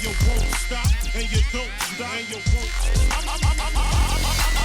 you won't stop, and you don't stop, and you won't. I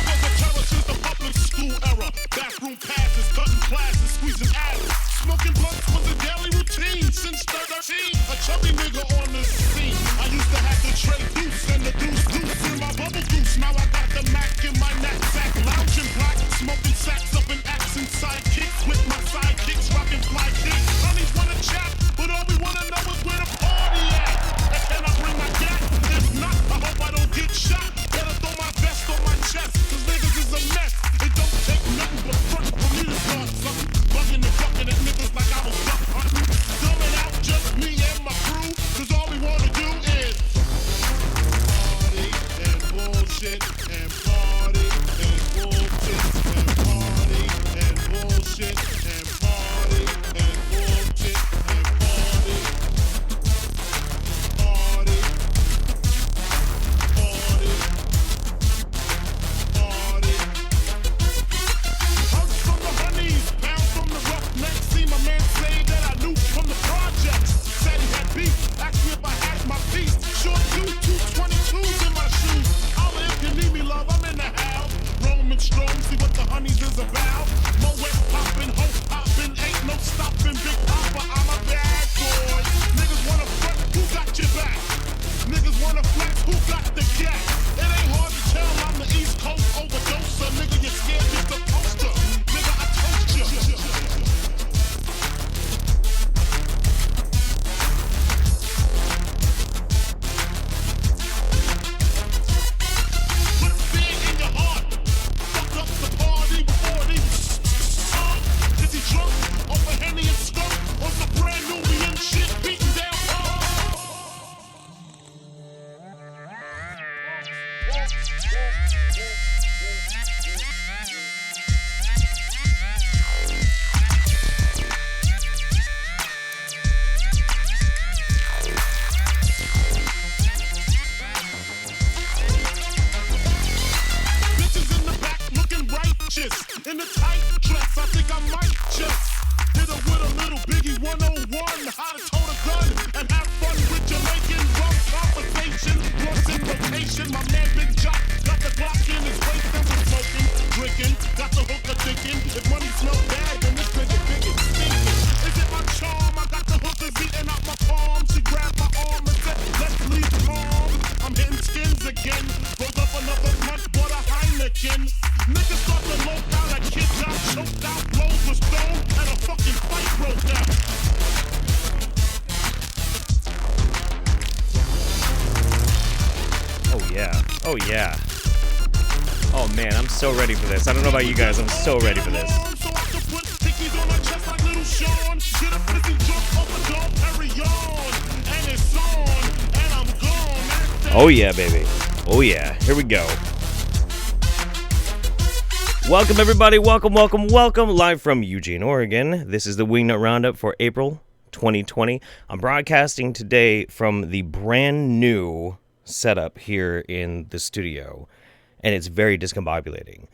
was a terror since the public school era. Bathroom passes, cutting classes, squeezing asses. Smoking blunts was a daily routine since 13. A chubby nigga on the scene. I used to have the tray deuce and the deuce in my bubble goose. Now I got the Mac in my knapsack, lounging black, smoking sacks up in accent sidekicks with my sidekicks, rocking fly kicks. Honeys wanna chat, but all we wanna know is where the party at. And can I bring my gat? If not, I hope I don't get shot. Better throw my vest on my chest, cause niggas is a mess. It don't take nothing but front for me to start something. Bugging and fucking at niggas like I was duck hunting. Dumbing out just me and my crew, cause all we wanna do is party and bullshit and party and bullshit and party and bullshit and party and bullshit and party. Party. Party. Party. Hugs from the honeys, pounds from the roughnecks. See my man say that I knew from the projects. Said he had beef, asked me if I had my piece. Short dude, 222s in my shoes. Holla if you need me, love, I'm in the house. Roman strong, see what the honeys is about. Moet poppin', hope poppin', ain't no stoppin'. Big Papa, I'm a bad boy. Niggas wanna front, who got your back? Niggas wanna flex, who got the cat? It ain't hard to tell, I'm the East Coast overdoser. Nigga, you scared just a poster. Nigga, I toast ya. Put fear in your heart. Fuck up the party before it even starts. Is he drunk? Over Henny and skunk? On some brand new and shit beating down hard. Bitches in the back looking righteous. In the tight dress, I think I might just hit her with a little Biggie 101. How to tote a gun and have fun with Jamaican rum conversation. Once in rotation, my man Big Jock got the Glock in his waist and was smoking, drinking, got the hooker thinking. If money smell bad, then this nigga big and stinking. Is it my charm? I got the hookers eating out my palm. She grabbed my arm and said, let's leave calm. I'm hitting skins again. Rolled up another blunt, bought a Heineken. Niggas start to low out like kids got choked out, blows were stoned, and a fucking fight broke out. Oh yeah. Oh yeah. Oh man, I'm so ready for this. I don't know about you guys, I'm so ready for this. So I can put tickies on my chest like little Sean. Get a pussy jump off a dog, carry on. And it's on, and I'm gone. Oh yeah, baby. Oh yeah. Here we go. Welcome everybody. Welcome. Live from Eugene, Oregon. This is the Wingnut Roundup for April 2020. I'm broadcasting today from the brand new setup here in the studio, and it's very discombobulating.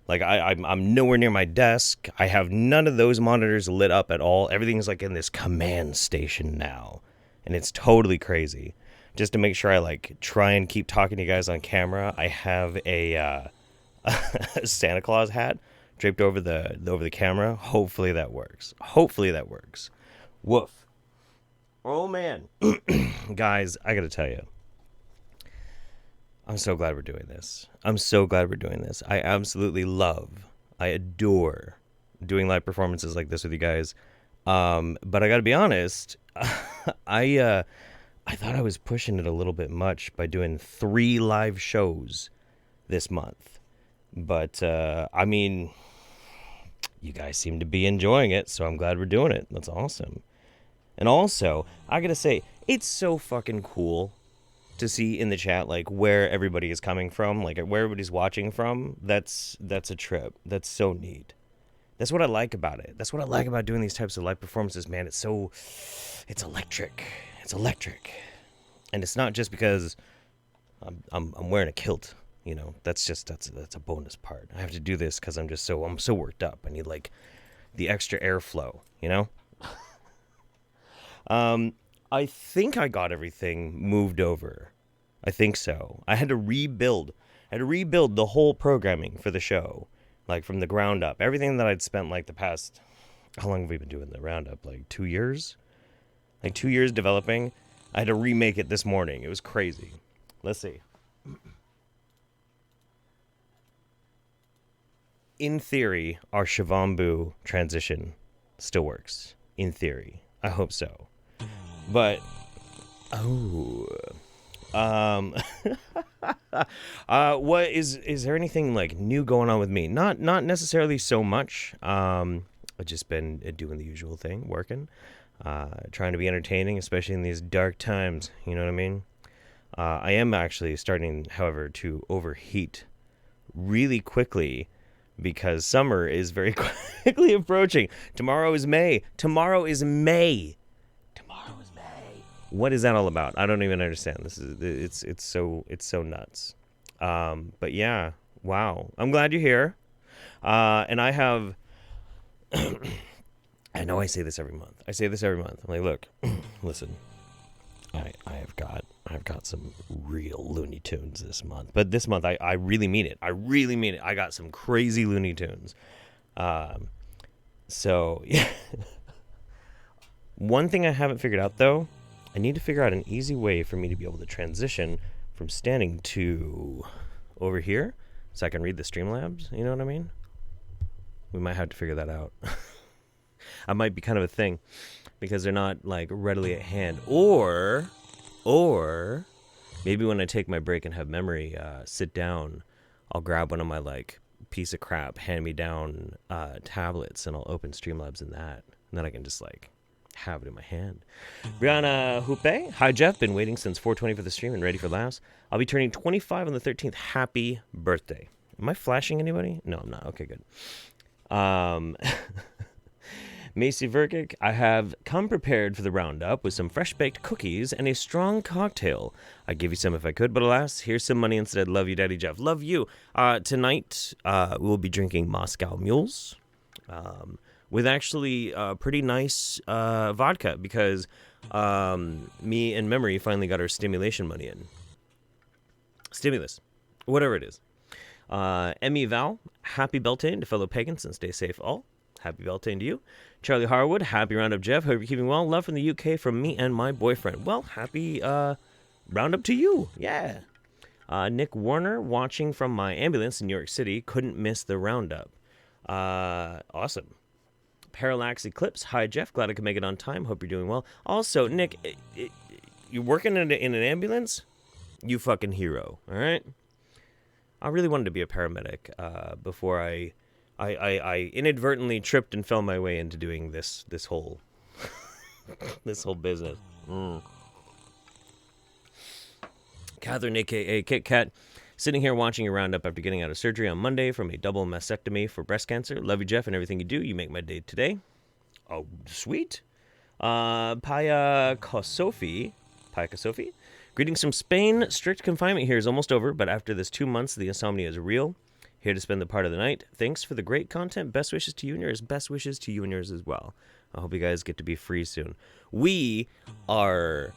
Like I'm nowhere near my desk. I have none of those monitors lit up at all. Everything's like in this command station now, and it's totally crazy. Just to make sure I like try and keep talking to you guys on camera, I have a Santa Claus hat draped over the camera. Hopefully that works. Woof. Oh man. Guys, I gotta tell you, I'm so glad we're doing this. I absolutely I adore doing live performances like this with you guys. But I gotta be honest, I thought I was pushing it a little bit much by doing 3 live shows this month. But, I mean, you guys seem to be enjoying it, so I'm glad we're doing it. That's awesome. And also, I gotta say, it's so fucking cool to see in the chat, like, where everybody is coming from, like, where everybody's watching from. That's a trip. That's so neat. That's what I like about it. That's what I like about doing these types of live performances, man. It's electric. It's electric. And it's not just because I'm wearing a kilt. You know, that's a bonus part. I have to do this because I'm so worked up. I need like the extra airflow, you know? I think I got everything moved over. I think so. I had to rebuild. The whole programming for the show, like from the ground up. Everything that I'd spent like the past, how long have we been doing the Roundup? Like 2 years? Like 2 years developing. I had to remake it this morning. It was crazy. Let's see. In theory, our Shivambu transition still works. In theory. I hope so. But, what is there anything like new going on with me? Not necessarily so much. I've just been doing the usual thing, working, trying to be entertaining, especially in these dark times. You know what I mean? I am actually starting, however, to overheat really quickly because summer is very quickly approaching. Tomorrow is May. What is that all about? I don't even understand. It's so nuts. But yeah, wow. I'm glad you're here. And I have I know I say this every month. I'm like, look, listen. I've got some real Looney Tunes this month. But this month I really mean it. I got some crazy Looney Tunes. So yeah. One thing I haven't figured out though, I need to figure out an easy way for me to be able to transition from standing to over here so I can read the Streamlabs. You know what I mean? We might have to figure that out. That might be kind of a thing because they're not like readily at hand. Or maybe when I take my break and have memory, sit down, I'll grab one of my like piece of crap hand-me-down tablets and I'll open Streamlabs in that. And then I can just like have it in my hand. Brianna Hupe, hi Jeff, been waiting since 4:20 for the stream and ready for laughs. I'll be turning 25 on the 13th. Happy birthday. Am I flashing anybody? No, I'm not. Okay, good. Macy Verkic, I have come prepared for the roundup with some fresh-baked cookies and a strong cocktail. I'd give you some if I could, but alas, here's some money instead. Love you, Daddy Jeff. Love you. Tonight, we'll be drinking Moscow Mules. With actually pretty nice vodka because me and Memory finally got our stimulation money in. Stimulus. Whatever it is. Emmy Val, happy Beltane to fellow pagans and stay safe all. Happy Beltane to you. Charlie Harwood, happy Roundup Jeff. Hope you're keeping well. Love from the UK from me and my boyfriend. Well, happy Roundup to you. Yeah. Nick Warner, watching from my ambulance in New York City. Couldn't miss the Roundup. Awesome. Parallax Eclipse. Hi, Jeff. Glad I could make it on time. Hope you're doing well. Also, Nick, you're working in an ambulance? You fucking hero. All right? I really wanted to be a paramedic before I inadvertently tripped and fell my way into doing this whole this whole business. Catherine, a.k.a. Kit Kat, sitting here watching your roundup after getting out of surgery on Monday from a double mastectomy for breast cancer. Love you, Jeff, and everything you do. You make my day today. Oh, sweet. Paya Kosofi. Greetings from Spain. Strict confinement here is almost over, but after this 2 months, the insomnia is real. Here to spend the part of the night. Thanks for the great content. Best wishes to you and yours. Best wishes to you and yours as well. I hope you guys get to be free soon. We are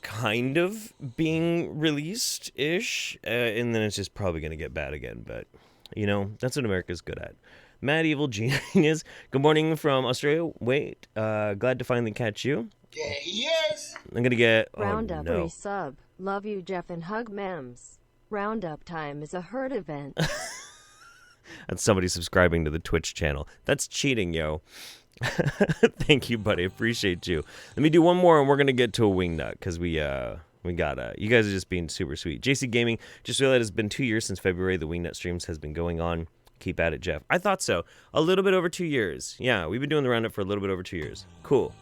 kind of being released-ish, and then it's just probably going to get bad again, but, you know, that's what America's good at. Mad Evil Genius, good morning from Australia. Wait, glad to finally catch you. Yeah, he is. I'm going to get... Roundup no. resub. Love you, Jeff, and hug mems. Roundup time is a herd event. That's somebody subscribing to the Twitch channel. That's cheating, yo. Thank you, buddy. Appreciate you. Let me do one more, and we're gonna get to a wingnut because we gotta. You guys are just being super sweet. JC Gaming just realized it's been 2 years since February. The wingnut streams has been going on. Keep at it, Jeff. I thought so. A little bit over 2 years. Yeah, we've been doing the roundup for a little bit over 2 years. Cool.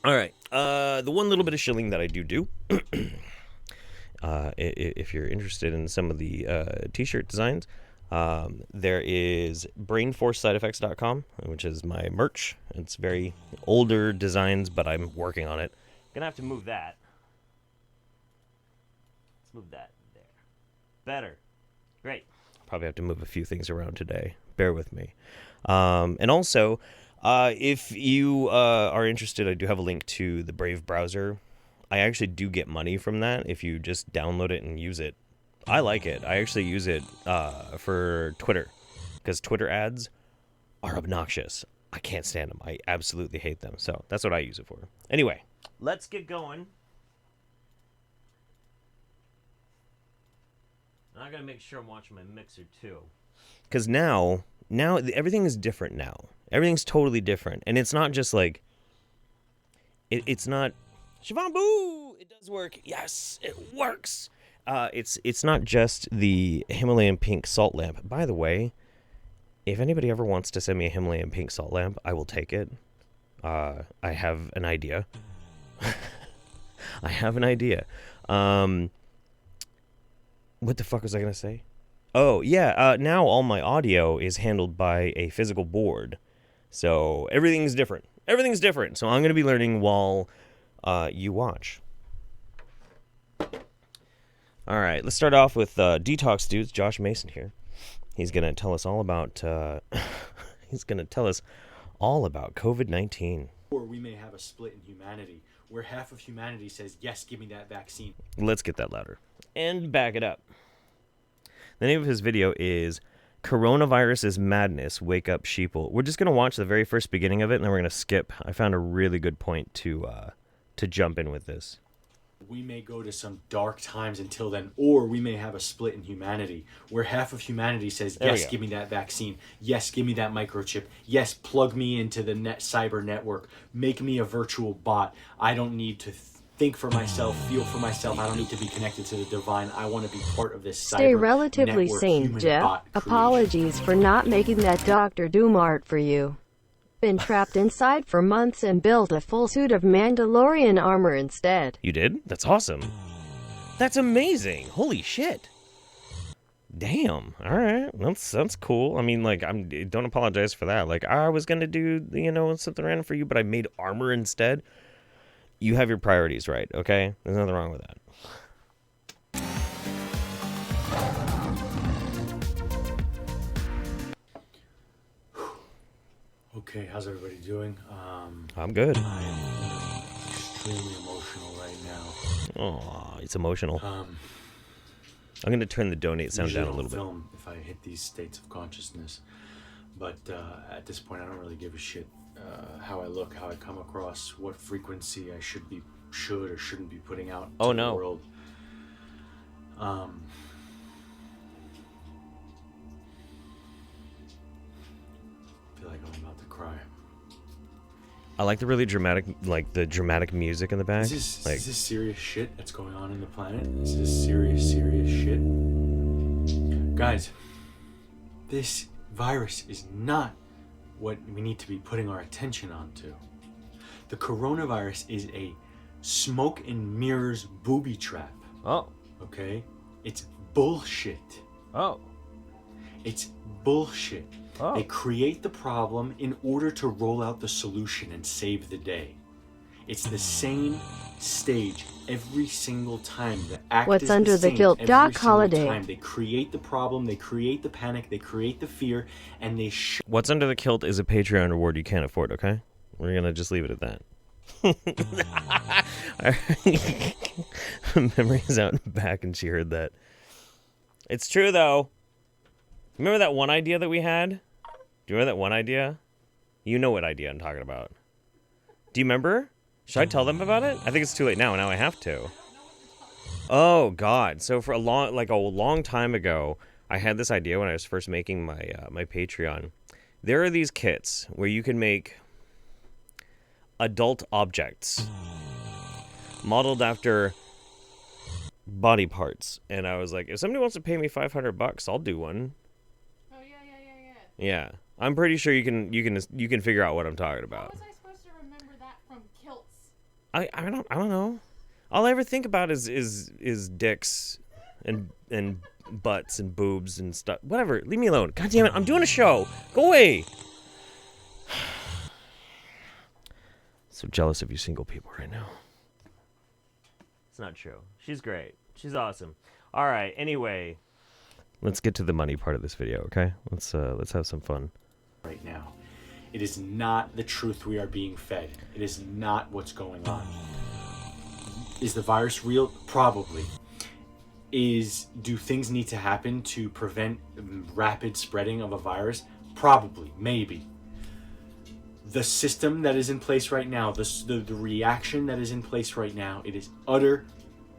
All right. The one little bit of shilling that I do. If you're interested in some of the t-shirt designs, there is brainforcesideffects.com, which is my merch. It's very older designs, but I'm working on it. Gonna have to move that. Let's move that there. Better. Great. Probably have to move a few things around today. Bear with me. And also, If you are interested, I do have a link to the Brave browser. I actually do get money from that if you just download it and use it. I like it. I actually use it for Twitter because Twitter ads are obnoxious. I can't stand them. I absolutely hate them. So that's what I use it for. Anyway, let's get going. I gotta make sure I'm watching my mixer too. Because now everything is different now. Everything's totally different. And it's not just like, it's not, Shivambu! It does work. Yes, it works. It's not just the Himalayan pink salt lamp. By the way, if anybody ever wants to send me a Himalayan pink salt lamp, I will take it. I have an idea. I have an idea. What the fuck was I going to say? Oh, yeah. Now all my audio is handled by a physical board. So everything's different. Everything's different. So I'm going to be learning while you watch. All right. Let's start off with Detox Dudes. Josh Mason here. He's going to tell us all about COVID-19. Or we may have a split in humanity, where half of humanity says, yes, give me that vaccine. Let's get that louder. And back it up. The name of his video is Coronavirus is Madness, Wake Up Sheeple. We're just going to watch the very first beginning of it, and then we're going to skip. I found a really good point to jump in with this. We may go to some dark times until then, or we may have a split in humanity, where half of humanity says, yes, give me that vaccine. Yes, give me that microchip. Yes, plug me into the cyber network. Make me a virtual bot. I don't need to think for myself, feel for myself. I don't need to be connected to the divine. I want to be part of this cyber Stay relatively network, sane, human Jeff. bot creation. Apologies for not making that Dr. Doom art for you. Been trapped inside for months and built a full suit of Mandalorian armor instead. You did? That's awesome. That's amazing. Holy shit. Damn. All right. That's cool. I mean, like, don't apologize for that. Like, I was going to do, something random for you, but I made armor instead. You have your priorities right, okay? There's nothing wrong with that. Okay, how's everybody doing? I'm good. I am extremely emotional right now. Oh, it's emotional. I'm going to turn the donate sound down a little bit. Film if I hit these states of consciousness, but at this point I don't really give a shit how I look, how I come across, what frequency I should or shouldn't be putting out to the world. I feel like I'm about to cry. I like the really dramatic, dramatic music in the back. Is this serious shit that's going on in the planet? Is this serious shit? Guys, this virus is not what we need to be putting our attention onto. The coronavirus is a smoke and mirrors booby trap. Oh. Okay? It's bullshit. Oh. It's bullshit. Oh. They create the problem in order to roll out the solution and save the day. It's the same stage every single time. The act What's is under the same guilt? every Doc single Holiday. time. They create the problem, they create the panic, they create the fear, and they What's under the kilt is a Patreon reward you can't afford, okay? We're going to just leave it at that. Memory's out and back and she heard that. It's true, though. Remember that one idea that we had? Do you remember that one idea? You know what idea I'm talking about. Do you remember? Should I tell them about it? I think it's too late now. Now I have to. Oh, God. So for a long time ago, I had this idea when I was first making my Patreon. There are these kits where you can make adult objects modeled after body parts. And I was like, if somebody wants to pay me $500, I'll do one. Oh yeah. Yeah, I'm pretty sure you can figure out what I'm talking about. How was I supposed to remember that from kilts? I don't know. All I ever think about is dicks and butts and boobs and stuff. Whatever. Leave me alone. God damn it! I'm doing a show. Go away. So jealous of you single people right now. It's not true. She's great. She's awesome. All right. Anyway, let's get to the money part of this video, okay? Let's have some fun. right now. It is not the truth we are being fed. It is not what's going on. Is the virus real? Probably. Do things need to happen to prevent rapid spreading of a virus? Probably, maybe. The system that is in place right now, the reaction that is in place right now, it is utter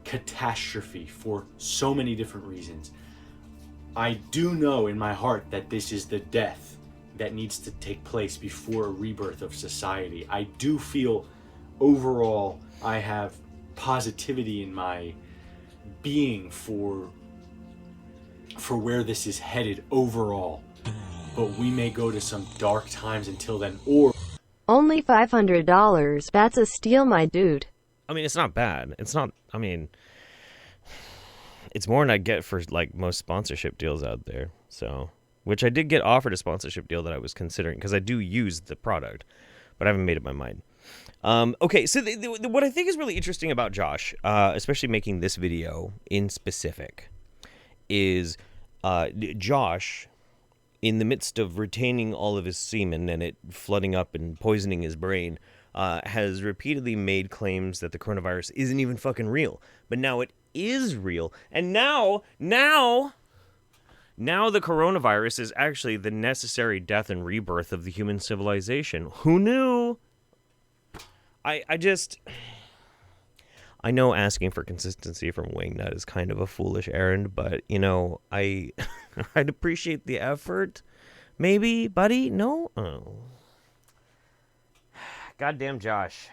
catastrophe for so many different reasons. I do know in my heart that this is the death that needs to take place before a rebirth of society. I do feel overall I have positivity in my being for where this is headed overall. But we may go to some dark times until then, or... Only $500. That's a steal, my dude. I mean, it's not bad. It's not, I mean, it's more than I get for, like, most sponsorship deals out there. So, which I did get offered a sponsorship deal that I was considering, because I do use the product, but I haven't made up my mind. Okay, so what I think is really interesting about Josh, especially making this video in specific, is Josh, in the midst of retaining all of his semen and it flooding up and poisoning his brain, has repeatedly made claims that the coronavirus isn't even fucking real. But now it is real. And now the coronavirus is actually the necessary death and rebirth of the human civilization. Who knew? I know asking for consistency from Wingnut is kind of a foolish errand, but, you know, I'd appreciate the effort. Maybe, buddy? No? Oh. Goddamn Josh.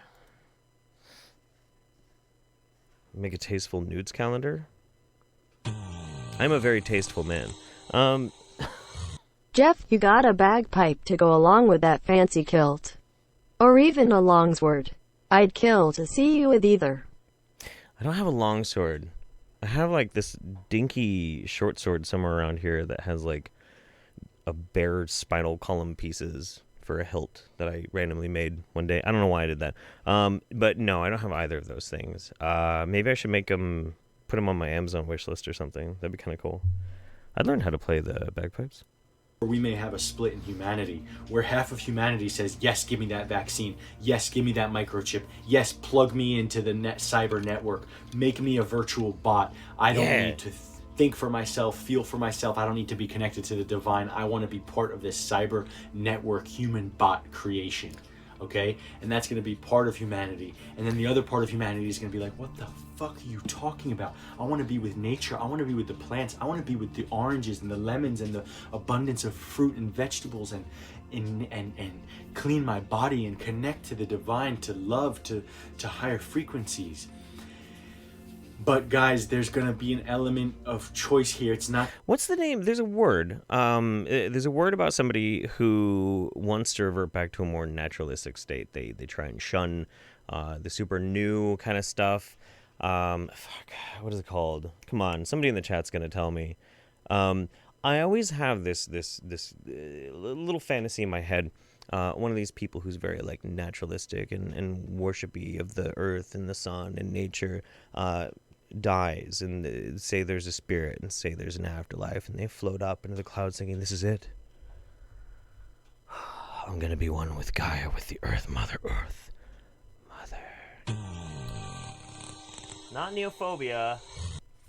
Make a tasteful nudes calendar? I'm a very tasteful man. Jeff, you got a bagpipe to go along with that fancy kilt. Or even a longsword. I'd kill to see you with either. I don't have a long sword. I have, like, this dinky short sword somewhere around here that has, like, a bare spinal column pieces for a hilt that I randomly made one day. I don't know why I did that. But no, I don't have either of those things. Maybe I should put them on my Amazon wish list or something. That'd be kind of cool. I'd learn how to play the bagpipes. We may have a split in humanity where half of humanity says, yes, give me that vaccine. Yes, give me that microchip. Yes, plug me into the cyber network. Make me a virtual bot. I don't need to think for myself, feel for myself. I don't need to be connected to the divine. I want to be part of this cyber network human bot creation. Okay? And that's going to be part of humanity. And then the other part of humanity is going to be like, what the fuck are you talking about? I want to be with nature. I want to be with the plants. I want to be with the oranges and the lemons and the abundance of fruit and vegetables and clean my body and connect to the divine, to love, to higher frequencies. But guys, there's going to be an element of choice here. It's not... What's the name? There's a word. There's a word about somebody who wants to revert back to a more naturalistic state. They try and shun the super new kind of stuff. What is it called? Come on, somebody in the chat's going to tell me. I always have this little fantasy in my head. One of these people who's very, like, naturalistic and worshipy of the earth and the sun and nature dies, and say there's a spirit and say there's an afterlife, and they float up into the clouds thinking, this is it. I'm gonna be one with Gaia, with the earth, Mother Earth. Mother. Not neophobia.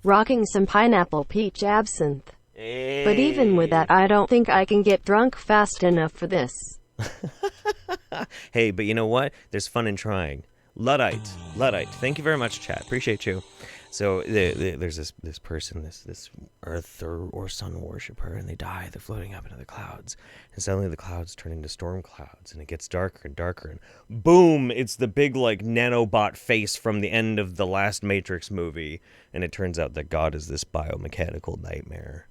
Rocking some pineapple peach absinthe. Hey. But even with that, I don't think I can get drunk fast enough for this. Hey, but you know what? There's fun in trying. Luddite. Thank you very much, chat. Appreciate you. So there's this person, this earth or sun worshiper, and they die. They're floating up into the clouds, and suddenly the clouds turn into storm clouds, and it gets darker and darker, and boom! It's the big, like, nanobot face from the end of the last Matrix movie, and it turns out that God is this biomechanical nightmare.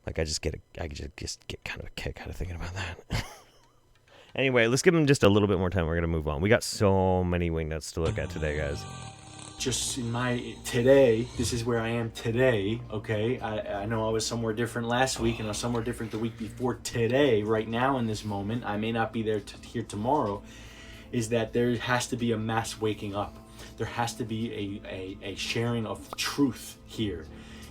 Like, I just get kind of a kick out of thinking about that. Anyway, let's give him just a little bit more time. We're going to move on. We got so many wingnuts to look at today, guys. Just in today, this is where I am today, okay? I know I was somewhere different last week, and I was somewhere different the week before. Today, right now in this moment, I may not be there here tomorrow, is that there has to be a mass waking up. There has to be a sharing of truth here.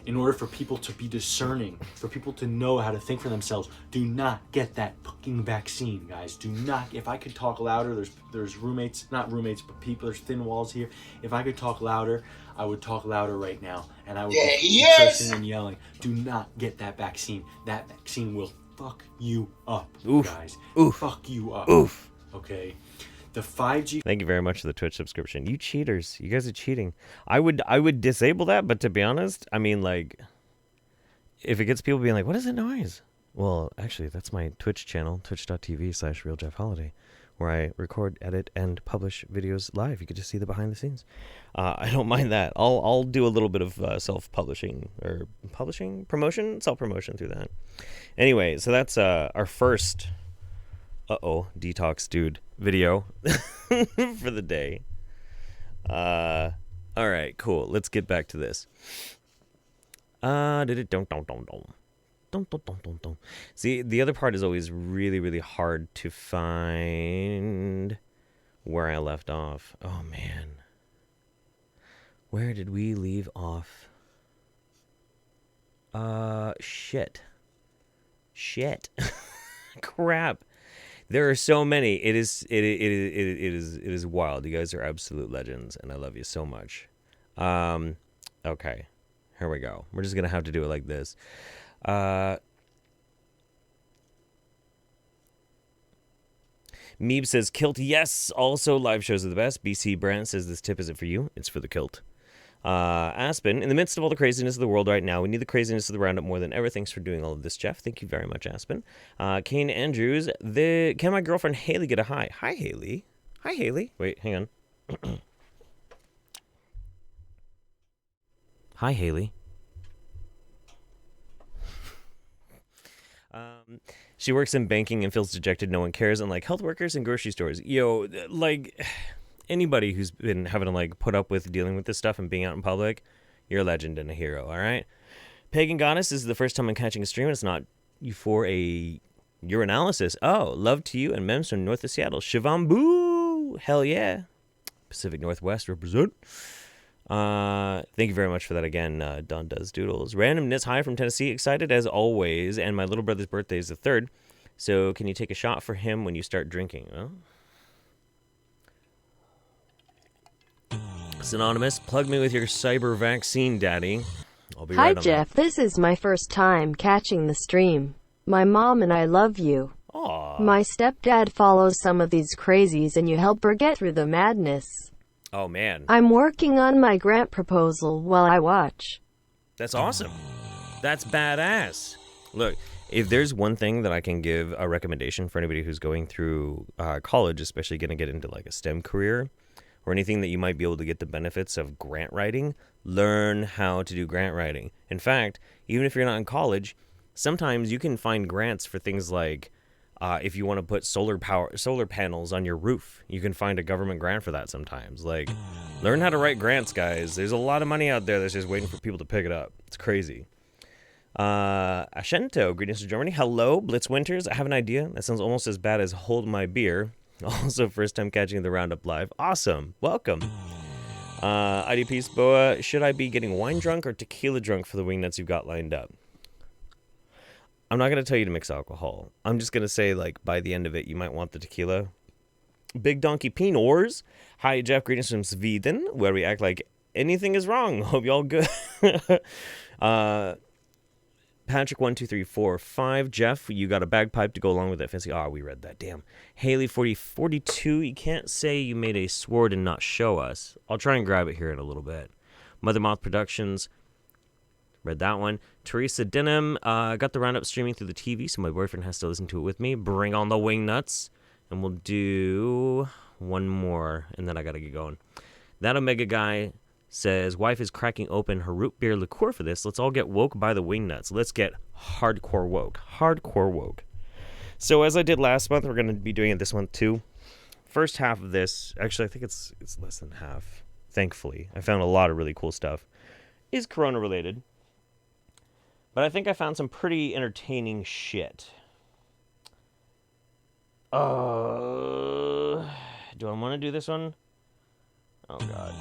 in order for people to be discerning, for people to know how to think for themselves, do not get that fucking vaccine, guys. Do not. If I could talk louder, there's roommates, not roommates, but people, there's thin walls here. If I could talk louder, I would talk louder right now, and I would be cursing and yelling. Do not get that vaccine. That vaccine will fuck you up, guys. Fuck you up. Okay? The 5G. Thank you very much for the Twitch subscription. You cheaters. You guys are cheating. I would disable that, but to be honest, I mean, like, if it gets people being like, what is that noise? Well, actually, that's my Twitch channel, twitch.tv/RealJeffHoliday, where I record, edit, and publish videos live. You get to see the behind the scenes. I don't mind that. I'll do a little bit of self-publishing, or self-promotion through that. Anyway, so that's our first... detox dude video for the day. All right, cool. Let's get back to this. See, the other part is always really, really hard to find where I left off. Oh man, where did we leave off? Shit. Crap. There are so many. It is wild. You guys are absolute legends, and I love you so much. Okay, here we go. We're just gonna have to do it like this. Meeb says kilt. Yes. Also, live shows are the best. BC Brand says this tip isn't for you. It's for the kilt. Aspen, in the midst of all the craziness of the world right now, we need the craziness of the roundup more than ever. Thanks for doing all of this, Jeff. Thank you very much, Aspen. Kane Andrews, can my girlfriend Haley get a hi? Hi, Haley. Hi, Haley. Wait, hang on. Hi, Haley. She works in banking and feels dejected. No one cares, unlike health workers and grocery stores. Yo, like... Anybody who's been having to like put up with dealing with this stuff and being out in public, you're a legend and a hero, all right? Pagan Goddess, this is the first time I'm catching a stream. It's not you for a urinalysis. Oh, love to you and memes from north of Seattle. Shivambu, hell yeah. Pacific Northwest represent. Thank you very much for that again, Don Does Doodles. Randomness, hi from Tennessee. Excited as always, and my little brother's birthday is the 3rd. So can you take a shot for him when you start drinking? Oh. Synonymous, plug me with your cyber vaccine, daddy. I'll be right on. Hi, Jeff. This is my first time catching the stream. My mom and I love you. Aww. My stepdad follows some of these crazies and you help her get through the madness. Oh, man. I'm working on my grant proposal while I watch. That's awesome. That's badass. Look, if there's one thing that I can give a recommendation for anybody who's going through college, especially going to get into like a STEM career, or anything that you might be able to get the benefits of grant writing, learn how to do grant writing. In fact, even if you're not in college, sometimes you can find grants for things like if you want to put solar panels on your roof, you can find a government grant for that sometimes. Like, learn how to write grants, guys. There's a lot of money out there that's just waiting for people to pick it up. It's crazy. Ashento, greetings to Germany. Hello, Blitz Winters. I have an idea. That sounds almost as bad as Hold My Beer. Also, first time catching the Roundup live. Awesome. Welcome. IDP's Boa, should I be getting wine drunk or tequila drunk for the wingnuts you've got lined up? I'm not going to tell you to mix alcohol. I'm just going to say, like, by the end of it, you might want the tequila. Big Donkey Pinors. Hi, Jeff. Greetings from Sweden, where we act like anything is wrong. Hope y'all good. Patrick 12345. Jeff, you got a bagpipe to go along with that fancy. Oh, we read that. Damn. Haley 4042. You can't say you made a sword and not show us. I'll try and grab it here in a little bit. Mother Moth Productions. Read that one. Teresa Denham. Got the Roundup streaming through the TV, so my boyfriend has to listen to it with me. Bring on the Wingnuts. And we'll do one more, and then I gotta get going. That Omega guy says, wife is cracking open her root beer liqueur for this. Let's all get woke by the Wingnuts. Let's get hardcore woke. Hardcore woke. So as I did last month, we're going to be doing it this month too. First half of this, actually I think it's less than half, thankfully. I found a lot of really cool stuff. Is Corona related. But I think I found some pretty entertaining shit. Do I want to do this one? Oh, God.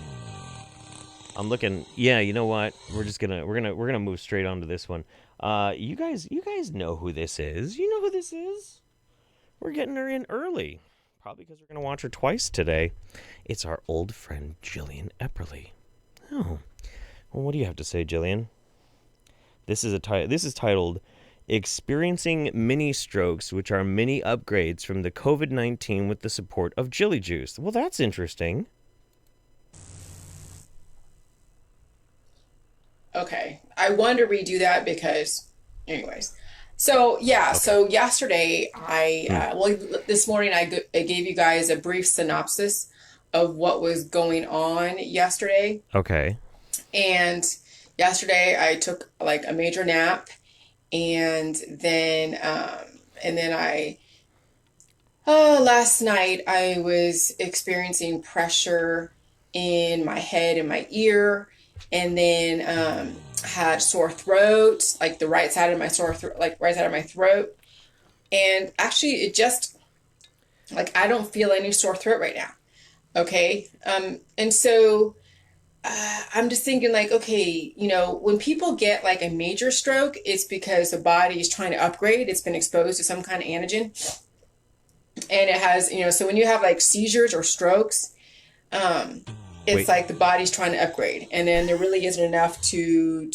I'm looking. Yeah, you know what? We're gonna move straight on to this one. You guys know who this is. You know who this is. We're getting her in early, probably because we're gonna watch her twice today. It's our old friend Jillian Epperly. Oh, well, what do you have to say, Jillian? This is titled "Experiencing Mini Strokes, which are mini upgrades from the COVID-19 with the support of Jilly Juice." Well, that's interesting. Okay, I wanted to redo that because, anyways. So yeah, so yesterday this morning I gave you guys a brief synopsis of what was going on yesterday. Okay. And yesterday I took like a major nap, and then last night I was experiencing pressure in my head and my ear, and then had sore throat, like the right side of my right side of my throat. And actually it just, like, I don't feel any sore throat right now. Okay. And so I'm just thinking, like, okay, when people get like a major stroke, it's because the body is trying to upgrade. It's been exposed to some kind of antigen. And it has, so when you have like seizures or strokes, it's like the body's trying to upgrade, and then there really isn't enough to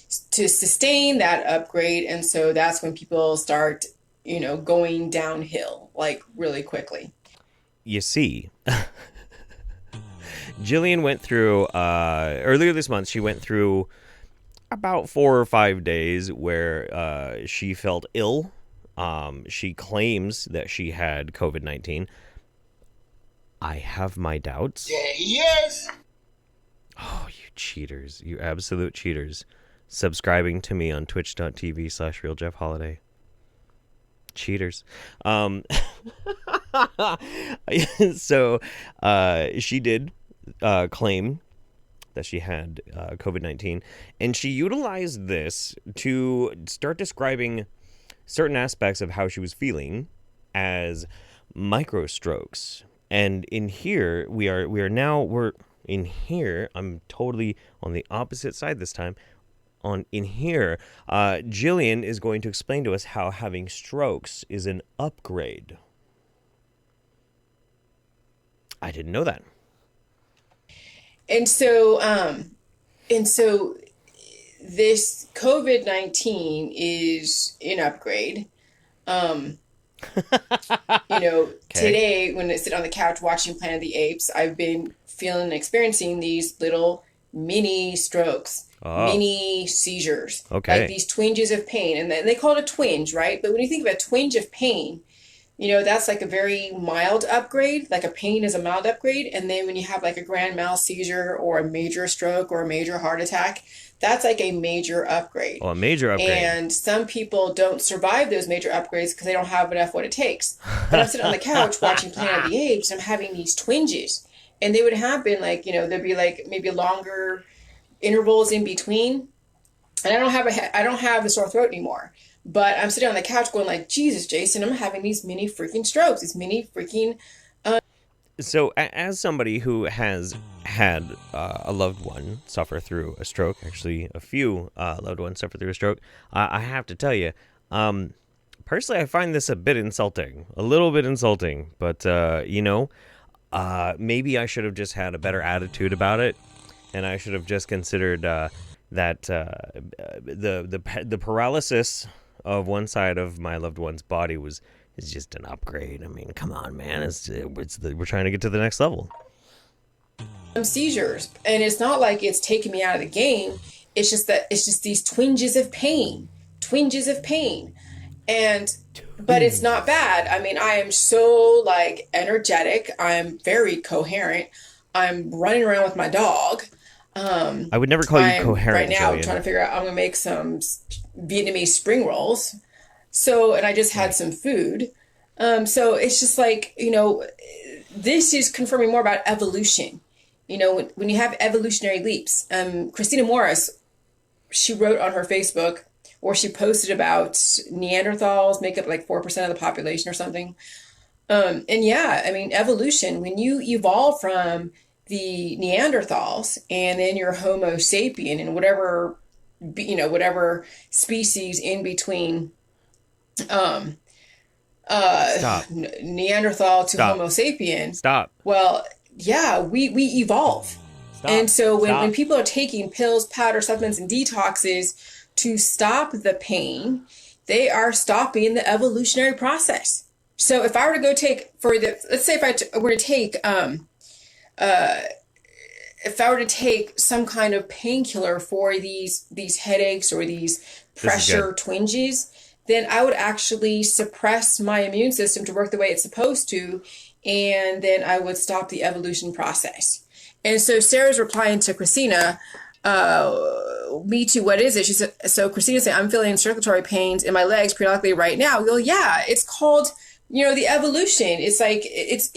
sustain that upgrade, and so that's when people start, going downhill like really quickly. You see, Jillian went through earlier this month. She went through about 4 or 5 days where she felt ill. She claims that she had COVID-19. I have my doubts. Yeah, yes. Oh, you cheaters. You absolute cheaters. Subscribing to me on twitch.tv/RealJeffHoliday. Cheaters. So she did claim that she had COVID-19, and she utilized this to start describing certain aspects of how she was feeling as microstrokes. And in here, we're in here. I'm totally on the opposite side this time. In here, Jillian is going to explain to us how having strokes is an upgrade. I didn't know that. And so this COVID-19 is an upgrade. Today when I sit on the couch watching Planet of the Apes, I've been feeling and experiencing these little mini strokes, mini seizures, like these twinges of pain. And they call it a twinge, right? But when you think of a twinge of pain, that's like a very mild upgrade, like a pain is a mild upgrade. And then when you have like a grand mal seizure or a major stroke or a major heart attack, that's like a major upgrade. Oh, a major upgrade. And some people don't survive those major upgrades because they don't have enough what it takes. But I'm sitting on the couch watching Planet of the Apes, and I'm having these twinges. And they would happen like, there'd be like maybe longer intervals in between. And I don't have the sore throat anymore. But I'm sitting on the couch going like, Jesus, Jason, I'm having these mini freaking strokes. These mini freaking... So as somebody who has had a loved one suffer through a stroke, actually a few loved ones suffer through a stroke, I have to tell you, personally, I find this a little bit insulting, but maybe I should have just had a better attitude about it, and I should have just considered that the paralysis of one side of my loved one's body is just an upgrade. I mean, come on, man. We're trying to get to the next level. Seizures, and it's not like it's taking me out of the game. It's just these twinges of pain, but it's not bad. I mean, I am so like energetic. I'm very coherent. I'm running around with my dog. I would never call you coherent. Right now, Jillian. I'm trying to figure out. I'm gonna make some Vietnamese spring rolls. So, and I just had some food. So it's just like, this is confirming more about evolution. When you have evolutionary leaps, Christina Morris, she wrote on her Facebook, or she posted about Neanderthals make up like 4% of the population or something. And yeah, I mean, evolution, when you evolve from the Neanderthals and then your Homo sapien and whatever species in between Stop. Neanderthal to Stop. Homo sapien. Stop. Well, yeah, we evolve. Stop. And so when Stop. people are taking pills, powder, supplements, and detoxes to stop the pain, they are stopping the evolutionary process. So if I were to go take let's say if I were to take if I were to take some kind of painkiller for these headaches or these pressure twinges, then I would actually suppress my immune system to work the way it's supposed to, and then I would stop the evolution process. And so Sarah's replying to Christina, me too, what is it? She said, so Christina said, I'm feeling circulatory pains in my legs periodically right now. Well, yeah, it's called, the evolution. It's like, it's...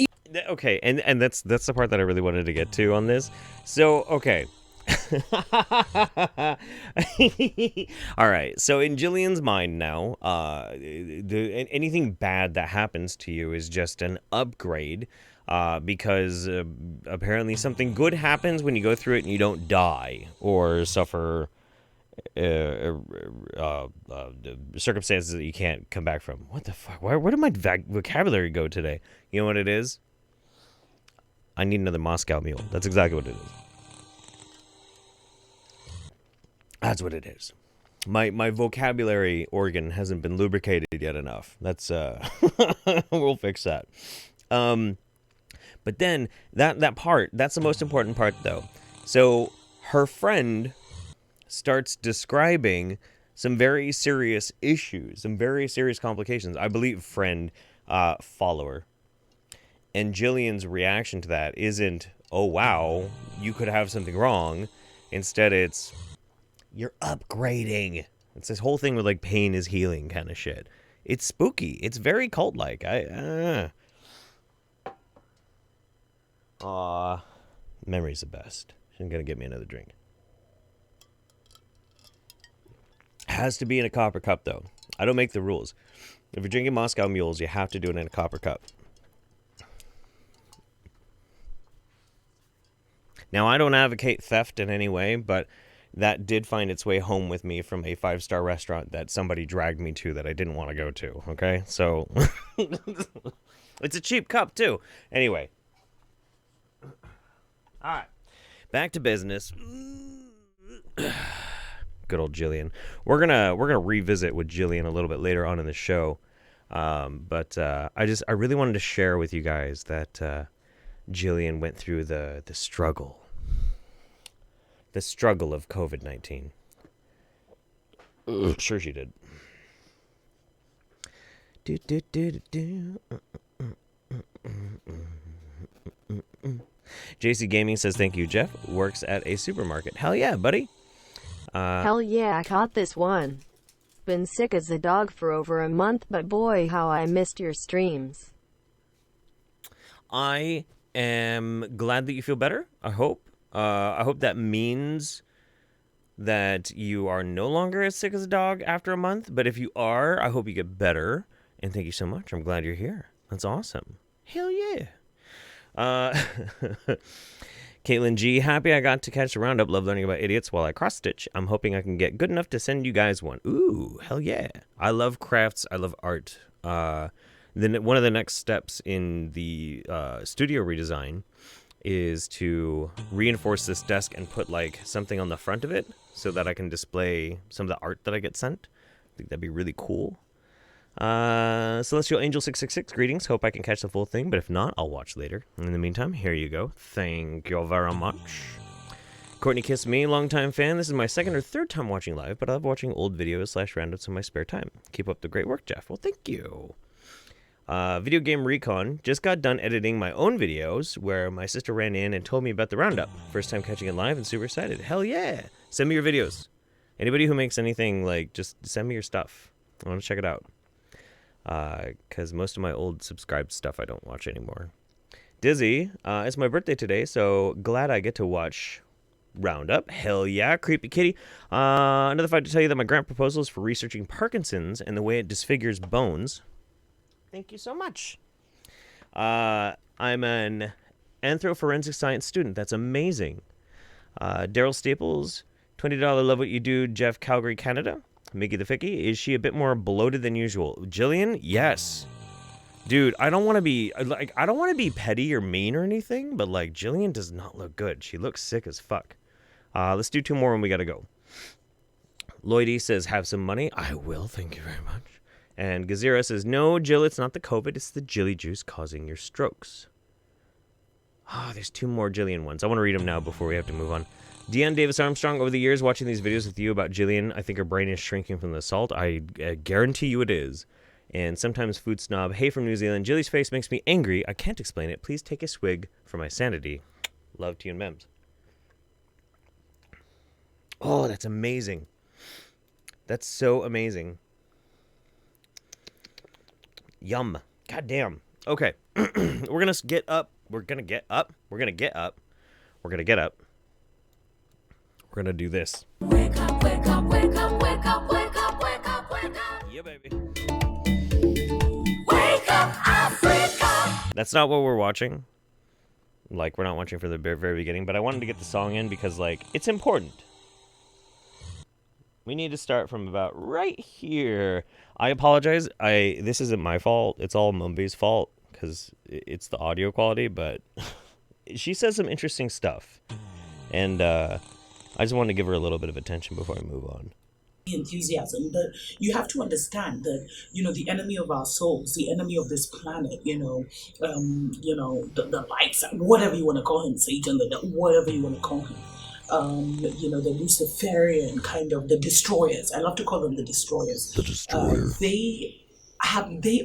Okay, and that's the part that I really wanted to get to on this. So, okay. All right, so in Jillian's mind now, anything bad that happens to you is just an upgrade, because apparently something good happens when you go through it and you don't die or suffer circumstances that you can't come back from. What the fuck? Where did my vocabulary go today? You know what it is? I need another Moscow Mule. That's exactly what it is. That's what it is. My vocabulary organ hasn't been lubricated yet enough. That's we'll fix that. But then that part, that's the most important part though. So her friend starts describing some very serious issues, some very serious complications. I believe friend, follower. And Jillian's reaction to that isn't, oh wow, you could have something wrong. Instead it's, you're upgrading. It's this whole thing with like pain is healing kind of shit. It's spooky. It's very cult-like. Memory's the best. She's gonna get me another drink. Has to be in a copper cup though. I don't make the rules. If you're drinking Moscow Mules, you have to do it in a copper cup. Now, I don't advocate theft in any way, but that did find its way home with me from a 5-star restaurant that somebody dragged me to that I didn't want to go to, okay? So, it's a cheap cup, too. Anyway. All right. Back to business. Good old Jillian. We're gonna revisit with Jillian a little bit later on in the show. But I really wanted to share with you guys that Jillian went through the struggle. The struggle of COVID-19. Sure she did. JC Gaming says, thank you, Jeff. Works at a supermarket. Hell yeah, buddy. Hell yeah, I caught this one. Been sick as a dog for over a month, but boy, how I missed your streams. I am glad that you feel better. I hope that means that you are no longer as sick as a dog after a month. But if you are, I hope you get better. And thank you so much. I'm glad you're here. That's awesome. Hell yeah. Caitlin G, happy I got to catch the roundup. Love learning about idiots while I cross stitch. I'm hoping I can get good enough to send you guys one. Ooh, hell yeah. I love crafts. I love art. Then one of the next steps in the studio redesign is to reinforce this desk and put like something on the front of it so that I can display some of the art that I get sent. I think that'd be really cool. Celestial Angel 666, greetings. Hope I can catch the full thing, but if not, I'll watch later. In the meantime, here you go. Thank you very much. Courtney Kiss Me, longtime fan. This is my second or third time watching live, but I love watching old videos / roundouts in my spare time. Keep up the great work, Jeff. Well, thank you. Video Game Recon, just got done editing my own videos where my sister ran in and told me about the roundup. First time catching it live and super excited. Hell yeah. Send me your videos. Anybody who makes anything, like, just send me your stuff. I want to check it out. Because most of my old subscribed stuff I don't watch anymore. Dizzy, it's my birthday today, so glad I get to watch Roundup. Hell yeah, Creepy Kitty. Another fact to tell you that my grant proposal is for researching Parkinson's and the way it disfigures bones. Thank you so much. I'm an anthroforensic science student. That's amazing. Daryl Staples, $20 love what you do, Jeff, Calgary, Canada. Mickey the Ficky, is she a bit more bloated than usual? Jillian, yes. Dude, I don't want to be petty or mean or anything, but like Jillian does not look good. She looks sick as fuck. Let's do 2 more and we gotta go. Lloydie says, have some money. I will, thank you very much. And Gazira says, no, Jill, it's not the COVID, it's the Jilly Juice causing your strokes. There's 2 more Jillian ones. I want to read them now before we have to move on. Deanne Davis Armstrong, over the years watching these videos with you about Jillian, I think her brain is shrinking from the salt. I guarantee you it is. And sometimes food snob, hey from New Zealand, Jilly's face makes me angry. I can't explain it. Please take a swig for my sanity. Love to you and Mems. Oh, that's amazing. That's so amazing. Yum. God damn. Okay. We're going to get up. We're going to get up. We're going to get up. We're going to get up. We're going to do this. Wake up, wake up, wake up, wake up, wake up, wake up, wake up. Yeah, baby. Wake up, Africa. That's not what we're watching. Like, we're not watching for the very beginning, but I wanted to get the song in because, like, it's important. We need to start from about right here. I apologize. This isn't my fault. It's all Mumby's fault because it's the audio quality, but she says some interesting stuff. And I just wanted to give her a little bit of attention before I move on. Enthusiasm, but you have to understand that the enemy of our souls, the enemy of this planet, the lights, whatever you want to call him, Satan, whatever you want to call him, the Luciferian kind of, the destroyers. I love to call them the destroyers. The destroyer. They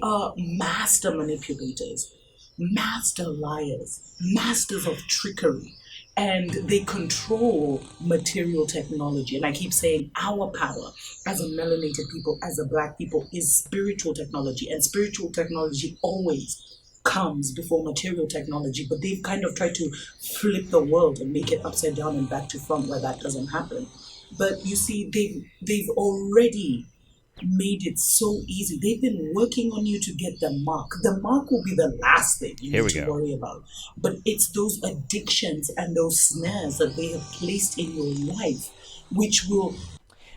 are master manipulators, master liars, masters of trickery. And they control material technology. And I keep saying our power as a melanated people, as a black people, is spiritual technology. And spiritual technology always comes before material technology. But they've kind of tried to flip the world and make it upside down and back to front where that doesn't happen. But you see, they've already made it so easy. They've been working on you to get the mark. The mark will be the last thing you need to worry about. But it's those addictions and those snares that they have placed in your life, which will...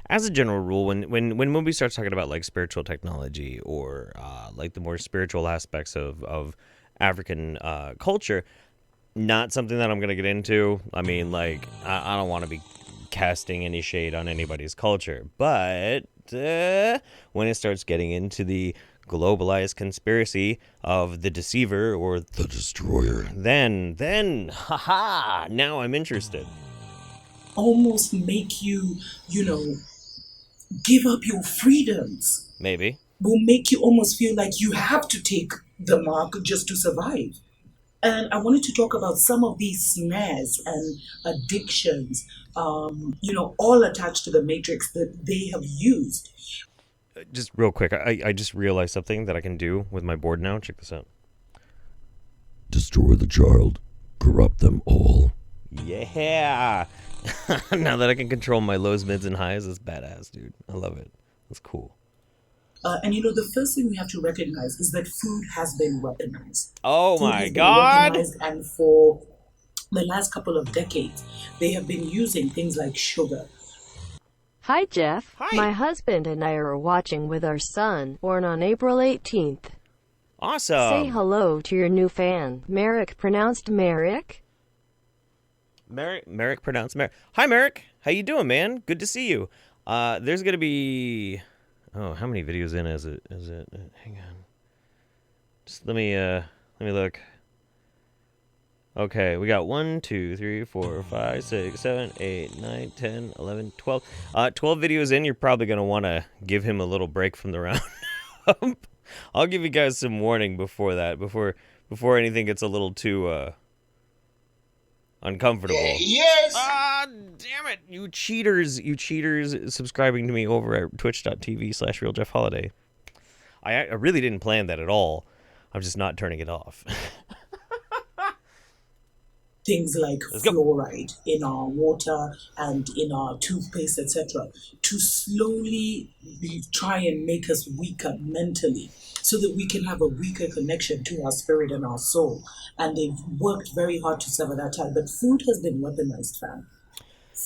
As a general rule, when Mumby starts talking about like spiritual technology or like the more spiritual aspects of African culture, not something that I'm going to get into. I mean, like, I don't want to be casting any shade on anybody's culture, but when it starts getting into the globalized conspiracy of the deceiver or the destroyer, then haha, now I'm interested. Almost make you, give up your freedoms. Maybe. Will make you almost feel like you have to take the mark just to survive. And I wanted to talk about some of these snares and addictions, all attached to the matrix that they have used. Just real quick, I just realized something that I can do with my board now. Check this out. Destroy the child. Corrupt them all. Yeah. Now that I can control my lows, mids, and highs, that's badass, dude. I love it. That's cool. And the first thing we have to recognize is that food has been weaponized. Oh Food my has been God. weaponized, and for the last couple of decades, they have been using things like sugar. Hi, Jeff. Hi. My husband and I are watching with our son, born on April 18th. Awesome. Say hello to your new fan, Merrick, pronounced Merrick. Merrick pronounced Merrick. Hi, Merrick. How you doing, man? Good to see you. There's gonna be... Oh, how many videos in is it? Hang on. Just let me look. Okay, we got 1, 2, 3, 4, 5, 6, 7, 8, 9, 10, 11, 12. 12 videos in, you're probably going to want to give him a little break from the round. I'll give you guys some warning before that, before anything gets a little too uncomfortable. Yes! Damn it, you cheaters subscribing to me over at twitch.tv/RealJeffHoliday. I really didn't plan that at all. I'm just not turning it off. things like Let's go. fluoride in our water and in our toothpaste, etc., to slowly try and make us weaker mentally so that we can have a weaker connection to our spirit and our soul. And they've worked very hard to sever that tie. But food has been weaponized, fam.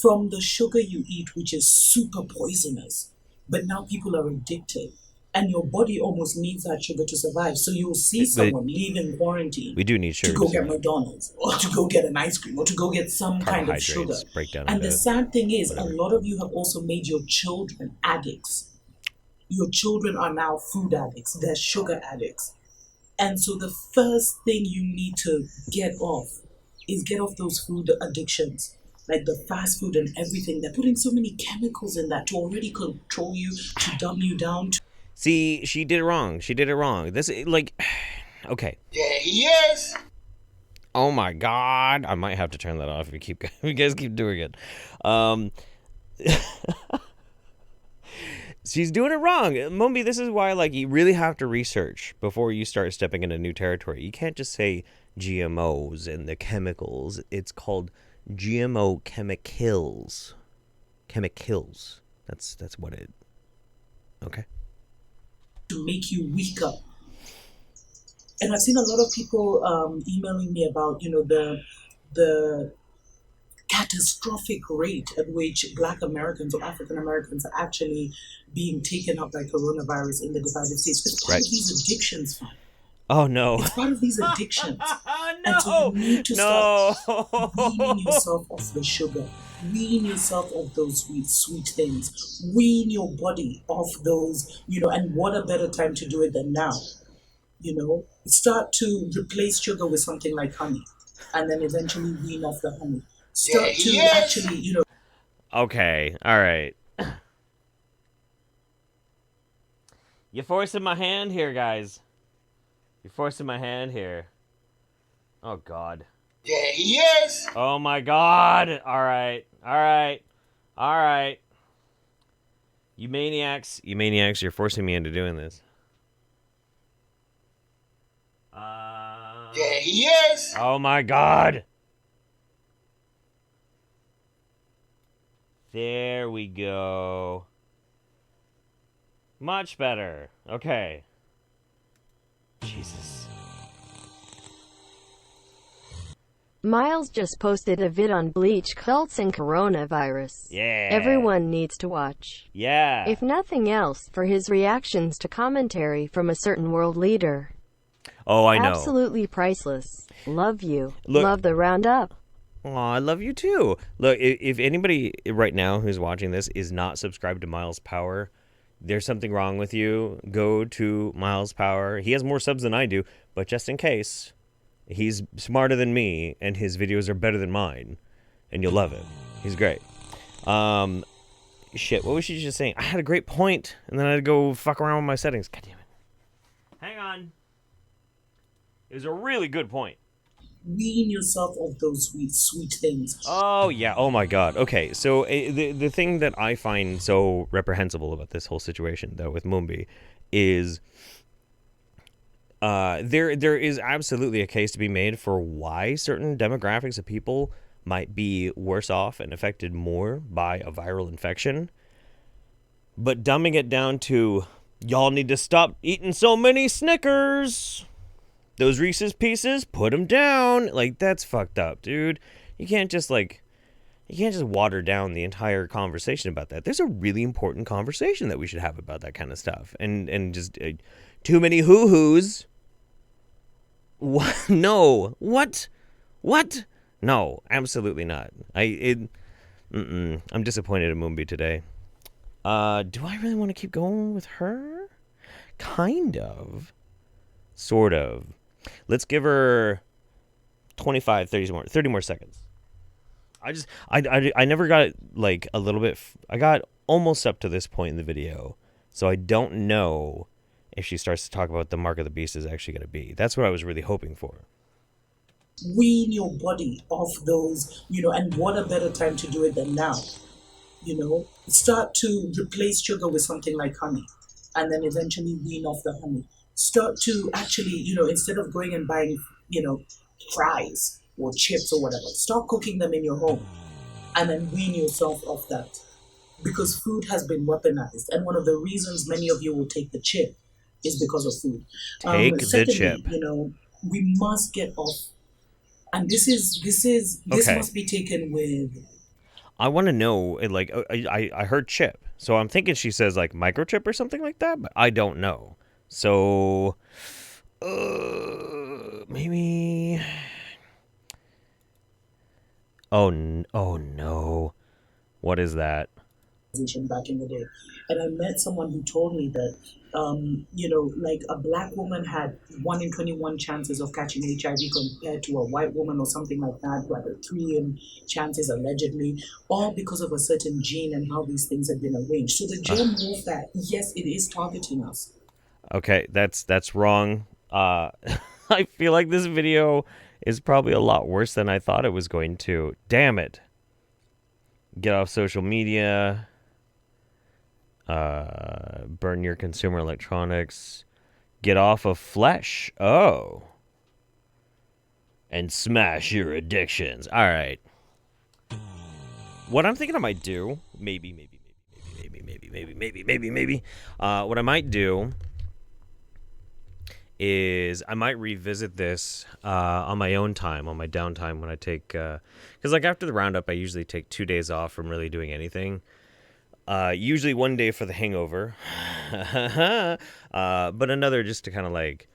From the sugar you eat, which is super poisonous, but now people are addicted. And your body almost needs that sugar to survive. So you'll see someone leaving quarantine We do need to sugar. go get McDonald's or to go get an ice cream or to go get some kind of sugar. Carbohydrates break down And the into sad thing is, whatever. a lot of you have also made your children addicts. Your children are now food addicts. They're sugar addicts. And so the first thing you need to get off is get off those food addictions. Like the fast food and everything. They're putting so many chemicals in that to already control you, to dumb you down, to See, she did it wrong. She did it wrong. This, like, okay. There he is. Oh my God. I might have to turn that off if you guys keep doing it. She's doing it wrong. Mumbi, this is why, like, you really have to research before you start stepping into new territory. You can't just say GMOs and the chemicals. It's called GMO chemicals. Chemicals. That's what it. Okay. to make you weaker. And I've seen a lot of people emailing me about, the catastrophic rate at which Black Americans or African Americans are actually being taken up by coronavirus in the divided states. It's part of these addictions, fam. Oh no. It's part of these addictions. No. And so you need to start weaning yourself off the sugar. Wean yourself off those sweet things. Wean your body off those, and what a better time to do it than now? Start to replace sugar with something like honey, and then eventually wean off the honey. Start to actually, Okay. All right. You're forcing my hand here, guys. You're forcing my hand here. Oh, God. There he is. Oh, my God. All right. All right. All right. You maniacs, you're forcing me into doing this. There he is. Oh, my God. There we go. Much better. Okay. Jesus. Miles just posted a vid on bleach cults and coronavirus. Yeah. Everyone needs to watch. Yeah. If nothing else, for his reactions to commentary from a certain world leader. Oh, I know. Absolutely priceless. Love you. Look- Love the roundup. Oh, I love you too. Look, if anybody right now who's watching this is not subscribed to Miles Power, there's something wrong with you. Go to Miles Power. He has more subs than I do, but just in case, he's smarter than me, and his videos are better than mine, and you'll love it. He's great. Shit, what was she just saying? I had a great point, and then I had to go fuck around with my settings. God damn it. Hang on. It was a really good point. wean yourself off those sweet things. Oh, yeah. Oh, my God. Okay, so the thing that I find so reprehensible about this whole situation, though, with Mumbi, is there is absolutely a case to be made for why certain demographics of people might be worse off and affected more by a viral infection. But dumbing it down to, y'all need to stop eating so many Snickers. Those Reese's Pieces, put them down. Like, that's fucked up, dude. You can't just water down the entire conversation about that. There's a really important conversation that we should have about that kind of stuff. And just too many hoo-hoos. What? No. What? No, absolutely not. I'm disappointed in Mumbi today. Do I really want to keep going with her? Kind of. Sort of. Let's give her 25, 30 more seconds. I never got like a little bit. I got almost up to this point in the video, so I don't know if she starts to talk about the mark of the beast is actually going to be. That's what I was really hoping for. Wean your body off those, and what a better time to do it than now? Start to replace sugar with something like honey, and then eventually wean off the honey. Start to actually, instead of going and buying, fries, or chips or whatever. Start cooking them in your home and then wean yourself off that. Because food has been weaponized. And one of the reasons many of you will take the chip is because of food. Take the Secondly, chip. We must get off. And this Okay. must be taken with. I want to know, like, I heard chip, so I'm thinking she says like microchip or something like that, but I don't know. So, maybe. Oh no, what is that? Back in the day, and I met someone who told me that like a black woman had 1 in 21 chances of catching HIV compared to a white woman or something like that, who had a 3 in chances allegedly, all because of a certain gene and how these things had been arranged. So the germ warfare, yes, it is targeting us. Okay, that's wrong. I feel like this video is probably a lot worse than I thought it was going to. Damn it. Get off social media. Burn your consumer electronics. Get off of flesh. Oh. And smash your addictions. All right. What I'm thinking I might do, maybe. What I might do is I might revisit this on my own time, on my downtime when I take, because like after the roundup, I usually take 2 days off from really doing anything. Usually 1 day for the hangover, but another just to kind of like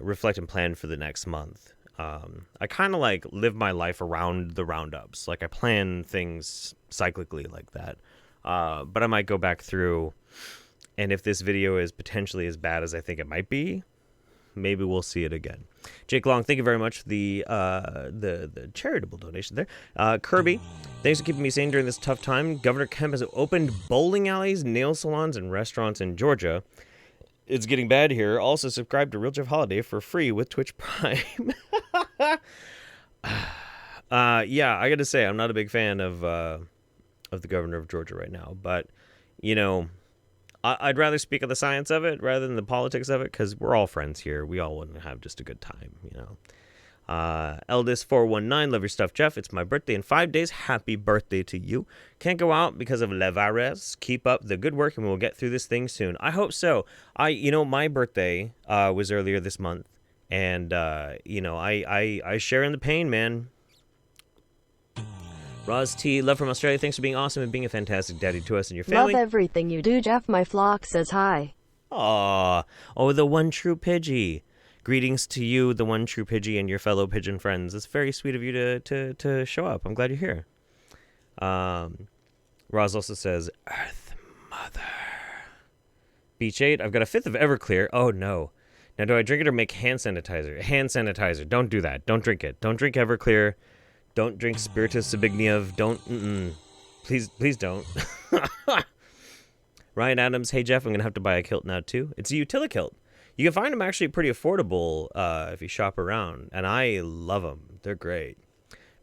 reflect and plan for the next month. I kind of like live my life around the roundups. Like I plan things cyclically like that. But I might go back through, and if this video is potentially as bad as I think it might be, maybe we'll see it again. Jake Long, thank you very much for the charitable donation there. Kirby, thanks for keeping me sane during this tough time. Governor Kemp has opened bowling alleys, nail salons, and restaurants in Georgia. It's getting bad here. Also, subscribe to Real Jeff Holiday for free with Twitch Prime. Yeah, I gotta say, I'm not a big fan of the governor of Georgia right now, but I'd rather speak of the science of it rather than the politics of it, because we're all friends here. We all want to have just a good time, Eldest419, love your stuff, Jeff. It's my birthday in 5 days. Happy birthday to you. Can't go out because of Le Virus. Keep up the good work and we'll get through this thing soon. I hope so. My birthday was earlier this month, and I share in the pain, man. Roz T, love from Australia. Thanks for being awesome and being a fantastic daddy to us and your family. Love everything you do, Jeff. My flock says hi. Aw. Oh, the one true Pidgey. Greetings to you, the one true Pidgey, and your fellow pigeon friends. It's very sweet of you to show up. I'm glad you're here. Roz also says, Earth Mother. Beach 8, I've got a fifth of Everclear. Oh, no. Now, do I drink it or make hand sanitizer? Hand sanitizer. Don't do that. Don't drink it. Don't drink Everclear. Don't drink Spiritus Sabigniev. Don't. Please don't. Ryan Adams, hey Jeff, I'm going to have to buy a kilt now too. It's a utility kilt. You can find them actually pretty affordable if you shop around, and I love them. They're great.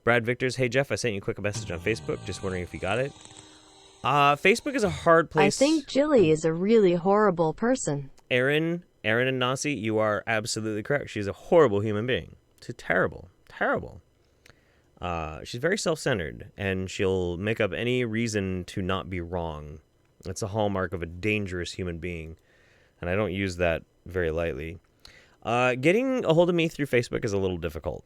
Brad Victors, hey Jeff, I sent you a quick message on Facebook. Just wondering if you got it. Facebook is a hard place. I think Jilly is a really horrible person. Aaron and Nasi, you are absolutely correct. She's a horrible human being. She's terrible. She's very self-centered, and she'll make up any reason to not be wrong. That's a hallmark of a dangerous human being, and I don't use that very lightly. Getting a hold of me through Facebook is a little difficult.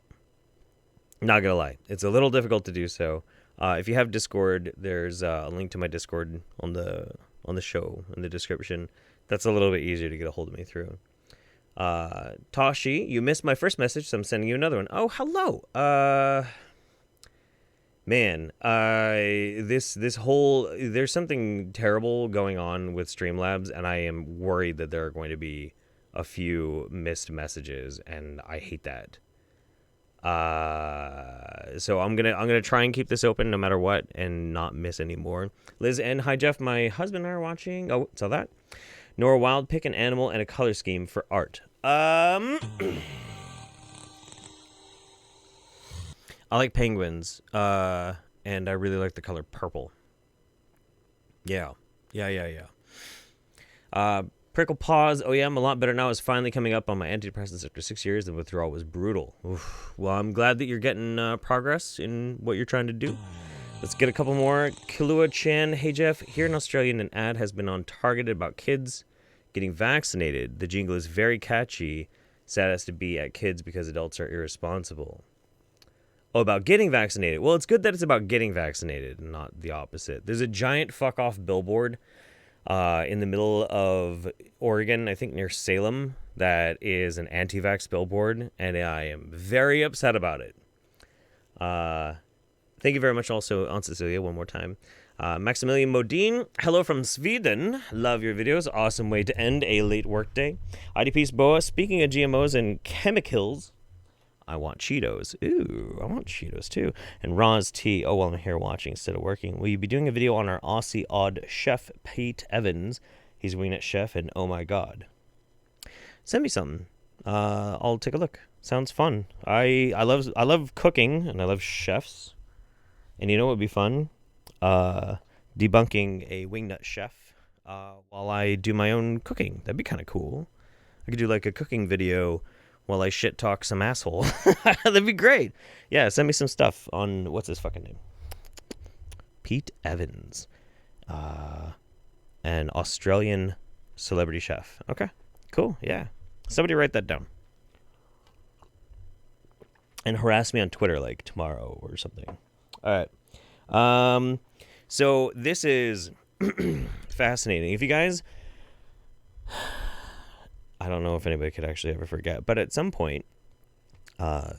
Not gonna lie, it's a little difficult to do so. If you have Discord, there's a link to my Discord on the show in the description. That's a little bit easier to get a hold of me through. Tashi, you missed my first message, so I'm sending you another one. Oh, hello. Man, this whole, there's something terrible going on with Streamlabs, and I am worried that there are going to be a few missed messages, and I hate that. So I'm gonna try and keep this open no matter what, and not miss any more. Liz and hi Jeff, my husband and I are watching. Oh, saw that. Nora Wild, pick an animal and a color scheme for art. I like penguins, and I really like the color purple. Yeah. Prickle pause. Oh yeah, I'm a lot better now. It's finally coming up on my antidepressants after 6 years. The withdrawal was brutal. Oof. Well, I'm glad that you're getting progress in what you're trying to do. Let's get a couple more. Kilua Chan. Hey Jeff, here in Australia, an ad has been on targeted about kids getting vaccinated. The jingle is very catchy. Sad as to be at kids because adults are irresponsible. Oh, about getting vaccinated. Well, it's good that it's about getting vaccinated and not the opposite. There's a giant fuck off billboard in the middle of Oregon, I think near Salem, that is an anti-vax billboard, and I am very upset about it. Thank you very much also, Aunt Cecilia, one more time. Maximilian Modine, hello from Sweden. Love your videos. Awesome way to end a late workday. IDP's Boa, speaking of GMOs and chemicals, I want Cheetos. Ooh, I want Cheetos too. And Roz T, oh, well, I'm here watching instead of working. Will you be doing a video on our Aussie odd chef, Pete Evans? He's a Wingnut chef, and oh my god. Send me something. I'll take a look. Sounds fun. I love cooking, and I love chefs. And you know what would be fun? Debunking a Wingnut chef while I do my own cooking. That'd be kind of cool. I could do like a cooking video while I shit talk some asshole. That'd be great. Yeah, send me some stuff on, what's his fucking name? Pete Evans. An Australian celebrity chef. Okay, cool, yeah. Somebody write that down. And harass me on Twitter like tomorrow or something. All right. So this is fascinating. If you guys... I don't know if anybody could actually ever forget, but at some point, the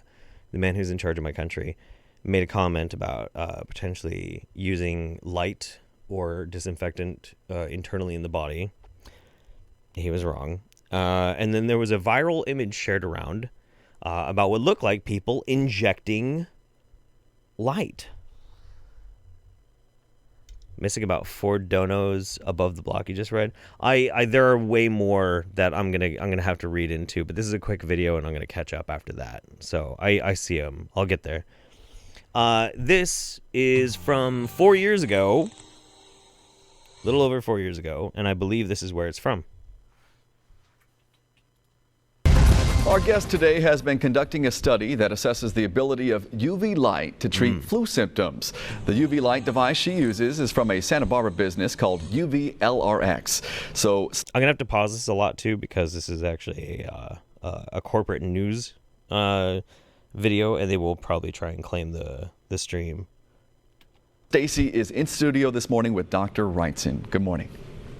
man who's in charge of my country made a comment about potentially using light or disinfectant internally in the body. He was wrong. And then there was a viral image shared around about what looked like people injecting light. Missing about 4 donos above the block you just read. There are way more that I'm gonna have to read into, but this is a quick video and I'm gonna catch up after that. So I see them. I'll get there. This is from 4 years ago, a little over 4 years ago, and I believe this is where it's from. Our guest today has been conducting a study that assesses the ability of UV light to treat flu symptoms. The UV light device she uses is from a Santa Barbara business called UVLRX. So I'm gonna have to pause this a lot too because this is actually a corporate news video, and they will probably try and claim the stream. Stacy is in studio this morning with Dr. Wrightson. Good morning.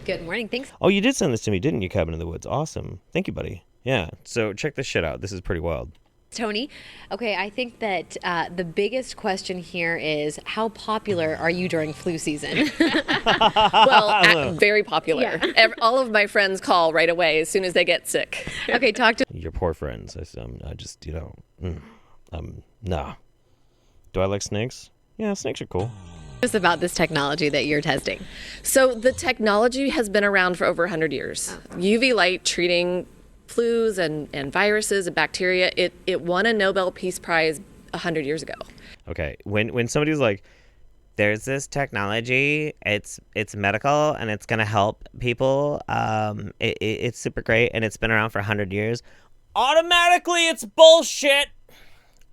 Good morning. Thanks. Oh, you did send this to me, didn't you, Cabin in the Woods? Awesome. Thank you, buddy. Yeah, so check this shit out. This is pretty wild. Tony, okay, I think that the biggest question here is how popular are you during flu season? Well, very popular. Yeah. All of my friends call right away as soon as they get sick. Okay, talk to your poor friends. I just, nah. Do I like snakes? Yeah, snakes are cool. us about this technology that you're testing. So the technology has been around for over 100 years. UV light treating flus and viruses and bacteria, it won a Nobel Peace Prize 100 years ago. Okay, when somebody's like, there's this technology, it's medical and it's gonna help people, it's super great and it's been around for 100 years, automatically it's bullshit.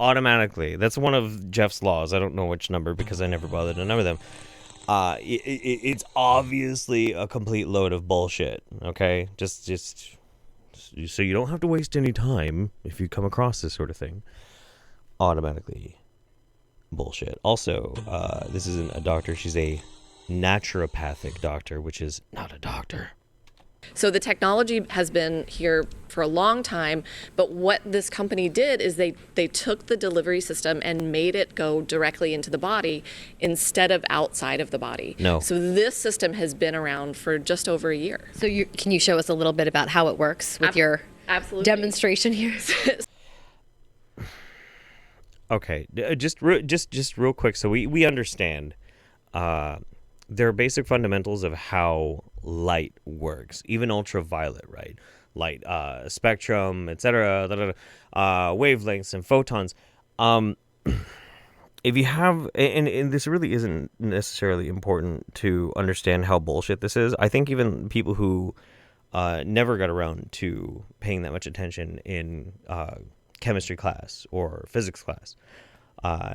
Automatically. That's one of Jeff's laws. I don't know which number because I never bothered to number them. It's obviously a complete load of bullshit, okay? Just so you don't have to waste any time if you come across this sort of thing. Automatically bullshit. Also, this isn't a doctor. She's a naturopathic doctor, which is not a doctor. So the technology has been here for a long time, but what this company did is they took the delivery system and made it go directly into the body instead of outside of the body. No. So this system has been around for just over a year. So can you show us a little bit about how it works with your demonstration here? Okay, just real quick, so we understand. There are basic fundamentals of how light works, even ultraviolet, right? Light spectrum, etc., wavelengths and photons. If you have, and this really isn't necessarily important to understand how bullshit this is. I think even people who never got around to paying that much attention in chemistry class or physics class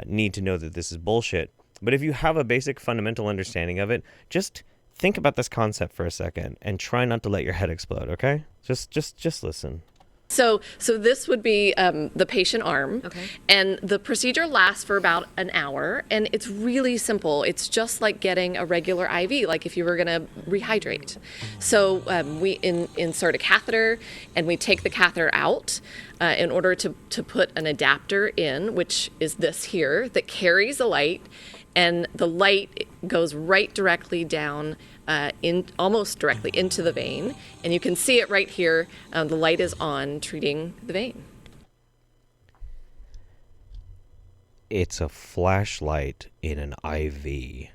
need to know that this is bullshit. But if you have a basic fundamental understanding of it, just think about this concept for a second and try not to let your head explode, okay? Just listen. So this would be the patient arm, and the procedure lasts for about an hour, and it's really simple. It's just like getting a regular IV, like if you were going to rehydrate. So we insert a catheter, and we take the catheter out in order to put an adapter in, which is this here, that carries a light, and the light goes right directly down almost directly into the vein, and you can see it right here. The light is on, treating the vein. It's a flashlight in an IV.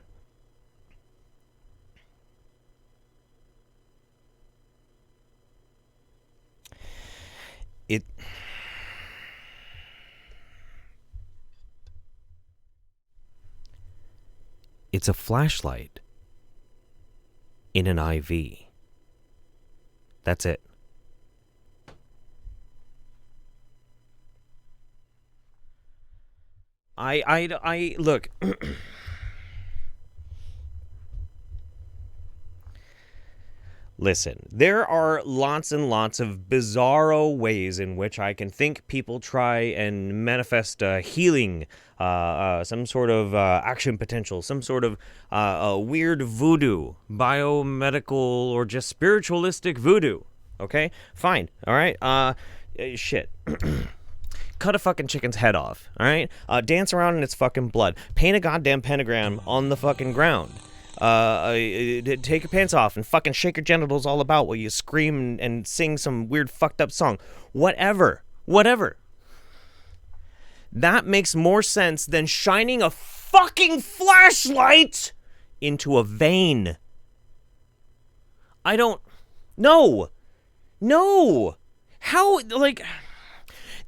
It's a flashlight in an IV. That's it. I look. Listen, there are lots and lots of bizarro ways in which I can think people try and manifest healing, some sort of action potential, some sort of weird voodoo, biomedical, or just spiritualistic voodoo. Okay? Fine. All right? Shit. Cut a fucking chicken's head off. All right? Dance around in its fucking blood. Paint a goddamn pentagram on the fucking ground. Take your pants off and fucking shake your genitals all about while you scream and sing some weird fucked up song. Whatever. That makes more sense than shining a fucking flashlight into a vein. I don't... No! How, like...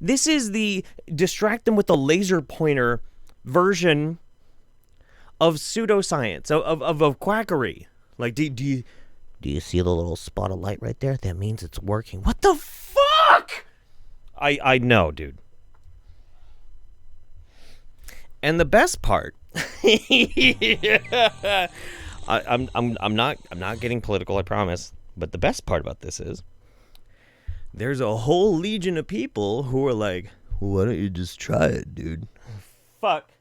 This is the distract them with a laser pointer version of pseudoscience, of quackery. Like, do you see the little spot of light right there? That means it's working. What the fuck? I know, dude. And the best part, I'm not getting political, I promise. But the best part about this is, there's a whole legion of people who are like, well, why don't you just try it, dude? Fuck.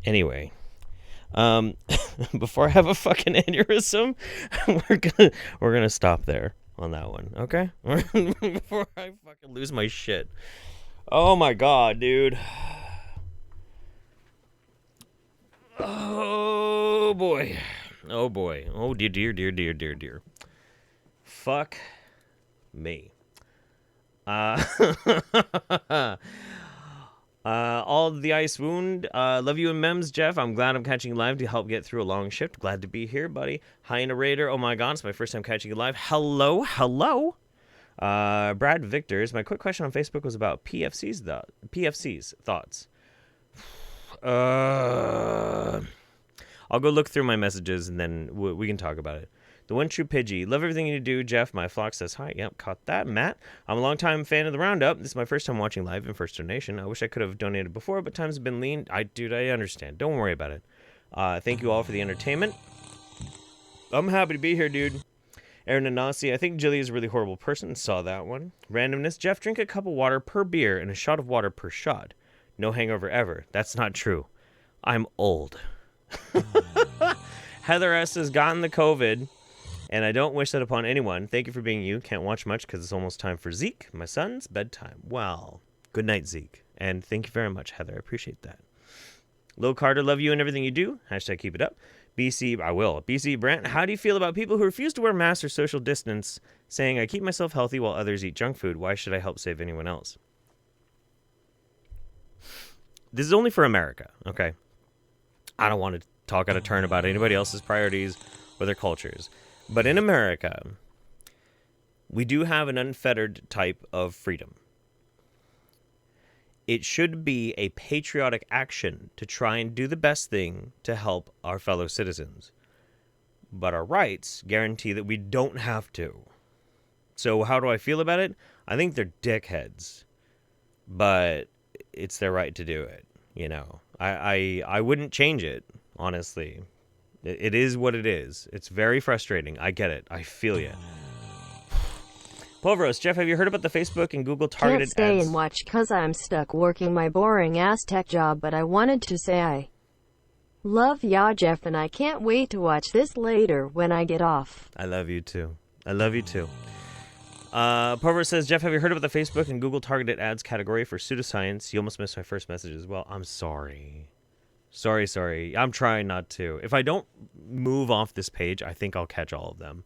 Anyway, before I have a fucking aneurysm, we're gonna stop there on that one, okay? Before I fucking lose my shit. Oh my god, dude. Oh boy. Oh boy. Oh dear. Fuck me. All the ice wound. Love you and mems, Jeff. I'm glad I'm catching you live to help get through a long shift. Glad to be here, buddy. Hi, narrator. Oh my god, it's my first time catching you live. Hello. Brad Victors. My quick question on Facebook was about PFC's thoughts. I'll go look through my messages and then we can talk about it. The One True Pidgey. Love everything you do, Jeff. My flock says hi. Yep, caught that. Matt. I'm a longtime fan of the Roundup. This is my first time watching live and first donation. I wish I could have donated before, but times have been lean. I understand. Don't worry about it. Thank you all for the entertainment. I'm happy to be here, dude. Aaron Anasi. I think Jilly is a really horrible person. Saw that one. Randomness. Jeff, drink a cup of water per beer and a shot of water per shot. No hangover ever. That's not true. I'm old. Heather S. has gotten the COVID, and I don't wish that upon anyone. Thank you for being you. Can't watch much because it's almost time for Zeke, my son's bedtime. Well, good night, Zeke. And thank you very much, Heather. I appreciate that. Lil Carter, love you and everything you do. Hashtag keep it up. BC, I will. BC Brant, how do you feel about people who refuse to wear masks or social distance, saying, I keep myself healthy while others eat junk food. Why should I help save anyone else? This is only for America, okay? I don't want to talk out of turn about anybody else's priorities or their cultures. But in America, We do have an unfettered type of freedom. It should be a patriotic action to try and do the best thing to help our fellow citizens. But our rights guarantee that we don't have to. So how do I feel about it? I think they're dickheads. But it's their right to do it, you know. I wouldn't change it, honestly. It is what it is. It's very frustrating. I get it. I feel you. Pulveros, Jeff, have you heard about the Facebook and Google targeted ads? Can't stay and watch cause I'm stuck working my boring ass tech job, but I wanted to say I love ya, Jeff, and I can't wait to watch this later when I get off. I love you too. I love you too. Pulveros says, Jeff, have you heard about the Facebook and Google targeted ads category for pseudoscience? You almost missed my first message as well. I'm sorry. Sorry. I'm trying not to. If I don't move off this page, I think I'll catch all of them.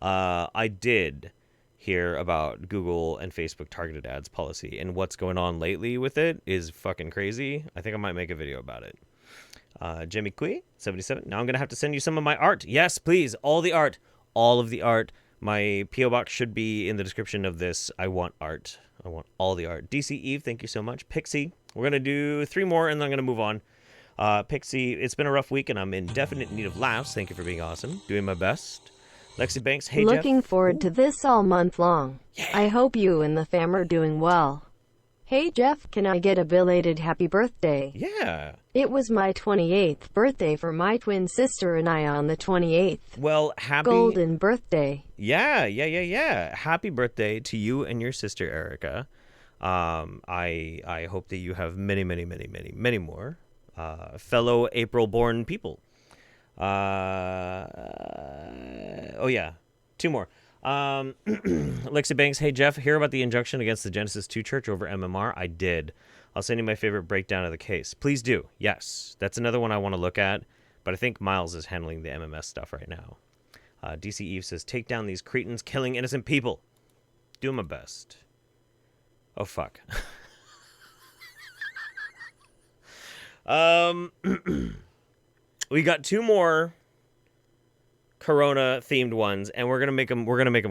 I did hear about Google and Facebook targeted ads policy, and what's going on lately with it is fucking crazy. I think I might make a video about it. Jimmy Quee, 77. Now I'm going to have to send you some of my art. Yes, please. All the art. All of the art. My P.O. box should be in the description of this. I want art. I want all the art. DC Eve, thank you so much. Pixie, we're going to do 3 more, and then I'm going to move on. Pixie, it's been a rough week, and I'm in definite need of laughs. Thank you for being awesome. Doing my best. Lexi Banks, hey, Looking Jeff. forward to this all month long. Yeah. I hope you and the fam are doing well. Hey, Jeff, can I get a belated happy birthday? Yeah. It was my 28th birthday for my twin sister and I on the 28th. Well, happy... Golden birthday. Yeah. Happy birthday to you and your sister, Erica. I hope that you have many more fellow April-born people. Oh, yeah. 2 more. Lexi Banks, hey, Jeff, hear about the injunction against the Genesis 2 church over MMR? I did. I'll send you my favorite breakdown of the case. Please do. Yes. That's another one I want to look at, but I think Miles is handling the MMS stuff right now. DC Eve says, take down these cretins killing innocent people. Do my best. Oh, fuck. We got 2 more Corona themed ones, and we're gonna make them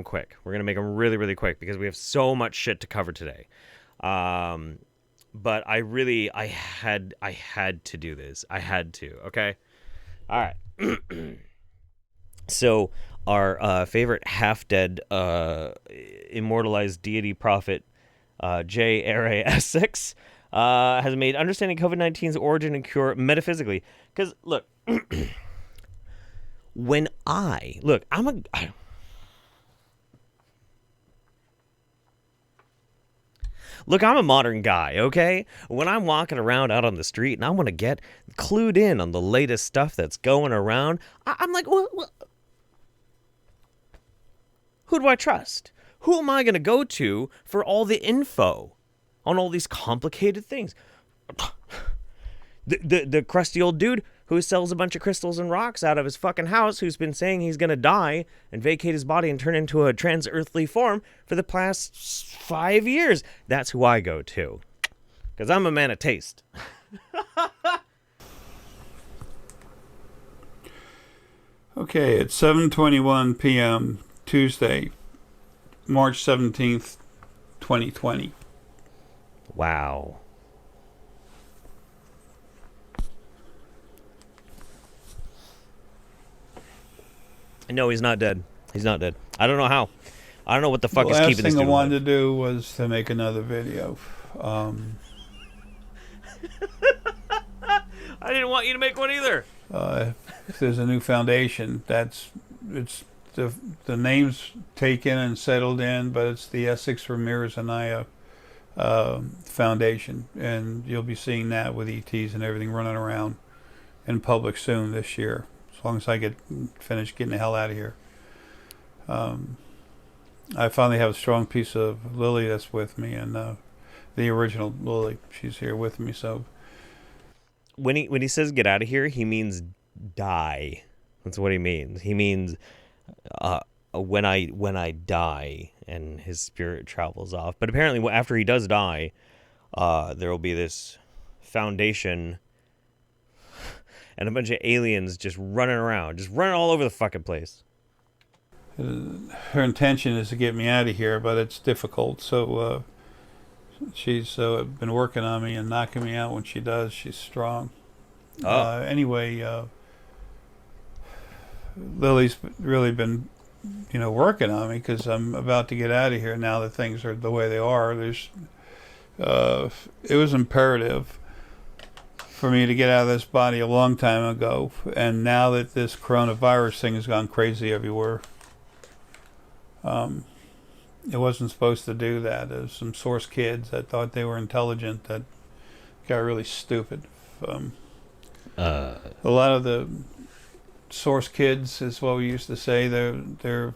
quick. We're gonna make them really quick because we have so much shit to cover today. But I had to do this. I had to. Okay. All right. So our favorite half-dead immortalized deity prophet, J. Ara Essex, has made understanding COVID-19's origin and cure metaphysically. Because look. When I'm a modern guy, okay? When I'm walking around out on the street and I want to get clued in on the latest stuff that's going around, I'm like, what? Who do I trust? Who am I going to go to for all the info on all these complicated things? The crusty old dude who sells a bunch of crystals and rocks out of his fucking house, who's been saying he's going to die and vacate his body and turn into a trans-earthly form for the past 5 years. That's who I go to. Because I'm a man of taste. Okay, it's 7:21 p.m. Tuesday, March 17th, 2020. Wow. No, he's not dead. He's not dead. I don't know how. I don't know what the fuck is keeping this dude The last thing I wanted alive. to do was to make another video. I didn't want you to make one either. If there's a new foundation, it's the name's taken and settled in, but it's the Essex Ramirez Anaya Foundation, and you'll be seeing that with ETs and everything running around in public soon this year. As long as I get finished getting the hell out of here. I finally have a strong piece of Lily that's with me, and the original Lily, she's here with me. So when he says get out of here, he means die. That's what he means. He means when I die and his spirit travels off. But apparently after he does die, there will be this foundation and a bunch of aliens just running around, just running all over the fucking place. her intention is to get me out of here, but it's difficult. So she's been working on me and knocking me out when she does. She's strong. Anyway, Lily's really been, working on me because I'm about to get out of here now that things are the way they are. It was imperative for me to get out of this body a long time ago, and now that this coronavirus thing has gone crazy everywhere, it wasn't supposed to do that. There's some source kids that thought they were intelligent that got really stupid. A lot of the source kids is what we used to say. They're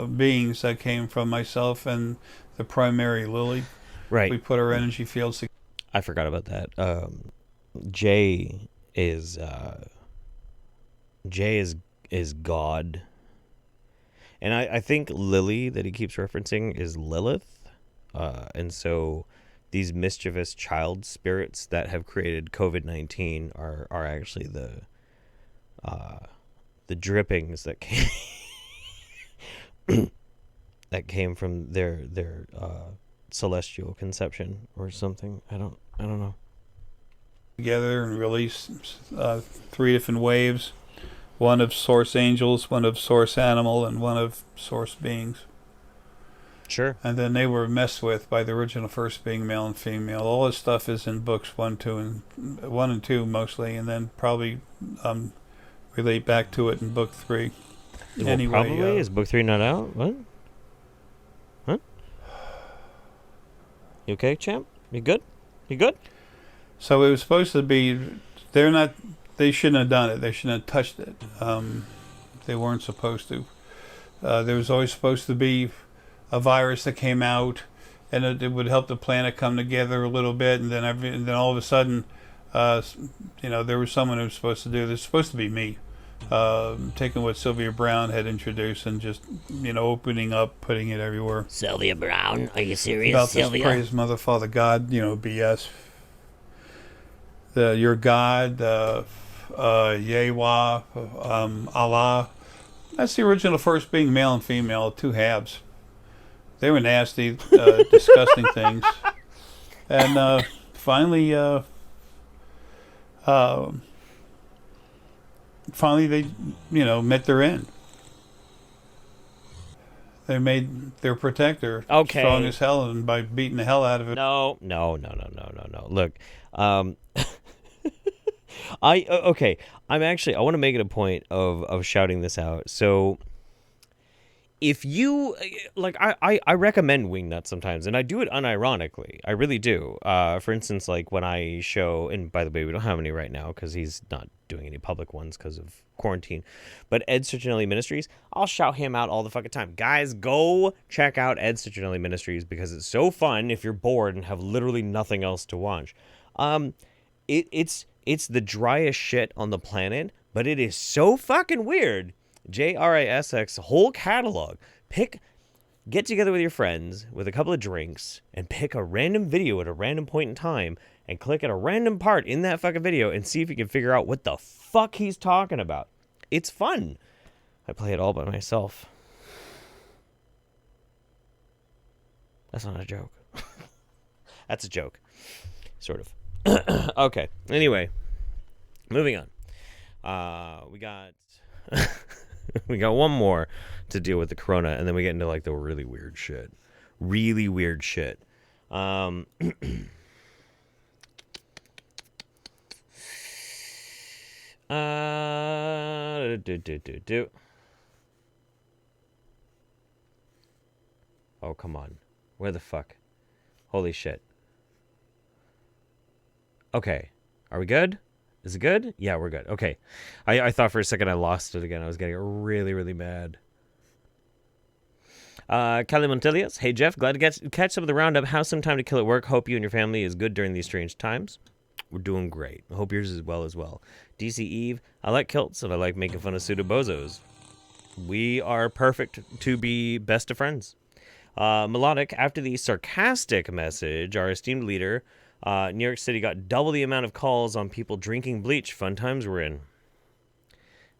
beings that came from myself and the primary Lily. Right. We put our energy fields together. I forgot about that. Jay is God. And I think Lily that he keeps referencing is Lilith. And so these mischievous child spirits that have created COVID-19 are actually the drippings that came from their celestial conception or something. I don't know. Together and release 3 different waves. One of source angels, one of source animal, and one of source beings. Sure. And then they were messed with by the original first being male and female. All this stuff is in books 1 and 2 mostly, and then probably relate back to it in book 3. Well, anyway, probably is book 3 not out? What? Huh? You okay, champ? You good? You good? So it was supposed to be. They shouldn't have done it. They shouldn't have touched it. They weren't supposed to. There was always supposed to be a virus that came out, and it would help the planet come together a little bit, and then all of a sudden, there was someone who was supposed to do this. It's supposed to be me, taking what Sylvia Brown had introduced and just opening up, putting it everywhere. Sylvia Brown, are you serious, About Sylvia? this praise Mother, Father, God, BS. Your God, Yahweh, Allah. That's the original first being, male and female, 2 halves. They were nasty, disgusting things. And finally they, met their end. They made their protector strong as hell, and by beating the hell out of it. No. Look, I want to make it a point of shouting this out. So if you I recommend Wingnut sometimes, and I do it unironically. I really do. For instance, like when I show, and by the way, we don't have any right now because he's not doing any public ones because of quarantine. But Ed Cicinelli Ministries, I'll shout him out all the fucking time. Guys, go check out Ed Cicinelli Ministries because it's so fun if you're bored and have literally nothing else to watch. It's the driest shit on the planet, but it is so fucking weird. JRISX whole catalog. Get together with your friends with a couple of drinks and pick a random video at a random point in time and click at a random part in that fucking video and see if you can figure out what the fuck he's talking about. It's fun. I play it all by myself. That's not a joke. That's a joke. Sort of. Okay. Anyway, moving on. We got we got one more to deal with the corona, and then we get into like the really weird shit. Really weird shit. Oh, come on. Where the fuck? Holy shit. Okay. Are we good? Is it good? Yeah, we're good. Okay. I thought for a second I lost it again. I was getting really, really mad. Kelly Montelius. Hey, Jeff. Glad to catch some of the roundup. How's some time to kill at work? Hope you and your family is good during these strange times. We're doing great. I hope yours is well as well. DC Eve. I like kilts and I like making fun of pseudo-bozos. We are perfect to be best of friends. Melodic. After the sarcastic message, our esteemed leader... New York City got double the amount of calls on people drinking bleach. Fun times we're in.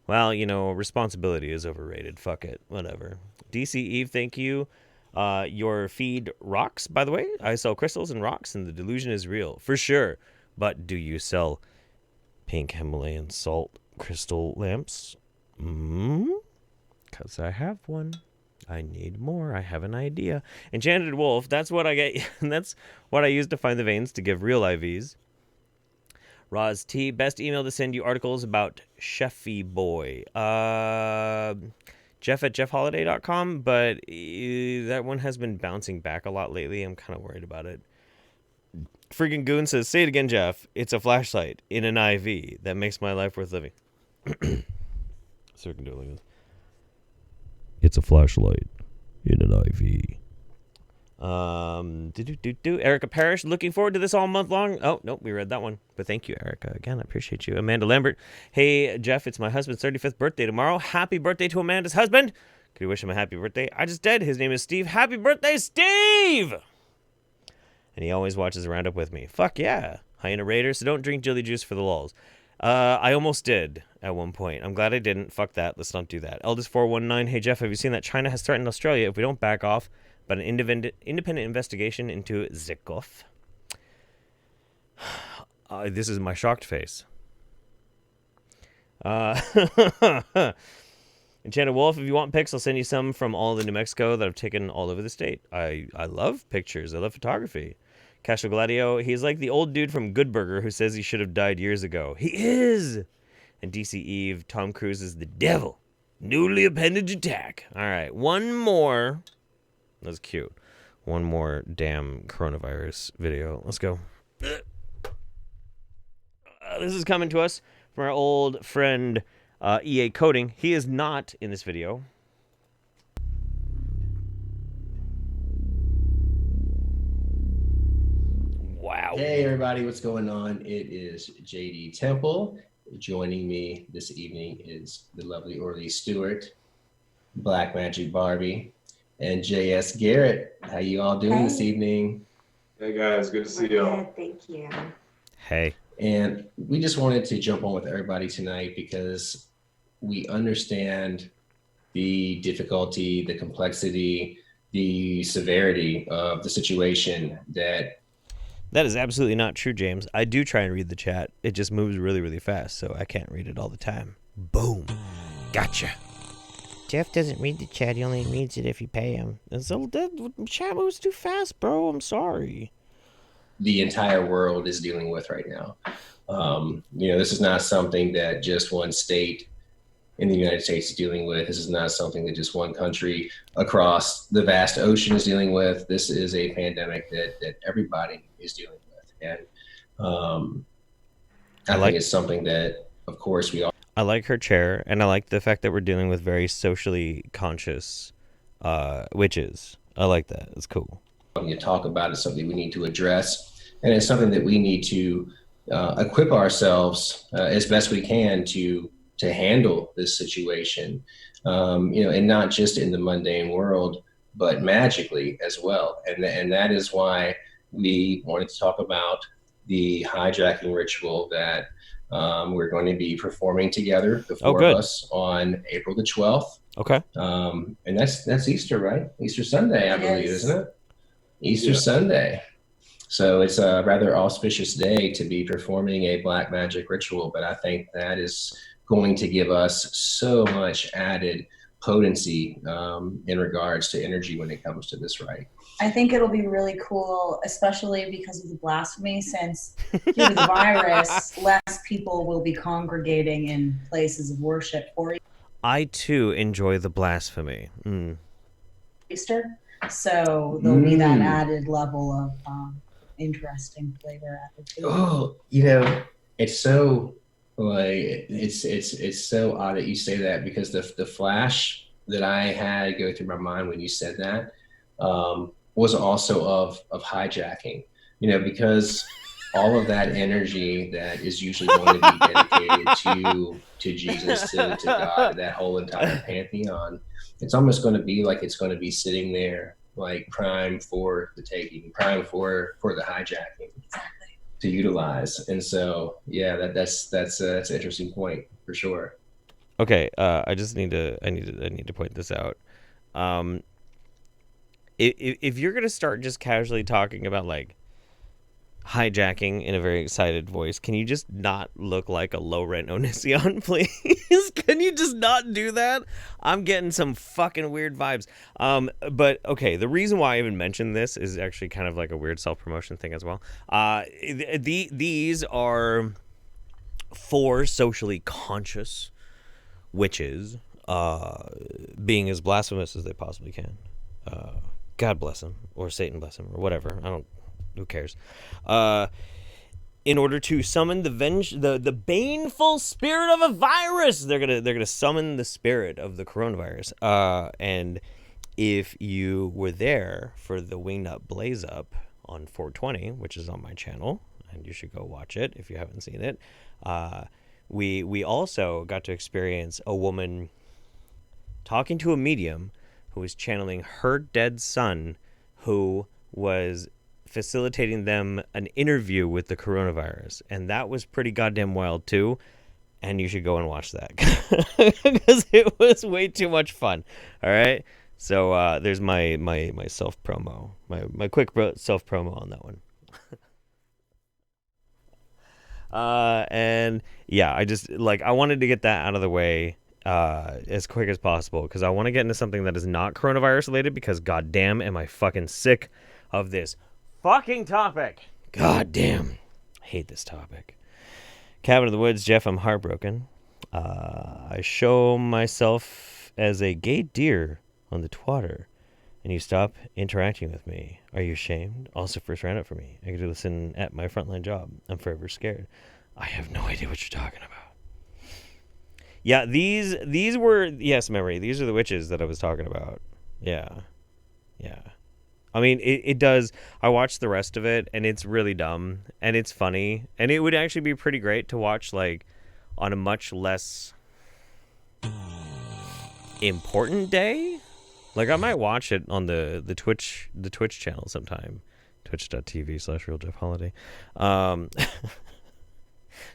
Well, responsibility is overrated. Fuck it. Whatever. DC Eve, thank you. Your feed rocks, by the way. I sell crystals and rocks, and the delusion is real. For sure. But do you sell pink Himalayan salt crystal lamps? Because I have one. I need more. I have an idea. Enchanted Wolf, that's what I get. That's what I use to find the veins to give real IVs. Roz T, best email to send you articles about Chefy Boy. Jeff at jeffholiday.com, but that one has been bouncing back a lot lately. I'm kind of worried about it. Freaking Goon says, say it again, Jeff. It's a flashlight in an IV that makes my life worth living. So we can do it like this. It's a flashlight in an IV. Erica Parrish, looking forward to this all month long. Oh, nope, we read that one. But thank you, Erica. Again, I appreciate you. Amanda Lambert. Hey, Jeff, it's my husband's 35th birthday tomorrow. Happy birthday to Amanda's husband. Could you wish him a happy birthday? I just did. His name is Steve. Happy birthday, Steve! And he always watches Roundup with me. Fuck yeah. Hyena Raider, so don't drink Jilly Juice for the lulz. I almost did at one point. I'm glad I didn't. Fuck that. Let's not do that. Eldest419. Hey, Jeff, have you seen that China has threatened Australia if we don't back off? But an independent investigation into Zikov. This is my shocked face. Enchanted Wolf, if you want pics, I'll send you some from all the New Mexico that I've taken all over the state. I love pictures. I love photography. Casual Gladio, he's like the old dude from Good Burger who says he should have died years ago. He is! And DC Eve, Tom Cruise is the devil. Newly appendage attack. All right, one more. That's cute. One more damn coronavirus video. Let's go. This is coming to us from our old friend EA Coding. He is not in this video. Wow. Hey everybody, what's going on? It is JD Temple. Joining me this evening is the lovely Orly Stewart, Black Magic Barbie, and JS Garrett. How you all doing this evening? Hey guys, good to see y'all. Thank you. Hey. And we just wanted to jump on with everybody tonight because we understand the difficulty, the complexity, the severity of the situation that... That is absolutely not true, James. I do try and read the chat. It just moves really, really fast, so I can't read it all the time. Boom. Gotcha. Jeff doesn't read the chat. He only reads it if you pay him. And so the chat moves too fast, bro. I'm sorry. The entire world is dealing with right now. This is not something that just one state in the United States is dealing with. This is not something that just one country across the vast ocean is dealing with. This is a pandemic that everybody is dealing with. And I think it's something that, of course, we all... I like her chair, and I like the fact that we're dealing with very socially conscious witches. I like that. It's cool. When you talk about it, it's something we need to address, and it's something that we need to equip ourselves as best we can to handle this situation, and not just in the mundane world, but magically as well. And that is why we wanted to talk about the hijacking ritual that we're going to be performing together, the four of us, on April the 12th. Okay. And that's Easter, right? Easter Sunday, I believe, isn't it? Easter Sunday. So it's a rather auspicious day to be performing a black magic ritual, but I think that is going to give us so much added potency in regards to energy when it comes to this rite. I think it'll be really cool, especially because of the blasphemy, since due to the virus, less people will be congregating in places of worship for I, too, enjoy the blasphemy. Easter. So there'll be that added level of interesting flavor added to it. Oh, it's so... it's so odd that you say that, because the flash that I had go through my mind when you said that was also of hijacking, because all of that energy that is usually going to be dedicated to Jesus, to God, that whole entire pantheon, it's almost going to be like it's going to be sitting there like prime for the taking, prime for the hijacking. Exactly. To utilize. And so that's an interesting point for sure. Okay, I need to point this out. If you're gonna start just casually talking about like hijacking in a very excited voice, can you just not look like a low rent Onision, please? Can you just not do that? I'm getting some fucking weird vibes. But okay, the reason why I even mentioned this is actually kind of like a weird self-promotion thing as well. These are 4 socially conscious witches being as blasphemous as they possibly can. God bless them, or Satan bless them, or whatever. Who cares? In order to summon the baneful spirit of a virus, they're gonna summon the spirit of the coronavirus. And if you were there for the Wingnut Blaze Up on 420, which is on my channel, and you should go watch it if you haven't seen it, we also got to experience a woman talking to a medium who was channeling her dead son, who was facilitating them an interview with the coronavirus. And that was pretty goddamn wild too. And you should go and watch that because it was way too much fun. All right. So there's my self promo, my quick self promo on that one. And yeah, I wanted to get that out of the way as quick as possible, because I want to get into something that is not coronavirus related, because goddamn am I fucking sick of this fucking topic. Goddamn, I hate this topic. Cabin in the Woods, Jeff, I'm heartbroken. I show myself as a gay deer on the twatter, and you stop interacting with me. Are you ashamed? Also, first roundup for me. I could listen at my frontline job. I'm forever scared. I have no idea what you're talking about. Yeah, these were, yes, memory. These are the witches that I was talking about. Yeah. I mean, it does. I watched the rest of it, and it's really dumb, and it's funny, and it would actually be pretty great to watch, like, on a much less important day. Like, I might watch it on the Twitch channel sometime. Twitch.tv/RealJeffHoliday.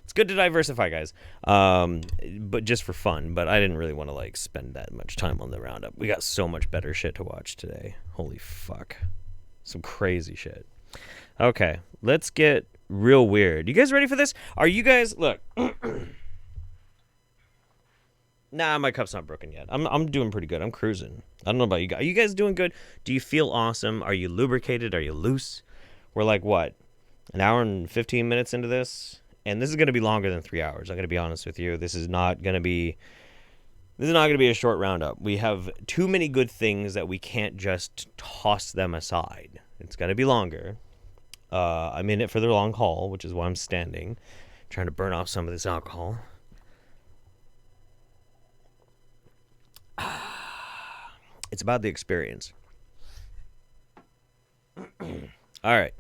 It's good to diversify, guys. But just for fun. But I didn't really want to like spend that much time on the roundup. We got so much better shit to watch today. Holy fuck. Some crazy shit. Okay, let's get real weird. You guys ready for this? Are you guys, look. Nah, my cup's not broken yet. I'm doing pretty good. I'm cruising. I don't know about you guys. Are you guys doing good? Do you feel awesome? Are you lubricated? Are you loose? We're like, what? An hour and 15 minutes into this? And this is going to be longer than 3 hours. I'm going to be honest with you. This is not going to be a short roundup. We have too many good things that we can't just toss them aside. It's going to be longer. I'm in it for the long haul, which is why I'm standing, trying to burn off some of this alcohol. It's about the experience. All right.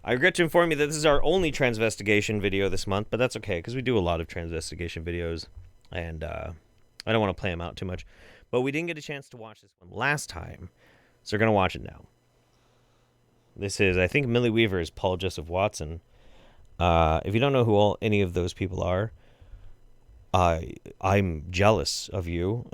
I regret to inform you that this is our only Transvestigation video this month, but that's okay, because we do a lot of Transvestigation videos, and I don't want to play them out too much. But we didn't get a chance to watch this one last time, so we're going to watch it now. This is, I think, Millie Weaver's Paul Joseph Watson. If you don't know who any of those people are, I'm jealous of you.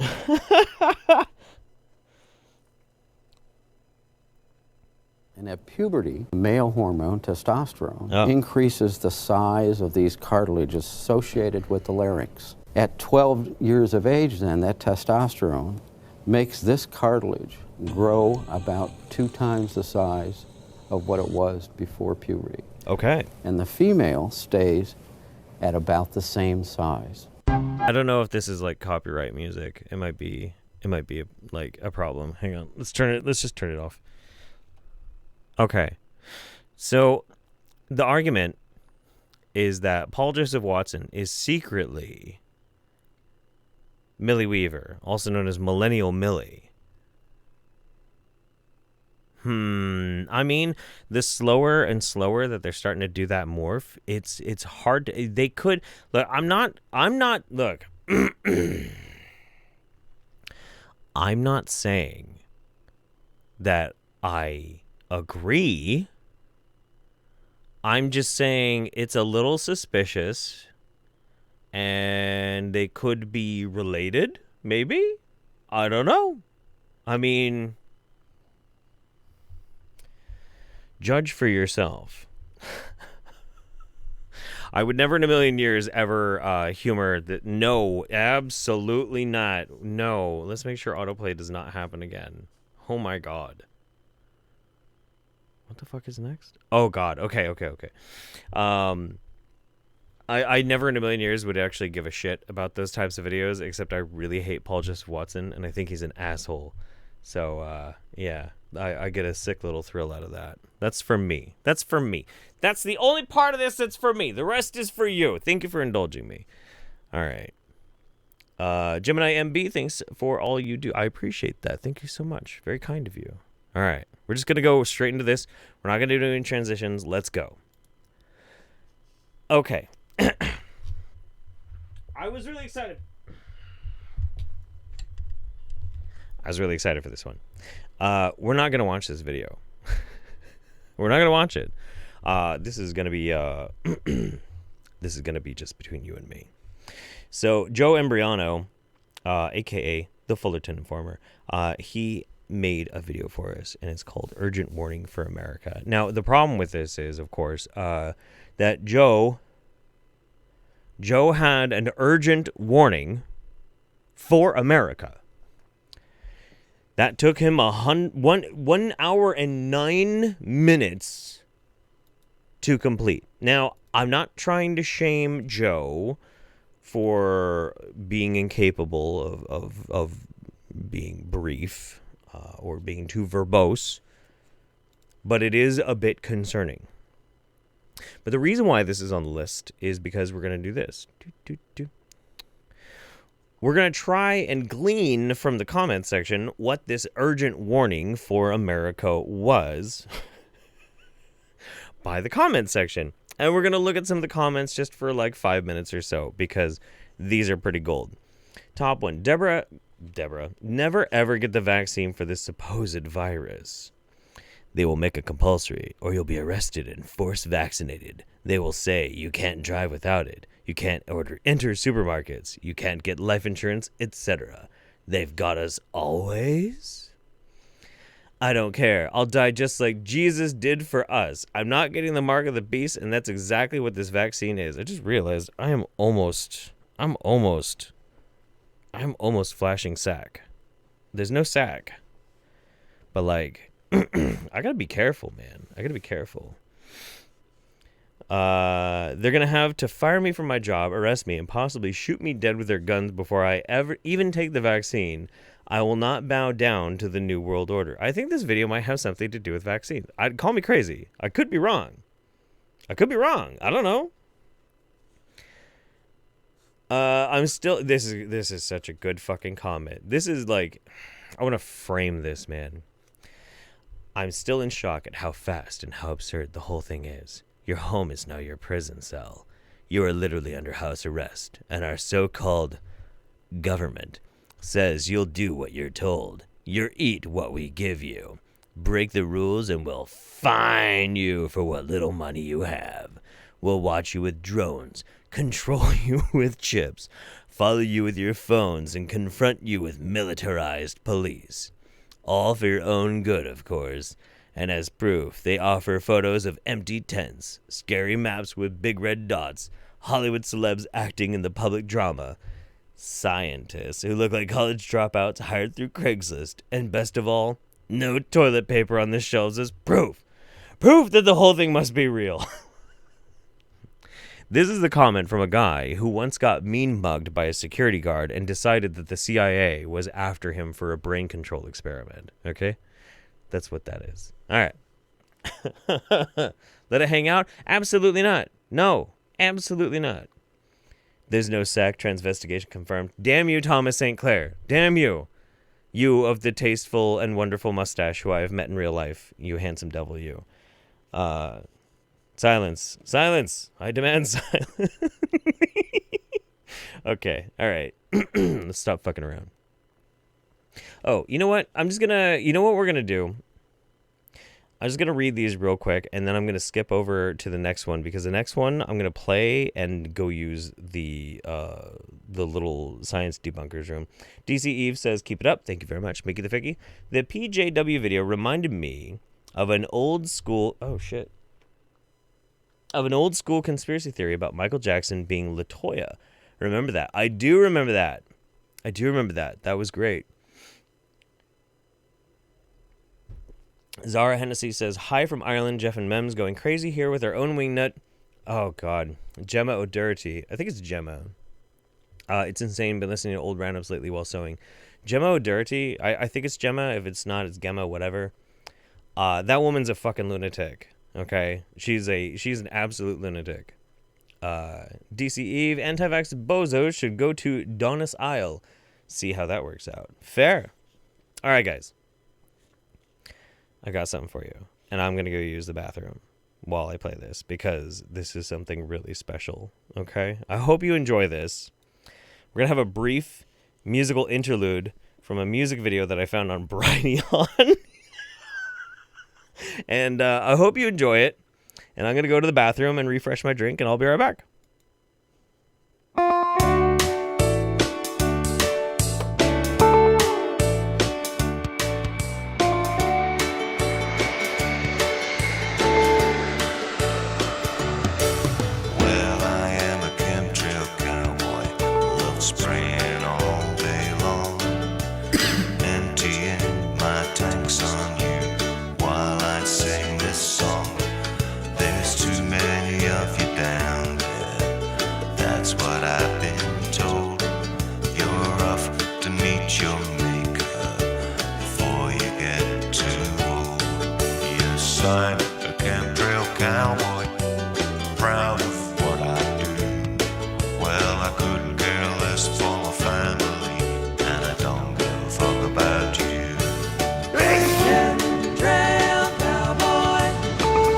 And at puberty, male hormone, testosterone, increases the size of these cartilages associated with the larynx. At 12 years of age, then, that testosterone makes this cartilage grow about 2 times the size of what it was before puberty. Okay. And the female stays at about the same size. I don't know if this is like copyright music. It might be like a problem. Hang on. Let's just turn it off. Okay, so the argument is that Paul Joseph Watson is secretly Millie Weaver, also known as Millennial Millie. I mean, the slower and slower that they're starting to do that morph, it's hard to, they could, look, I'm not, look, I'm not saying that I agree. I'm just saying it's a little suspicious, and they could be related, maybe. I don't know. I mean, judge for yourself. I would never in a million years ever humor that. No, absolutely not. No. Let's make sure autoplay does not happen again. Oh my god. What the fuck is next? Oh god. Okay. I never in a million years would actually give a shit about those types of videos, except I really hate Paul Joseph Watson, and I think he's an asshole. So, yeah, I get a sick little thrill out of that. That's for me. That's for me. That's the only part of this that's for me. The rest is for you. Thank you for indulging me. All right. Gemini MB, thanks for all you do. I appreciate that. Thank you so much. Very kind of you. All right. We're just going to go straight into this. We're not going to do any transitions. Let's go. Okay. I was really excited. I was really excited for this one. We're not going to watch this video. We're not going to watch it. This is going to be this is going to be just between you and me. So Joe Embriano, aka the Fullerton Informer, he made a video for us, and it's called Urgent Warning for America. Now, the problem with this is, of course, that Joe had an urgent warning for America. That took him 1 hour and 9 minutes to complete. Now, I'm not trying to shame Joe for being incapable of being brief or being too verbose, but it is a bit concerning. But the reason why this is on the list is because we're going to do this. We're going to try and glean from the comment section what this urgent warning for America was by the comment section. And we're going to look at some of the comments just for like 5 minutes or so, because these are pretty gold. Top one, Deborah, never ever get the vaccine for this supposed virus. They will make it compulsory, or you'll be arrested and force vaccinated. They will say you can't drive without it. You can't enter supermarkets. You can't get life insurance, etc. They've got us always. I don't care. I'll die just like Jesus did for us. I'm not getting the mark of the beast, and that's exactly what this vaccine is. I just realized I'm almost flashing sack. There's no sack. But like, I gotta be careful, man. I gotta be careful. They're gonna have to fire me from my job, arrest me, and possibly shoot me dead with their guns before I ever even take the vaccine. I will not bow down to the New World Order. I think this video might have something to do with vaccines. I'd call me crazy. I could be wrong. I don't know. I'm still. This is such a good fucking comment. This is like, I want to frame this, man. I'm still in shock at how fast and how absurd the whole thing is. Your home is now your prison cell. You are literally under house arrest, and our so-called government says you'll do what you're told. You eat what we give you. Break the rules and we'll fine you for what little money you have. We'll watch you with drones, control you with chips, follow you with your phones, and confront you with militarized police. All for your own good, of course. And as proof, they offer photos of empty tents, scary maps with big red dots, Hollywood celebs acting in the public drama, scientists who look like college dropouts hired through Craigslist, and best of all, no toilet paper on the shelves as proof. Proof that the whole thing must be real. This is the comment from a guy who once got mean mugged by a security guard and decided that the CIA was after him for a brain control experiment. Okay? That's what that is. All right. Let it hang out? Absolutely not. No, absolutely not. There's no sack. Transvestigation confirmed. Damn you, Thomas St. Clair. Damn you. You of the tasteful and wonderful mustache who I have met in real life. You handsome devil, you. Silence. Silence. I demand silence. Okay. All right. Let's stop fucking around. Oh, you know what? I'm just gonna... You know what we're gonna do? I'm just going to read these real quick, and then I'm going to skip over to the next one, because the next one I'm going to play and go use the little science debunkers room. DC Eve says, keep it up. Thank you very much. Mickey the Ficky. The PJW video reminded me of an old school... Oh, shit. Of an old school conspiracy theory about Michael Jackson being LaToya. Remember that? I do remember that. That was great. Zara Hennessy says, hi from Ireland. Jeff and Mems going crazy here with our own wingnut. Oh, God. Gemma O'Doherty. I think it's Gemma. It's insane. Been listening to old roundups lately while sewing. Gemma O'Doherty. I think it's Gemma. If it's not, it's Gemma, whatever. That woman's a fucking lunatic. Okay? She's an absolute lunatic. DC Eve. Anti-vax bozos should go to Donis Isle. See how that works out. Fair. All right, guys. I got something for you, and I'm going to go use the bathroom while I play this, because this is something really special, okay? I hope you enjoy this. We're going to have a brief musical interlude from a music video that I found on Brighteon. And I hope you enjoy it, and I'm going to go to the bathroom and refresh my drink, and I'll be right back. Well, I am a chemtrail cowboy, love spraying all day long, emptying my tanks on you while I sing this song. There's too many of you down there, that's what I've been told. You're off to meet your maker before you get too old. Yes, I'm a chemtrail cowboy, proud of what I do. Well, I couldn't care less for my family, and I don't give a fuck about you. Chemtrail cowboy,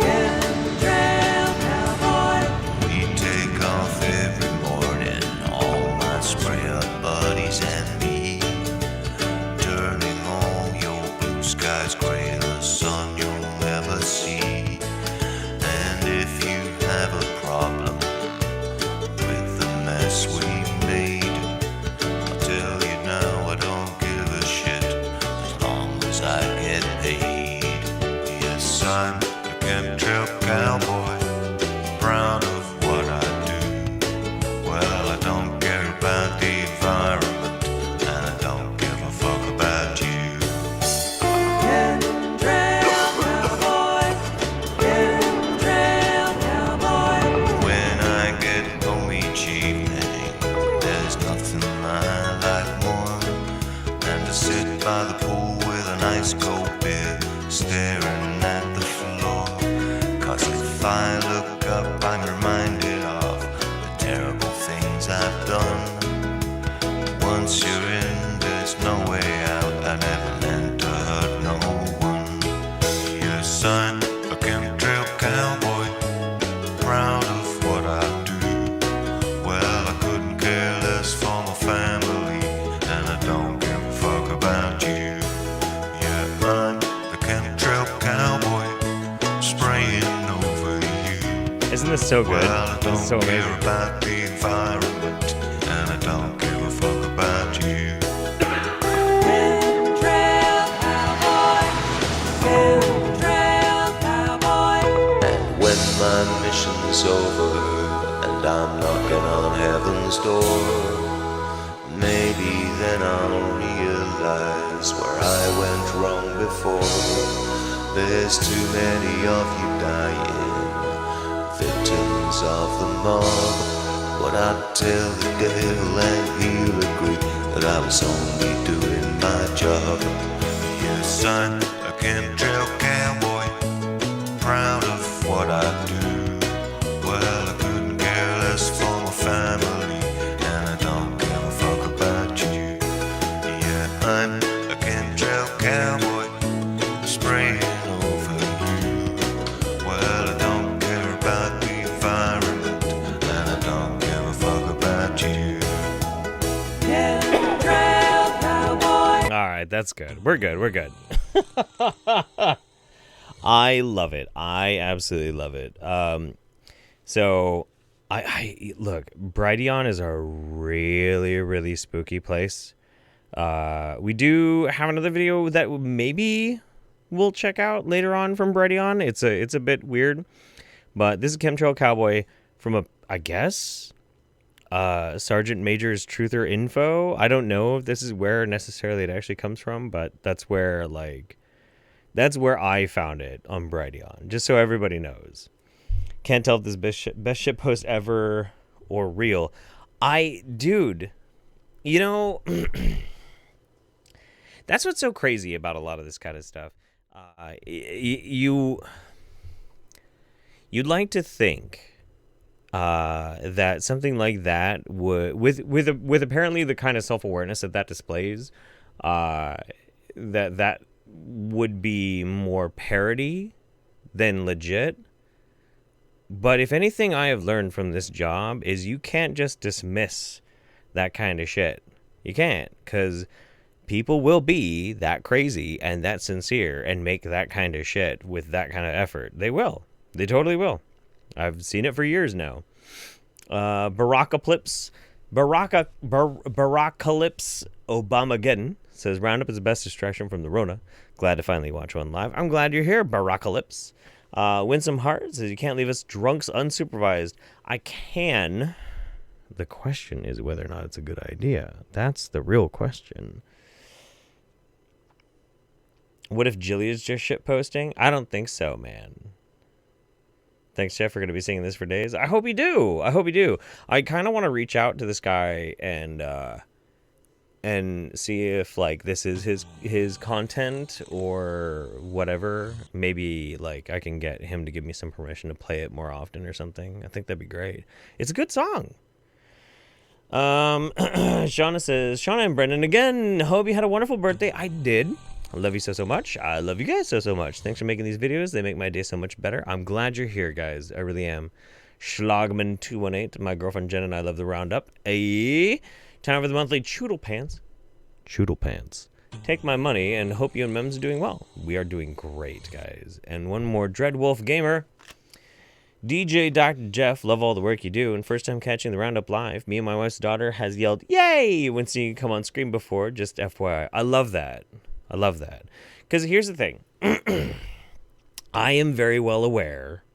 chemtrail cowboy. We take off every morning, all my spray-up buddies and me, turning all your blue skies gray, the sun you'll never see. And if you have a problem with the mess we made, I'll tell you now, I don't give a shit as long as I get paid. Yes, I'm a chemtrail cowboy, proud of what I do. Well, I don't care about the environment, and I don't give a fuck about you. Chemtrail cowboy, chemtrail cowboy. When I get home each evening, there's nothing I like more than to sit by the pool with a nice cold beer, staring at the floor. 'Cause if I look up, I'm reminded of the terrible things I've done. Once you're in, there's no way out. I never meant to hurt no one. Yes, I'm a chemtrail cowboy, proud of what I do. Well, I couldn't care less for my family, and I don't give a fuck about you. Yeah, I'm a chemtrail cowboy, spraying over you. Isn't this so good? Well, I This don't is so care amazing. about the environment, and I don't give a fuck about you. Chemtrail cowboy, chemtrail cowboy. And when my mission's over and I'm knocking on heaven's door, maybe then I'll realize where I went wrong before. There's too many of you dying, victims of the mob. What I'd tell the devil and he'll agree that I was only doing my job. Yes, I'm a chemtrail cowboy, proud of what I do. Well, I couldn't care less for my family, and I don't give a fuck about you. Yeah, I'm a chemtrail cowboy, spraying over you. Well, I don't care about the environment, and I don't give a fuck about you. Chemtrail cowboy. All right, that's good. We're good. I love it. I absolutely love it. So I look, Brighteon is a really, really spooky place. We do have another video that maybe we'll check out later on from Brighteon. It's a bit weird, but this is Chemtrail Cowboy from I guess Sergeant Major's Truther Info. I don't know if this is where necessarily it actually comes from, but that's where I found it on Brighteon, just so everybody knows. Can't tell if this best shit post ever or real. Dude, you know, that's what's so crazy about a lot of this kind of stuff. You'd like to think that something like that would, with apparently the kind of self-awareness that displays, that would be more parody than legit. But if anything I have learned from this job is you can't just dismiss that kind of shit. You can't, because people will be that crazy and that sincere and make that kind of shit with that kind of effort. They will. They totally will. I've seen it for years now. Barackacalypse Obamageddon says Roundup is the best distraction from the Rona. Glad to finally watch one live. I'm glad you're here, Barackacalypse. Winsome Heart says you can't leave us drunks unsupervised. I can. The question is whether or not it's a good idea. That's the real question. What if Jilly is just shit posting? I don't think so, man. Thanks, Jeff. We're going to be singing this for days. I hope you do. I hope you do. I kind of want to reach out to this guy and see if like this is his content or whatever. Maybe like I can get him to give me some permission to play it more often or something. I think that'd be great. It's a good song. Shauna says, Shauna and Brendan again. Hope you had a wonderful birthday. I did. I love you so much. I love you guys so much. Thanks for making these videos. They make my day so much better. I'm glad you're here, guys. I really am. Schlagman218. My girlfriend Jen and I love the Roundup. Hey. Time for the monthly Choodle Pants. Choodle Pants. Take my money and hope you and Mems are doing well. We are doing great, guys. And one more Dreadwolf Gamer. DJ Dr. Jeff, love all the work you do. And first time catching the Roundup live. Me and my wife's daughter has yelled, yay, when seeing you come on screen before. Just FYI. I love that. I love that. Because here's the thing. I am very well aware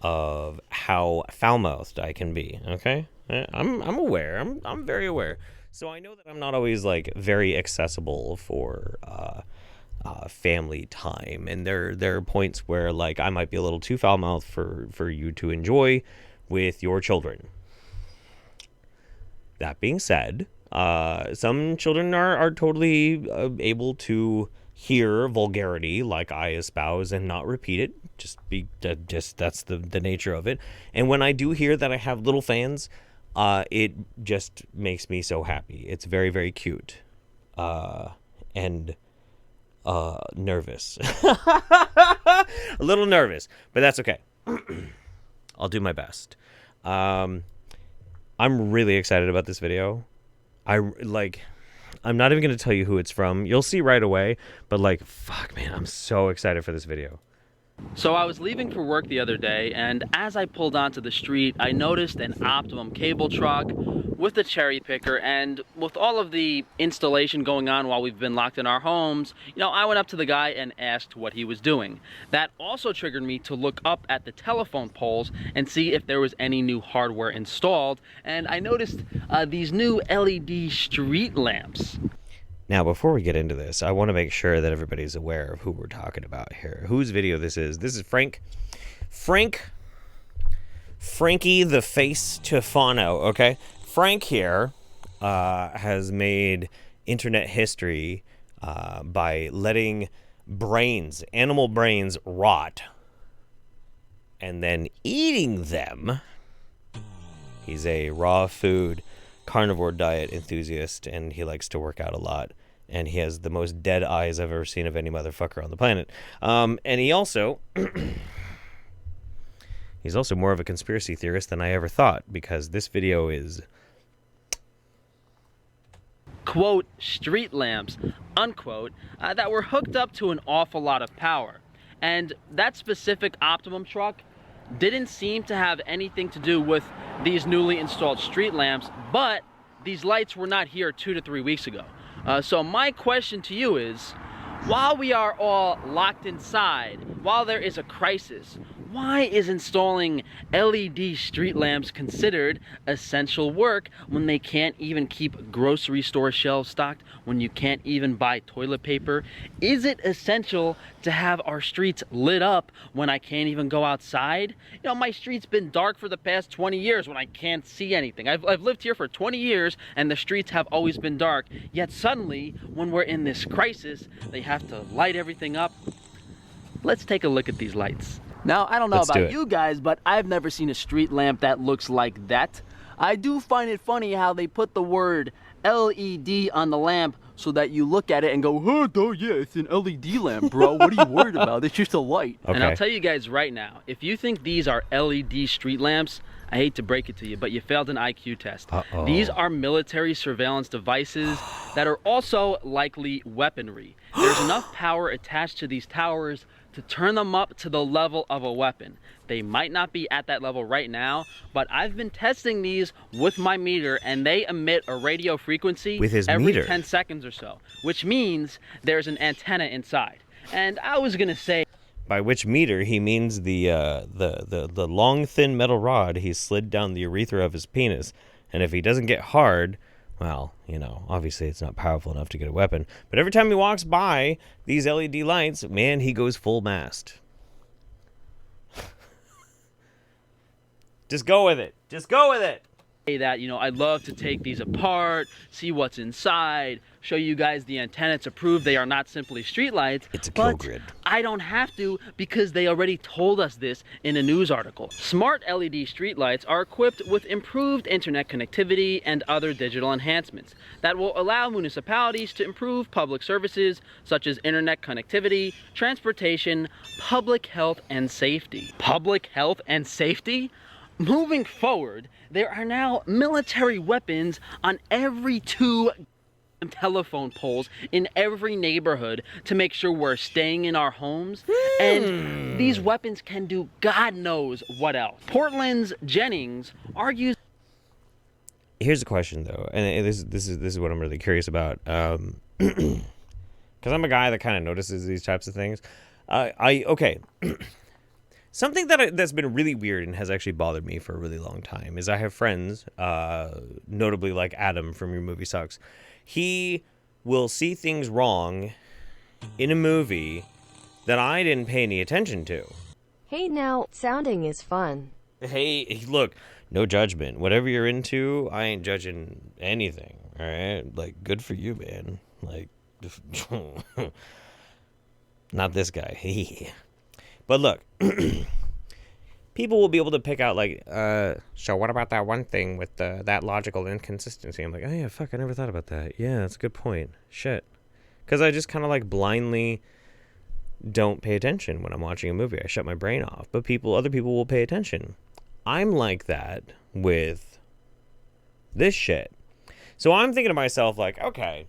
of how foul-mouthed I can be, okay? I'm aware. I'm very aware. So I know that I'm not always, like, very accessible for family time. And there are points where, like, I might be a little too foul-mouthed for you to enjoy with your children. That being said, some children are totally able to hear vulgarity like I espouse and not repeat it. Just that's the nature of it. And when I do hear that I have little fans, it just makes me so happy. It's very, very cute. And nervous. A little nervous, but that's okay. I'll do my best. I'm really excited about this video. I'm not even going to tell you who it's from. You'll see right away, but like, fuck, man, I'm so excited for this video. So I was leaving for work the other day, and as I pulled onto the street, I noticed an Optimum cable truck with a cherry picker, and with all of the installation going on while we've been locked in our homes, you know, I went up to the guy and asked what he was doing. That also triggered me to look up at the telephone poles and see if there was any new hardware installed, and I noticed these new LED street lamps. Now, before we get into this, I want to make sure that everybody's aware of who we're talking about here. Whose video this is. This is Frankie the Face Tufano, okay? Frank here has made internet history by letting animal brains rot, and then eating them. He's a raw food carnivore diet enthusiast, and he likes to work out a lot, and he has the most dead eyes I've ever seen of any motherfucker on the planet. And he also he's also more of a conspiracy theorist than I ever thought, because this video is quote street lamps unquote that were hooked up to an awful lot of power. And that specific Optimum truck didn't seem to have anything to do with these newly installed street lamps, but these lights were not here 2 to 3 weeks ago. So my question to you is, while we are all locked inside, while there is a crisis, why is installing LED street lamps considered essential work when they can't even keep grocery store shelves stocked, when you can't even buy toilet paper? Is it essential to have our streets lit up when I can't even go outside? You know, my street's been dark for the past 20 years when I can't see anything. I've lived here for 20 years and the streets have always been dark. Yet suddenly, when we're in this crisis, they have to light everything up. Let's take a look at these lights. Now, I don't know Let's do about it. you guys, but I've never seen a street lamp that looks like that. I do find it funny how they put the word LED on the lamp so that you look at it and go, oh, yeah, it's an LED lamp, bro. What are you worried about? It's just a light. And I'll tell you guys right now, if you think these are LED street lamps, I hate to break it to you, but you failed an IQ test. These are military surveillance devices that are also likely weaponry. There's enough power attached to these towers to turn them up to the level of a weapon. They might not be at that level right now, but I've been testing these with my meter and they emit a radio frequency With his every meter? 10 seconds or so, which means there's an antenna inside. And I was gonna say, By which meter he means the long thin metal rod he slid down the urethra of his penis, and if he doesn't get hard, well, you know, obviously it's not powerful enough to get a weapon. But every time he walks by these LED lights, man, he goes full mast. Just go with it. Just go with it. That, you know, I'd love to take these apart, see what's inside, show you guys the antenna to prove they are not simply streetlights. It's a kill grid. I don't have to because they already told us this in a news article. Smart LED streetlights are equipped with improved internet connectivity and other digital enhancements that will allow municipalities to improve public services such as internet connectivity, transportation, public health, and safety. Public health and safety? Moving forward, there are now military weapons on every 2 telephone poles in every neighborhood to make sure we're staying in our homes. And these weapons can do God knows what else. Portland's Jennings argues. Here's the question, though, and this is what I'm really curious about, because I'm a guy that kind of notices these types of things. Okay. Something that's been really weird and has actually bothered me for a really long time is I have friends, notably like Adam from Your Movie Sucks. He will see things wrong in a movie that I didn't pay any attention to. Hey, now, sounding is fun. Hey, look, no judgment. Whatever you're into, I ain't judging anything, all right? Like, good for you, man. Like, not this guy. But look, people will be able to pick out, like, so what about that one thing with that logical inconsistency? I'm like, oh, yeah, fuck, I never thought about that. Yeah, that's a good point. Shit. Because I just kind of, like, blindly don't pay attention when I'm watching a movie. I shut my brain off. But other people will pay attention. I'm like that with this shit. So I'm thinking to myself, like, okay,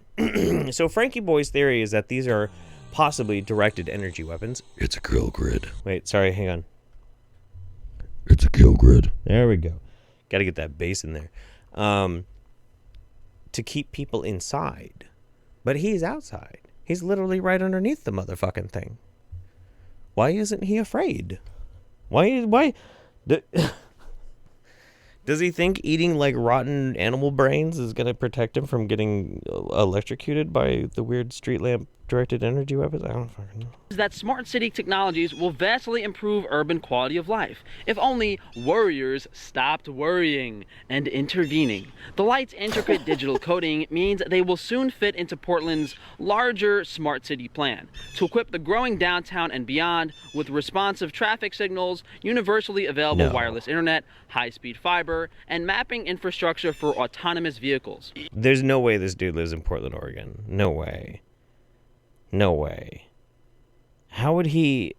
so Frankie Boy's theory is that these are possibly directed energy weapons. It's a kill grid. Wait, sorry, hang on. It's a kill grid. There we go. Got to get that bass in there. To keep people inside. But he's outside. He's literally right underneath the motherfucking thing. Why isn't he afraid? Why? Does he think eating like rotten animal brains is going to protect him from getting electrocuted by the weird street lamp directed energy weapons? I don't fucking know. That smart city technologies will vastly improve urban quality of life if only worriers stopped worrying and intervening. The light's intricate digital coding means they will soon fit into Portland's larger smart city plan to equip the growing downtown and beyond with responsive traffic signals, universally available wireless internet, high-speed fiber, and mapping infrastructure for autonomous vehicles. There's no way this dude lives in Portland, Oregon. No way. No way. How would he...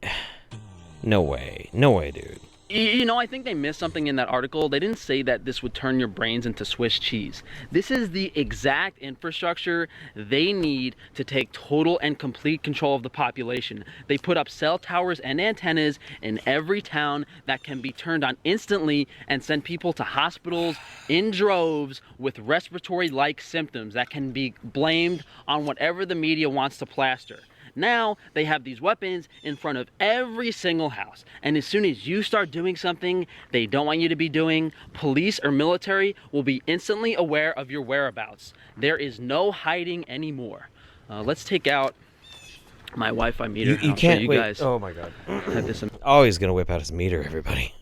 No way. No way, dude. You know, I think they missed something in that article. They didn't say that this would turn your brains into Swiss cheese. This is the exact infrastructure they need to take total and complete control of the population. They put up cell towers and antennas in every town that can be turned on instantly and send people to hospitals in droves with respiratory-like symptoms that can be blamed on whatever the media wants to plaster. Now they have these weapons in front of every single house, and as soon as you start doing something they don't want you to be doing, police or military will be instantly aware of your whereabouts. There is no hiding anymore. Let's take out my Wi-Fi meter. You I'll can't show you wait. guys. Oh my god. Have this in- Oh, he's gonna whip out his meter, everybody.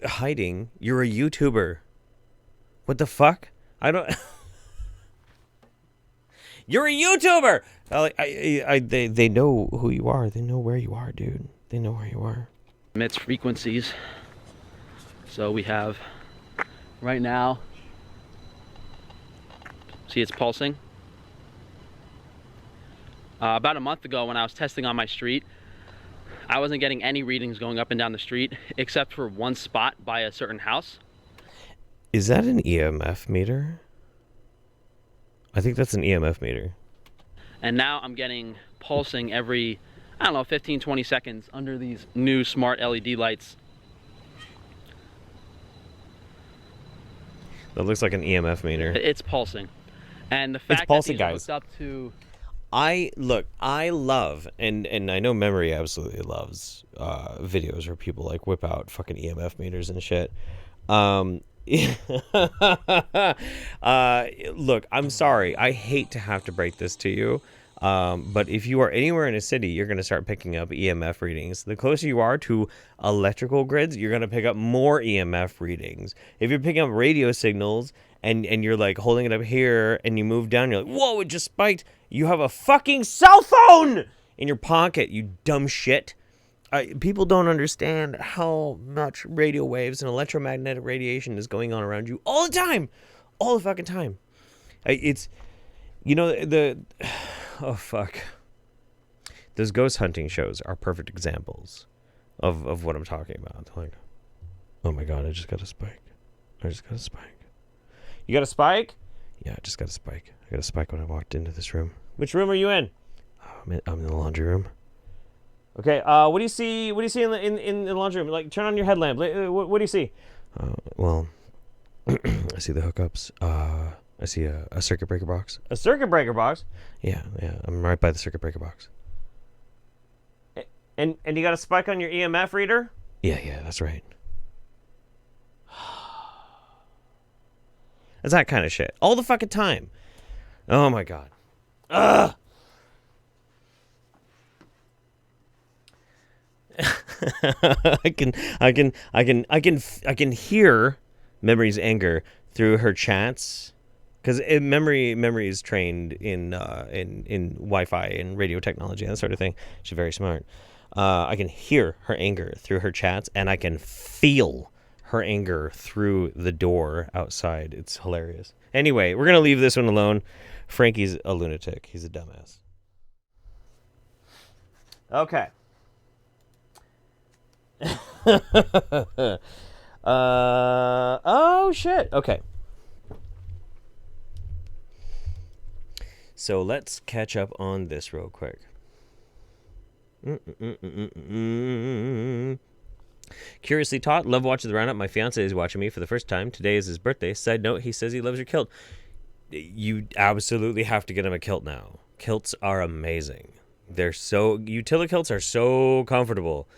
Hiding? You're a YouTuber. What the fuck? I don't. You're a YouTuber. They know who you are. They know where you are, dude. They know where you are. Emits frequencies. So we have right now. See, it's pulsing. About a month ago, when I was testing on my street, I wasn't getting any readings going up and down the street, except for one spot by a certain house. Is that an EMF meter? I think that's an EMF meter. And now I'm getting pulsing every, I don't know, 15, 20 seconds under these new smart LED lights. That looks like an EMF meter. It's pulsing. And the fact pulsing, that these guys. are hooked up to... I love, and I know Memory absolutely loves videos where people like whip out fucking EMF meters and shit. Look, I'm sorry. I hate to have to break this to you. But if you are anywhere in a city, you're going to start picking up EMF readings. The closer you are to electrical grids, you're going to pick up more EMF readings. If you're picking up radio signals and you're like holding it up here and you move down, you're like, whoa, it just spiked. You have a fucking cell phone in your pocket, you dumb shit. People don't understand how much radio waves and electromagnetic radiation is going on around you all the time. All the fucking time. It's, you know, oh, fuck. Those ghost hunting shows are perfect examples of what I'm talking about. Like, oh my god, I just got a spike. I just got a spike. You got a spike? Yeah, I just got a spike. I got a spike when I walked into this room. Which room are you in? I'm in the laundry room. Okay, what do you see? What do you see in the laundry room? Like, turn on your headlamp. What do you see? Well, I see the hookups. I see a circuit breaker box. A circuit breaker box? Yeah. I'm right by the circuit breaker box. And you got a spike on your EMF reader? Yeah, that's right. It's that kind of shit. All the fucking time. Oh my god. Ugh. I can hear Memory's anger through her chats, because Memory is trained in Wi-Fi and radio technology and that sort of thing. She's very smart. I can hear her anger through her chats, and I can feel her anger through the door outside. It's hilarious. Anyway, we're gonna leave this one alone. Frankie's a lunatic. He's a dumbass. Okay. Oh shit. Okay. So let's catch up on this real quick. Curiously taught, love watching the roundup. My fiance is watching me for the first time. Today is his birthday. Side note, he says he loves your kilt. You absolutely have to get him a kilt now. Kilts are amazing. Utility kilts are so comfortable.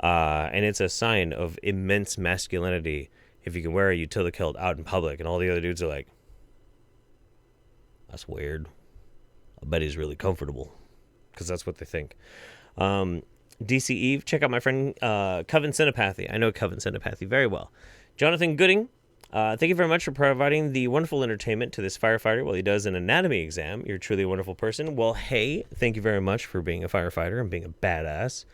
And it's a sign of immense masculinity if you can wear a utility kilt out in public and all the other dudes are like, that's weird. I bet he's really comfortable. Because that's what they think. DC Eve, check out my friend Coven Cinepathy. I know Coven Cinepathy very well. Jonathan Gooding, thank you very much for providing the wonderful entertainment to this firefighter while he does an anatomy exam. You're truly a wonderful person. Well, hey, thank you very much for being a firefighter and being a badass.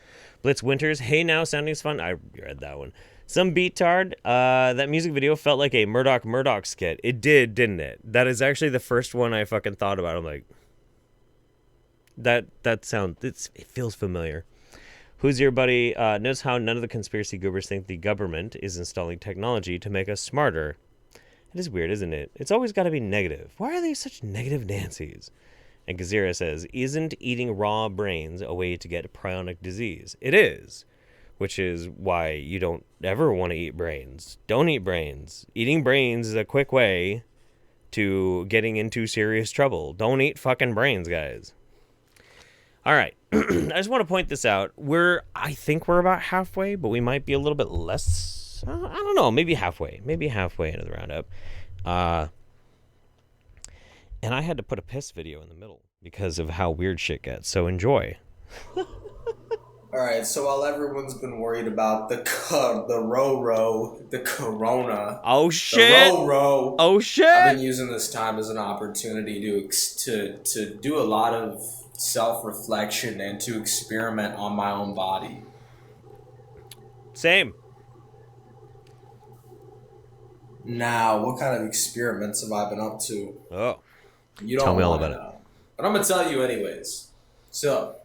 Blitz Winters, hey now, sounding's fun. I read that one. Some beatard, that music video felt like a Murdoch skit. It did, didn't it? That is actually the first one I fucking thought about. I'm like, That sounds. It feels familiar. Who's your buddy? Notice how none of the conspiracy goobers think the government is installing technology to make us smarter. It is weird, isn't it? It's always got to be negative. Why are they such negative Nancy's? And Gazira says, isn't eating raw brains a way to get prionic disease? It is, which is why you don't ever want to eat brains. Don't eat brains. Eating brains is a quick way to getting into serious trouble. Don't eat fucking brains, guys. All right. I just want to point this out. I think we're about halfway, but we might be a little bit less. I don't know. Maybe halfway. Maybe halfway into the roundup. And I had to put a piss video in the middle because of how weird shit gets. So enjoy. All right. So while everyone's been worried about the corona. Oh shit. Oh shit. I've been using this time as an opportunity to do a lot of self-reflection and to experiment on my own body. Same. Now, what kind of experiments have I been up to? Oh. You don't tell me all wanna about know. But I'm going to tell you anyways. So,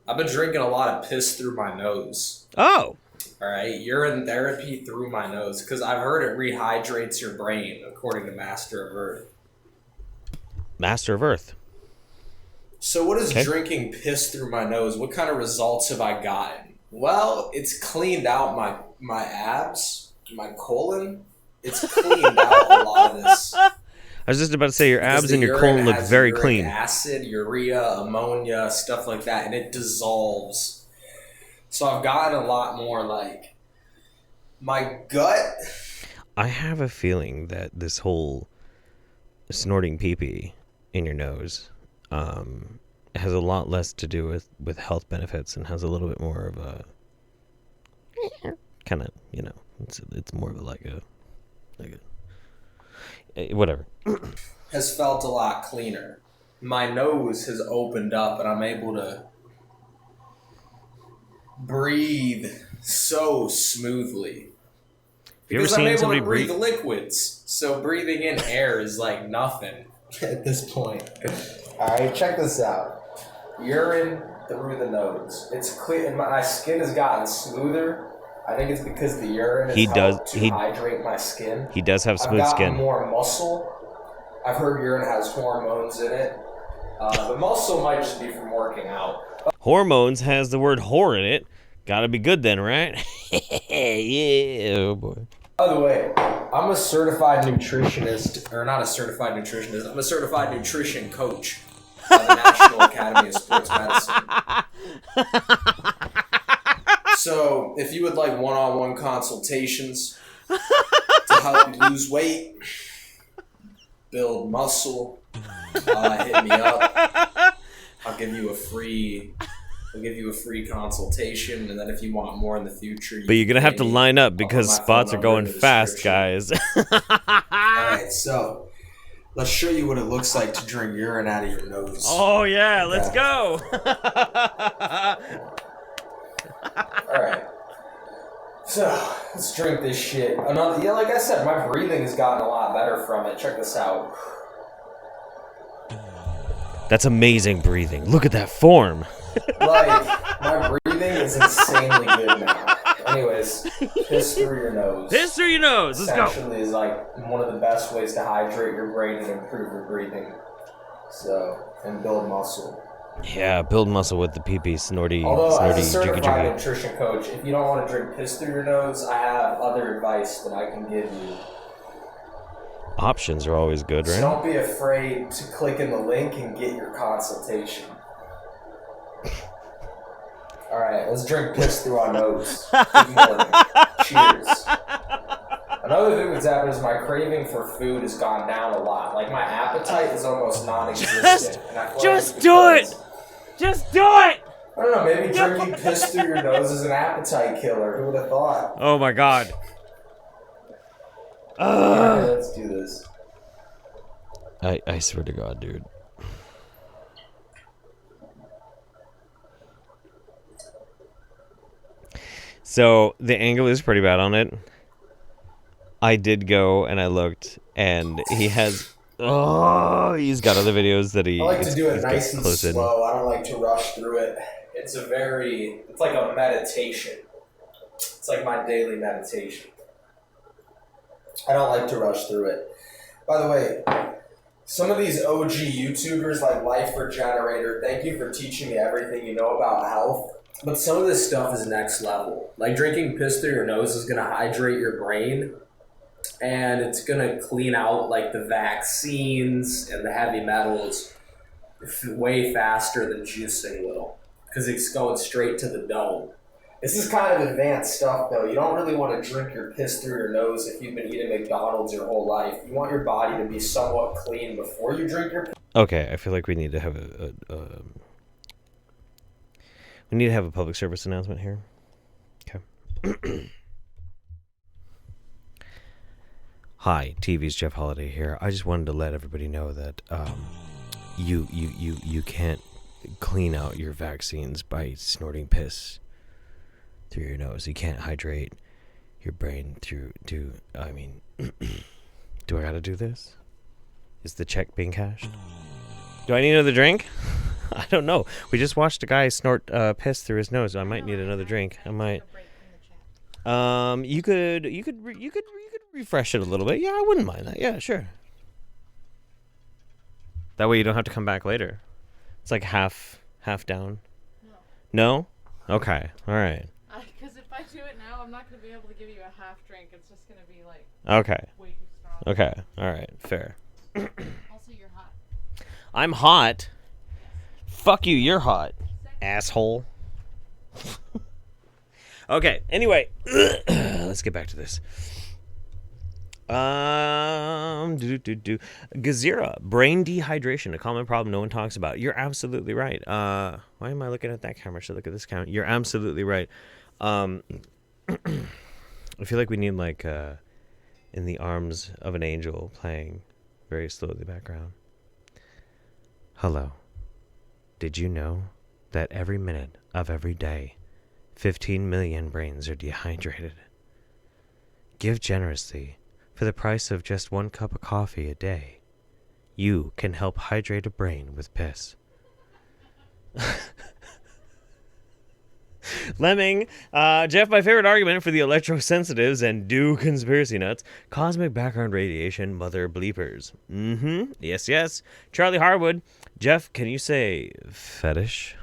I've been drinking a lot of piss through my nose. Oh. All right, urine therapy through my nose, because I've heard it rehydrates your brain, according to Master of Earth. Master of Earth. So what is drinking piss through my nose? What kind of results have I gotten? Well, it's cleaned out my abs, my colon. It's cleaned out a lot of this. I was just about to say your abs and your colon look very clean. Acid, urea, ammonia, stuff like that, and it dissolves. So I've gotten a lot more like my gut. I have a feeling that this whole snorting pee-pee in your nose has a lot less to do with health benefits and has a little bit more of a kind of, it's more of a whatever. Has felt a lot cleaner. My nose has opened up and I'm able to breathe so smoothly. Because I'm able to breathe liquids. So breathing in air is like nothing at this point. Alright, check this out. Urine through the nose. It's clear, and my skin has gotten smoother. I think it's because the urine has helped to hydrate my skin. He does have smooth I've skin. gotten more muscle. I've heard urine has hormones in it. The muscle might just be from working out. Hormones has the word whore in it. Gotta be good then, right? Yeah, oh boy. By the way, I'm a certified nutritionist, or not a certified nutritionist, I'm a certified nutrition coach by the National Academy of Sports Medicine. So, if you would like one-on-one consultations to help you lose weight, build muscle, hit me up. I'll give you a free consultation, and then if you want more in the future, But you're gonna have to line up because spots are going fast, guys. Alright, so let's show you what it looks like to drink urine out of your nose. Oh yeah, let's go. Alright. So let's drink this shit. Like I said, my breathing has gotten a lot better from it. Check this out. That's amazing breathing. Look at that form. Like, my breathing is insanely good now. Anyways, piss through your nose. Piss through your nose. Let's go. Essentially is like one of the best ways to hydrate your brain and improve your breathing. So, and build muscle. Yeah, build muscle with the pee-pee snorty, Although, as a jiggy certified jiggy. nutrition coach, if you don't want to drink piss through your nose, I have other advice that I can give you. Options are always good, So right? don't be afraid to click in the link and get your consultation. Alright, let's drink piss through our nose. Good morning. Cheers. Another thing that's happened is my craving for food has gone down a lot. Like, my appetite is almost non-existent. Just do it! Just do it! I don't know, maybe drinking piss through your nose is an appetite killer. Who would have thought? Oh my god. Alright, let's do this. I swear to God, dude. So the angle is pretty bad on it. I did go and I looked, and he has Oh, he's got other videos that he. I like to do it he's nice and close in. slow. I don't like to rush through it. It's like a meditation. It's like my daily meditation. I don't like to rush through it. By the way, some of these OG YouTubers like Life Regenerator, thank you for teaching me everything you know about health. But some of this stuff is next level. Like drinking piss through your nose is going to hydrate your brain. And it's going to clean out like the vaccines and the heavy metals way faster than juicing will. Because it's going straight to the dome. This is kind of advanced stuff, though. You don't really want to drink your piss through your nose if you've been eating McDonald's your whole life. You want your body to be somewhat clean before you drink your piss. Okay, I feel like we need to have a public service announcement here. Okay. Hi, TV's Jeff Holiday here. I just wanted to let everybody know that you can't clean out your vaccines by snorting piss through your nose. You can't hydrate your brain do I gotta do this? Is the check being cashed? Do I need another drink? I don't know. We just watched a guy snort piss through his nose. I might need another drink. I might. You could refresh it a little bit. Yeah, I wouldn't mind that. Yeah, sure. That way you don't have to come back later. It's like half down. No? Okay. All right. Because if I do it now, I'm not going to be able to give you a half drink. It's just going to be like okay. way too strong. Okay. All right. Fair. Also, you're hot. I'm hot. Fuck you. You're hot, asshole. Okay. Anyway, let's get back to this. Gazira, brain dehydration, a common problem no one talks about. You're absolutely right. Why am I looking at that camera? I should look at this camera. You're absolutely right. I feel like we need like In the Arms of an Angel playing very slowly in the background. Hello. Did you know that every minute of every day, 15 million brains are dehydrated? Give generously. For the price of just 1 cup of coffee a day, you can help hydrate a brain with piss. Lemming, Jeff, my favorite argument for the electrosensitives and conspiracy nuts, cosmic background radiation, mother bleepers. Yes. Charlie Harwood, Jeff, can you say fetish?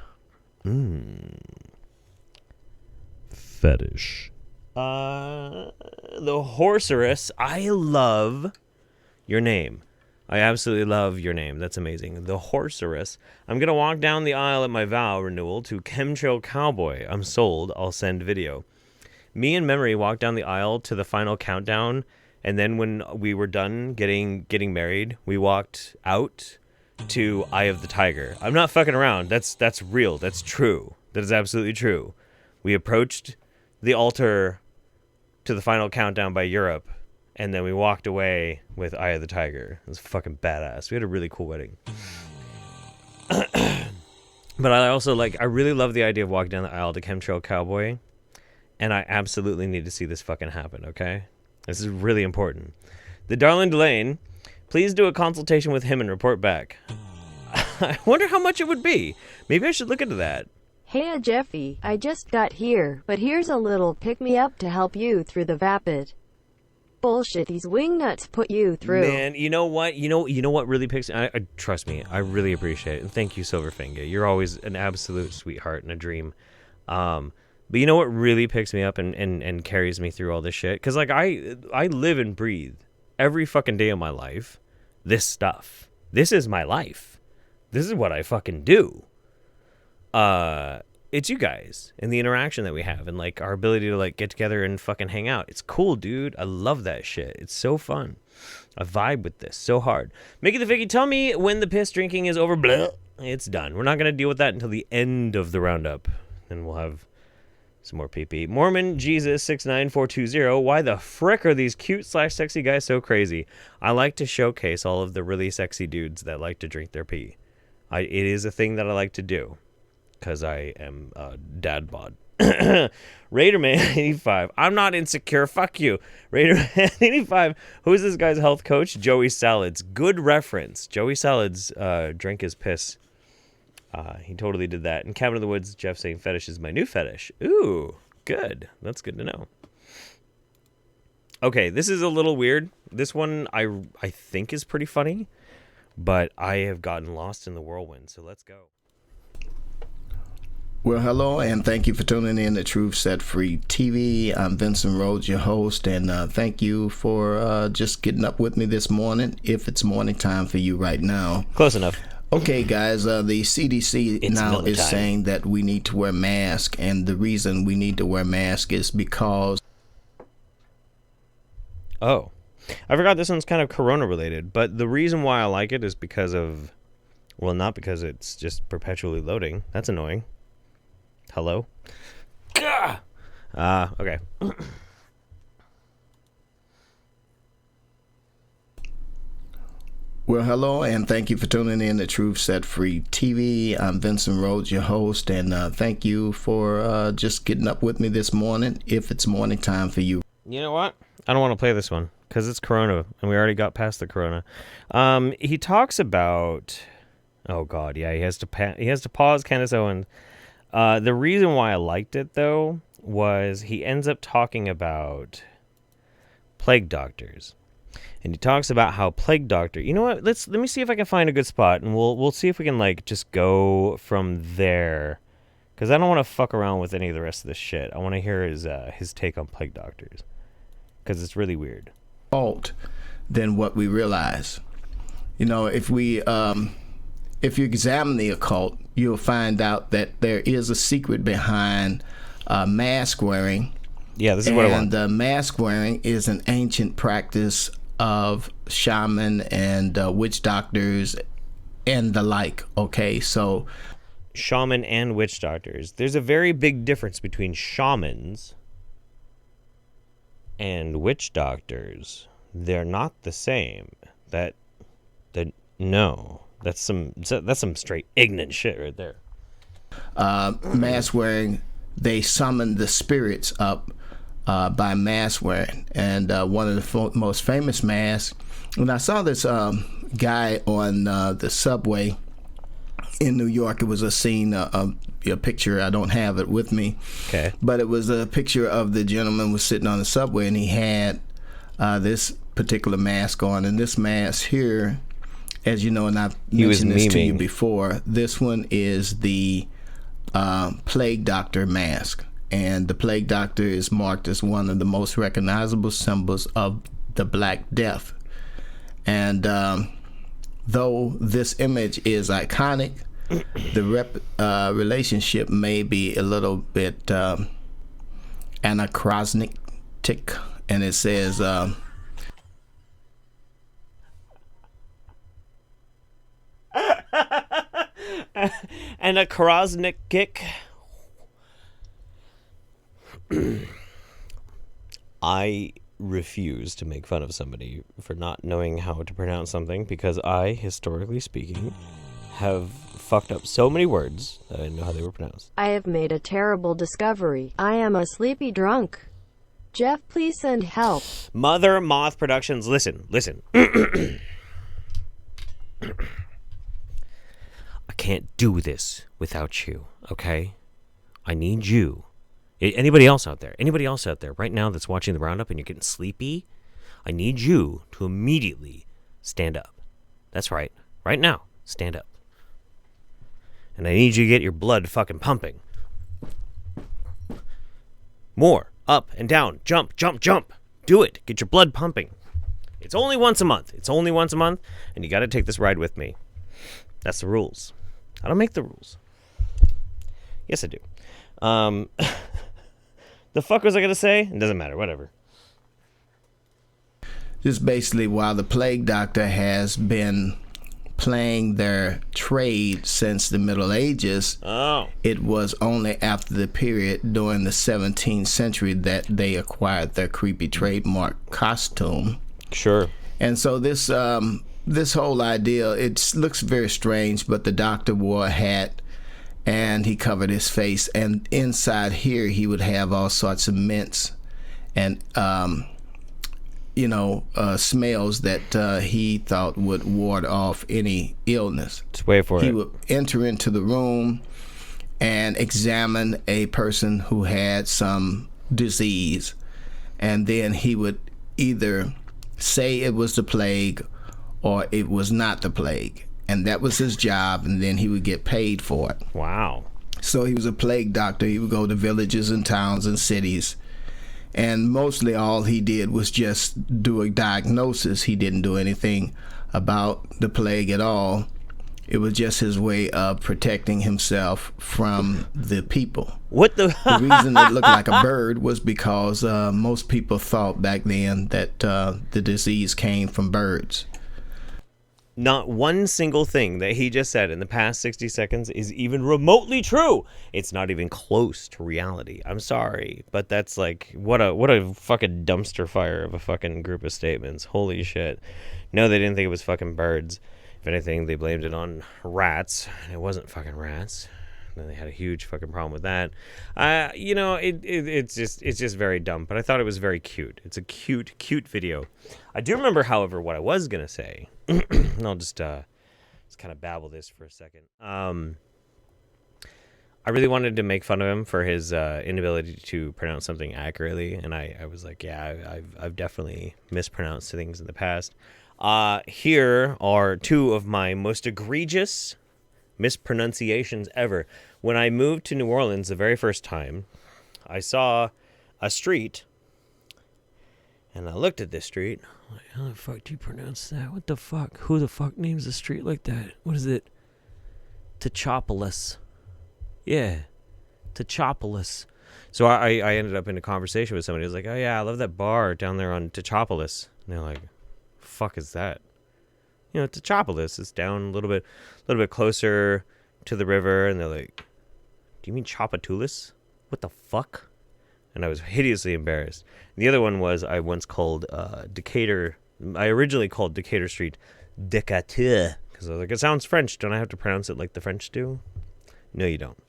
Fetish. The Horserus, I love your name. I absolutely love your name. That's amazing. The Horserus. I'm going to walk down the aisle at my vow renewal to Chemtrail Cowboy. I'm sold. I'll send video. Me and Memory walked down the aisle to the final countdown, and then when we were done getting married, we walked out to Eye of the Tiger. I'm not fucking around. That's real. That's true. That is absolutely true. We approached the altar to the final countdown by Europe, and then we walked away with Eye of the Tiger. It was fucking badass. We had a really cool wedding. But I also I really love the idea of walking down the aisle to Chemtrail Cowboy, and I absolutely need to see this fucking happen, okay? This is really important. The Darlin Delane, please do a consultation with him and report back. I wonder how much it would be. Maybe I should look into that. Hey Jeffy, I just got here, but here's a little pick-me-up to help you through the vapid bullshit these wingnuts put you through. Man, you know what? You know what really picks... trust me, I really appreciate it. And thank you, Silverfinger. You're always an absolute sweetheart and a dream. But you know what really picks me up and carries me through all this shit? Because, I live and breathe every fucking day of my life this stuff. This is my life. This is what I fucking do. It's you guys and the interaction that we have and our ability to get together and fucking hang out. It's cool, dude. I love that shit. It's so fun. I vibe with this so hard. Mickey the Vicky, tell me when the piss drinking is over. Blah. It's done. We're not going to deal with that until the end of the roundup. Then we'll have some more pee-pee. Mormon Jesus 69420. Why the frick are these cute/sexy guys so crazy? I like to showcase all of the really sexy dudes that like to drink their pee. It is a thing that I like to do. Because I am dad bod. Raiderman85. I'm not insecure. Fuck you. Raiderman85. Who's this guy's health coach? Joey Salads. Good reference. Joey Salads drank his piss. He totally did that. And Cabin in the Woods, Jeff saying fetish is my new fetish. Ooh, good. That's good to know. Okay, this is a little weird. This one I think is pretty funny, but I have gotten lost in the whirlwind, so let's go. Well, hello, and thank you for tuning in to Truth Set Free TV. I'm Vincent Rhodes, your host, and thank you for just getting up with me this morning, if it's morning time for you right now. Close enough. Okay, guys, the CDC is saying that we need to wear masks, and the reason we need to wear masks is because... Oh, I forgot this one's kind of corona related, but the reason why I like it is because of, well, not because it's just perpetually loading. That's annoying. Hello? Okay. Well, hello, and thank you for tuning in to Truth Set Free TV. I'm Vincent Rhodes, your host, and thank you for just getting up with me this morning, if it's morning time for you. You know what? I don't want to play this one because it's corona, and we already got past the corona. He talks about, oh god, yeah, he has to pause Candace Owens. The reason why I liked it though was he ends up talking about plague doctors, and he talks about how plague doctor. You know what? Let me see if I can find a good spot, and we'll see if we can like just go from there, because I don't want to fuck around with any of the rest of this shit. I want to hear his take on plague doctors, because it's really weird. Than what we realize. You know, if you examine the occult, you'll find out that there is a secret behind mask wearing. Yeah, this is what I want. And mask wearing is an ancient practice of shaman and witch doctors and the like. Okay, so shaman and witch doctors. There's a very big difference between shamans and witch doctors. They're not the same. No. That's some straight ignorant shit right there. Mask wearing, they summon the spirits up by mask wearing. And one of the most famous masks, when I saw this guy on the subway in New York, it was a scene, a picture. I don't have it with me. Okay. But it was a picture of the gentleman was sitting on the subway, and he had this particular mask on. And this mask here, as you know, and I've mentioned this to you before, this one is the plague doctor mask. And the plague doctor is marked as one of the most recognizable symbols of the Black Death. And though this image is iconic, the relationship may be a little bit anachronistic, and it says anachronistic. I refuse to make fun of somebody for not knowing how to pronounce something, because I, historically speaking, have fucked up so many words that I didn't know how they were pronounced. I have made a terrible discovery. I am a sleepy drunk. Jeff, please send help. Mother Moth Productions, listen. I can't do this without you, okay? I need you. Anybody else out there right now that's watching the Roundup and you're getting sleepy, I need you to immediately stand up. That's right. Right now, stand up. And I need you to get your blood fucking pumping. More. Up and down. Jump. Do it. Get your blood pumping. It's only once a month. And you got to take this ride with me. That's the rules. I don't make the rules. Yes, I do. The fuck was I going to say? It doesn't matter. Whatever. Just basically, while the plague doctor has been playing their trade since the Middle Ages, it was only after the period during the 17th century that they acquired their creepy trademark costume. Sure. And so this whole idea, it looks very strange, but the doctor wore a hat, and he covered his face. And inside here, he would have all sorts of mints and smells that he thought would ward off any illness. Just wait for it. He would enter into the room and examine a person who had some disease, and then he would either say it was the plague or it was not the plague, and that was his job, and then he would get paid for it. Wow. So he was a plague doctor. He would go to villages and towns and cities, and mostly all he did was just do a diagnosis. He didn't do anything about the plague at all. It was just his way of protecting himself from the people. What the? The reason it looked like a bird was because most people thought back then that the disease came from birds. Not one single thing that he just said in the past 60 seconds is even remotely true. It's not even close to reality. I'm sorry, but that's like, what a fucking dumpster fire of a fucking group of statements. Holy shit. No, they didn't think it was fucking birds. If anything, they blamed it on rats. It wasn't fucking rats. And they had a huge fucking problem with that. It's just very dumb. But I thought it was very cute. It's a cute video. I do remember, however, what I was gonna say. And I'll just kind of babble this for a second. I really wanted to make fun of him for his inability to pronounce something accurately, and I was like, yeah, I've definitely mispronounced things in the past. Here are two of my most egregious mispronunciations ever. When I moved to New Orleans the very first time, I saw a street, and I looked at this street. I'm like, how the fuck do you pronounce that? What the fuck? Who the fuck names a street like that? What is it? Techopolis. Yeah, Techopolis. So I ended up in a conversation with somebody who was like, oh yeah, I love that bar down there on Techopolis. And they're like, fuck is that? You know, Techopolis is down a little bit closer to the river. And they're like, do you mean Chapatulis? What the fuck? And I was hideously embarrassed. And the other one was, I once called Decatur. I originally called Decatur Street Decatur, because I was like, it sounds French. Don't I have to pronounce it like the French do? No, you don't.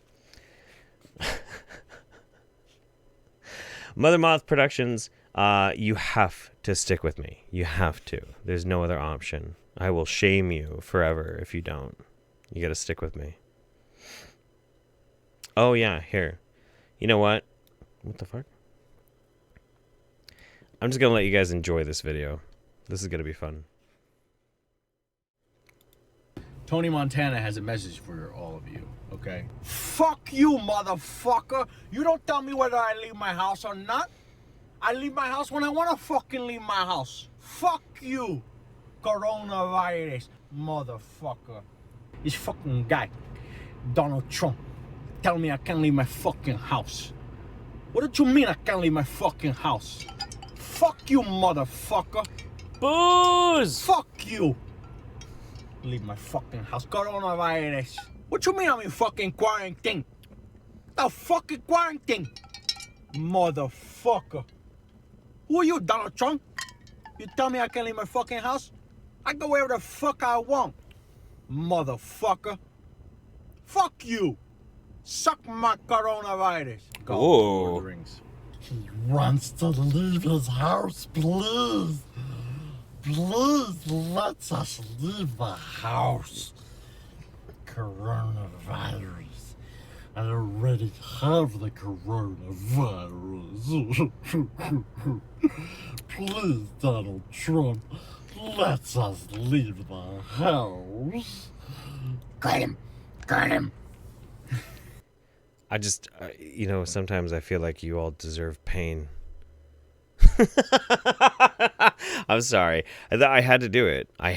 Mother Moth Productions, you have to stick with me. You have to. There's no other option. I will shame you forever if you don't. You got to stick with me. Oh, yeah, here. You know what? What the fuck? I'm just going to let you guys enjoy this video. This is going to be fun. Tony Montana has a message for all of you, okay? Fuck you, motherfucker! You don't tell me whether I leave my house or not. I leave my house when I want to fucking leave my house. Fuck you, coronavirus, motherfucker. This fucking guy, Donald Trump, telling me I can't leave my fucking house. What do you mean I can't leave my fucking house? Fuck you, motherfucker. Booze! Fuck you. Leave my fucking house. Coronavirus. What you mean I'm in fucking quarantine? The fucking quarantine. Motherfucker. Who are you, Donald Trump? You tell me I can't leave my fucking house? I go wherever the fuck I want. Motherfucker. Fuck you. Suck my coronavirus. Go. Drinks. He wants to leave his house, please. Please let us leave the house. Coronavirus. I already have the coronavirus. Please, Donald Trump, let us leave the house. Got him. Got him. I just, sometimes I feel like you all deserve pain. I'm sorry. I had to do it. Where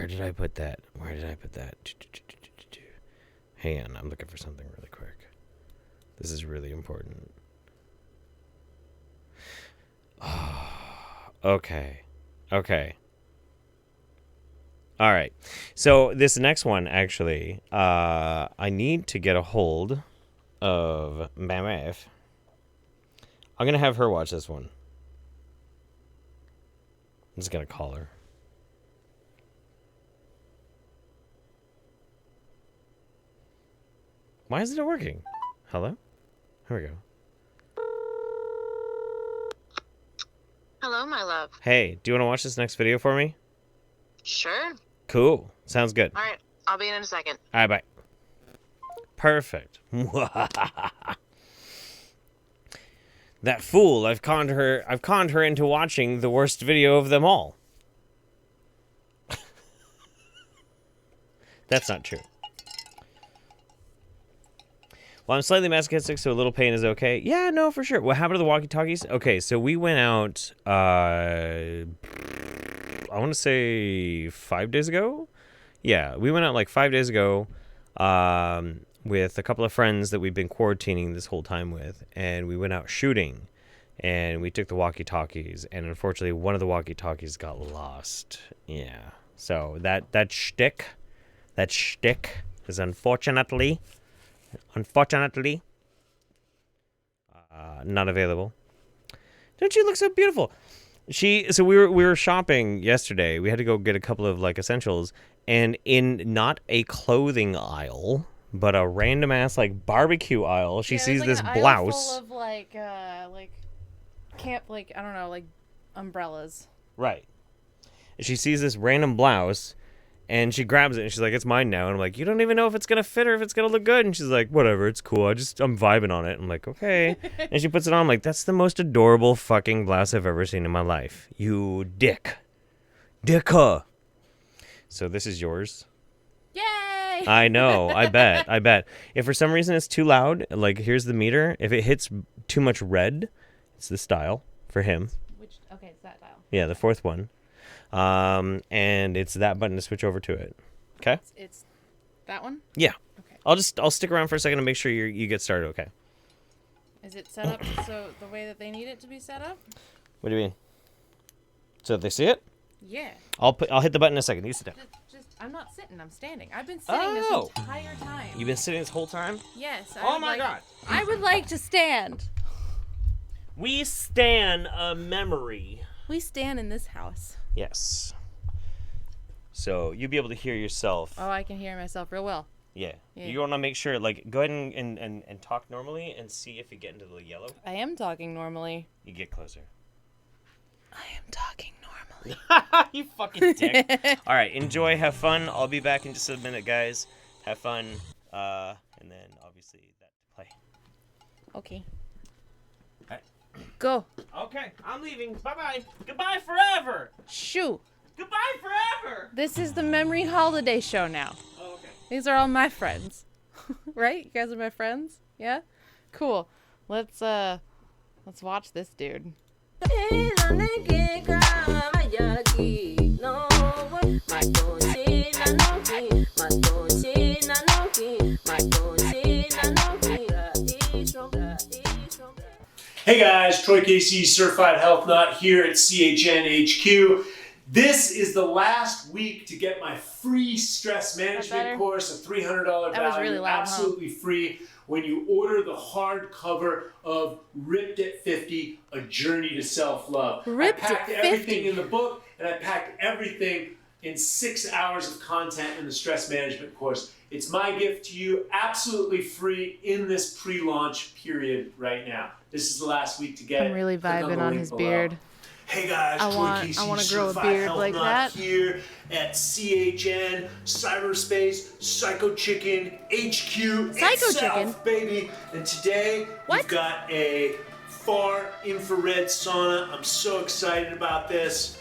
did I put that? Hang on, I'm looking for something really quick. This is really important. Okay. All right. So this next one, actually, I need to get a hold of my wife. I'm going to have her watch this one. I'm just going to call her. Why isn't it working? Hello? Here we go. Hello, my love. Hey, do you want to watch this next video for me? Sure. Cool. Sounds good. All right, I'll be in a second. All right, bye. Perfect. That fool, I've conned her into watching the worst video of them all. That's not true. Well, I'm slightly masochistic, so a little pain is okay. Yeah, no, for sure. What happened to the walkie-talkies? Okay, so we went out, I want to say 5 days ago? Yeah, we went out like 5 days ago with a couple of friends that we've been quarantining this whole time with, and we went out shooting, and we took the walkie-talkies, and unfortunately one of the walkie-talkies got lost. Yeah, so that shtick is unfortunately not available. Don't you look so beautiful? So we were shopping yesterday. We had to go get a couple of like essentials, and in not a clothing aisle, but a random ass like barbecue aisle, she sees like this an blouse. aisle full of like camp, like I don't know, like umbrellas. Right. She sees this random blouse, and she grabs it, and she's like, "It's mine now." And I'm like, "You don't even know if it's gonna fit or if it's gonna look good." And she's like, "Whatever, it's cool. I'm vibing on it." I'm like, "Okay." And she puts it on. I'm like, "That's the most adorable fucking blouse I've ever seen in my life. You dicka." So this is yours. Yay! I know. I bet. If for some reason it's too loud, like here's the meter. If it hits too much red, it's this dial for him. Okay, it's that dial. Yeah, the fourth one. And it's that button to switch over to it. Okay? It's that one? Yeah. Okay. I'll stick around for a second to make sure you get started, okay? Is it set up so the way that they need it to be set up? What do you mean? So they see it? Yeah. I'll hit the button in a second. You sit down. I'm not sitting, I'm standing. I've been sitting this entire time. You've been sitting this whole time? Yes. Oh my God. I would like to stand. We stand a memory. We stand in this house. Yes. So you'll be able to hear yourself. Oh, I can hear myself real well. Yeah. You want to make sure, like, go ahead and talk normally and see if you get into the yellow. I am talking normally. You get closer. I am talking normally. You fucking dick. All right, enjoy, have fun. I'll be back in just a minute, guys. Have fun. And then, obviously, that to play. Okay. All right. Go. Okay, I'm leaving. Bye-bye. Goodbye forever. Shoo. Goodbye forever. This is the Memory Holiday Show now. Oh, okay. These are all my friends. Right? You guys are my friends? Yeah? Cool. Let's watch this dude. Hey guys, Troy Casey, Certified Health Nut here at CHNHQ. This is the last week to get my free stress management course, a $300 value, That was really loud, absolutely free when you order the hardcover of Ripped at 50, A Journey to Self-Love. I packed everything in the book, and I packed everything in 6 hours of content in the stress management course. It's my gift to you, absolutely free in this pre-launch period right now. This is the last week to get it. I'm really vibing on his beard. Hey guys, I want to grow a beard like that. Here at CHN, Cyberspace, Psycho Chicken, HQ, Psycho itself, Chicken? baby. And today we've got a far infrared sauna. I'm so excited about this.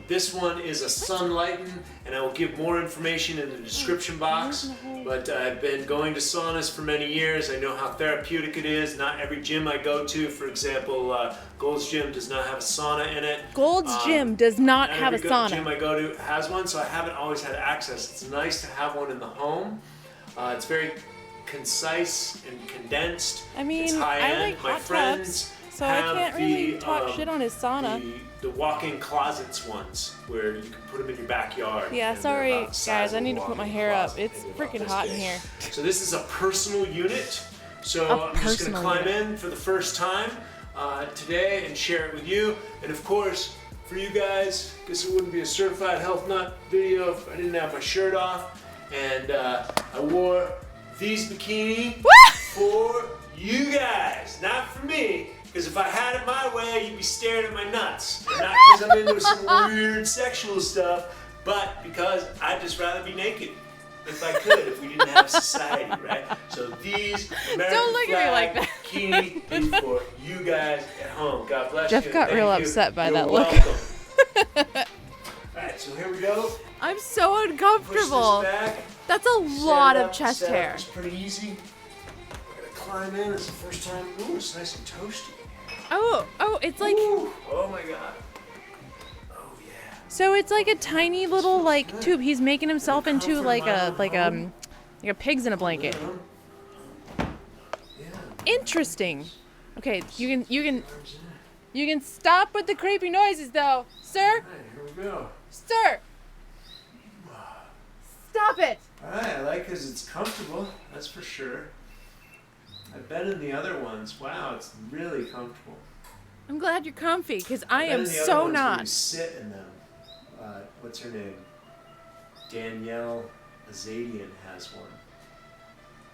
This one is a Sunlighten, and I will give more information in the description box. But I've been going to saunas for many years. I know how therapeutic it is. Not every gym I go to, for example, Gold's Gym does not have a sauna in it. Gold's Gym does not have a Every sauna. gym I go to has one, so I haven't always had access. It's nice to have one in the home. It's very concise and condensed. I mean, it's high I end. like My hot friends tubs, so I can't really the, talk shit on his sauna. The walk-in closets ones, where you can put them in your backyard. Yeah, and they're sorry about the size guys, I of a need to put my walk-in hair up. closet, It's maybe about freaking this hot in big. here. So this is a personal unit. So A I'm just gonna personal climb unit. in for the first time today and share it with you. And of course, for you guys, because it wouldn't be a Certified Health Nut video if I didn't have my shirt off. And I wore these bikini for you guys, not for me. Because if I had it my way, you'd be staring at my nuts. And not because I'm into some weird sexual stuff, but because I'd just rather be naked. If I could, if we didn't have society, right? So these American Don't look at me like that. bikini is for you guys at home. God bless you. Jeff got Thank real you. upset by You're that look. welcome. Alright, so here we go. I'm so uncomfortable. Push this back. That's a lot of chest hair. It's pretty easy. We're gonna climb in. It's the first time. Ooh, it's nice and toasty. Oh, it's like. Ooh, oh my god. So it's like a tiny little like tube. He's making himself into like a pigs in a blanket. Interesting. Okay, you can stop with the creepy noises though, sir. Alright, here we go. Sir. Stop it. Alright, I like because it's comfortable. That's for sure. I've been in the other ones. Wow, it's really comfortable. I'm glad you're comfy because I I've been am in the other so ones where not. you sit in them. What's her name? Danielle Azadian has one.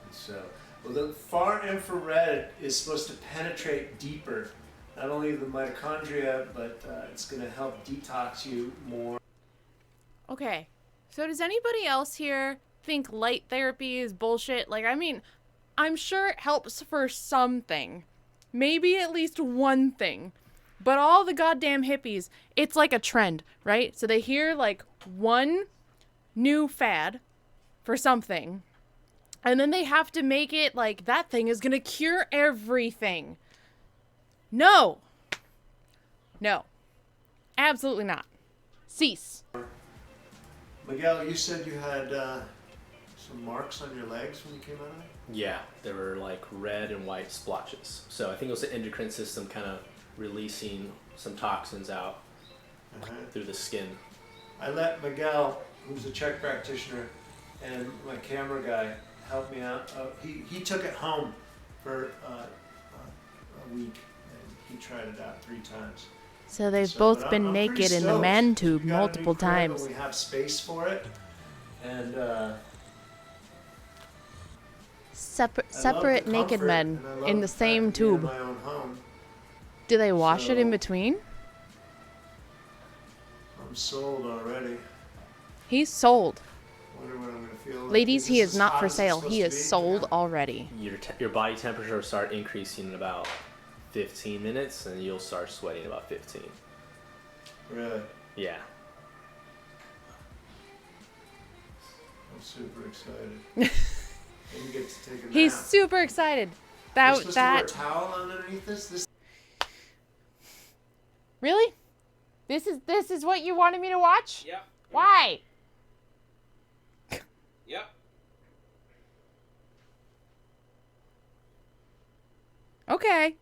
And so, well, the far infrared is supposed to penetrate deeper, not only the mitochondria, but it's going to help detox you more. Okay, so does anybody else here think light therapy is bullshit? Like, I mean, I'm sure it helps for something. Maybe at least one thing. But all the goddamn hippies, it's like a trend, right? So they hear like one new fad for something, and then they have to make it like that thing is gonna cure everything. No. No. Absolutely not. Cease. Miguel, you said you had some marks on your legs when you came out of it? Yeah, there were like red and white splotches. So I think it was the endocrine system kind of releasing some toxins out through the skin. I let Miguel, who's a Czech practitioner, and my camera guy help me out. He took it home for a week, and he tried it out 3 times. So they've both but been I'm naked pretty in the stoked. man tube We got a new multiple crib and times. we have space for it, and Separate naked men in the same tube. my own home. Do they wash it in between? I'm sold already. He's sold. Wonder what I'm gonna feel like. Ladies, he this is not hot for as it's sale. supposed He to is be? sold already. Your body temperature will start increasing in about 15 minutes, and you'll start sweating in about 15. Really? Yeah. I'm super excited. And you get to take a nap. He's super excited. You're supposed to wear a towel underneath this? Really? This is what you wanted me to watch? Yep. Why? Yep. Okay.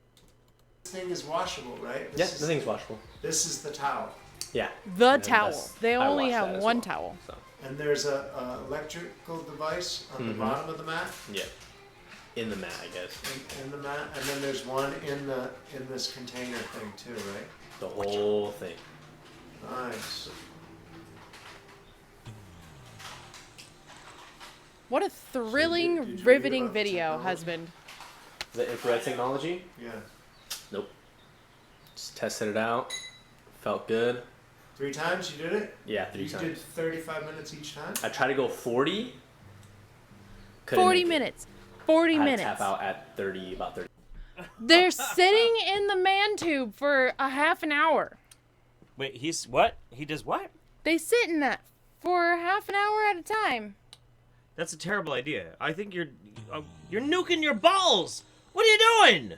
This thing is washable, right? Yeah, the thing's washable. This is the towel. Yeah. The And towel. that's- They I only wash that have as one well, towel. so. And there's a electrical device on the Mhm. bottom of the mat. Yeah. In the mat, I guess. In the mat, and then there's one in this container thing too, right? The whole thing. Nice. What a thrilling, riveting video, husband. The infrared technology? Yeah. Nope. Just tested it out. Felt good. 3 times you did it? Yeah, 3 You times. did 35 minutes each time? I tried to go 40. Couldn't 40 make it. minutes. 40 I had to minutes. tap out at 30, about 30. They're sitting in the man tube for a half an hour. Wait, he's what? He does what? They sit in that for half an hour at a time. That's a terrible idea. I think you're nuking your balls. What are you doing?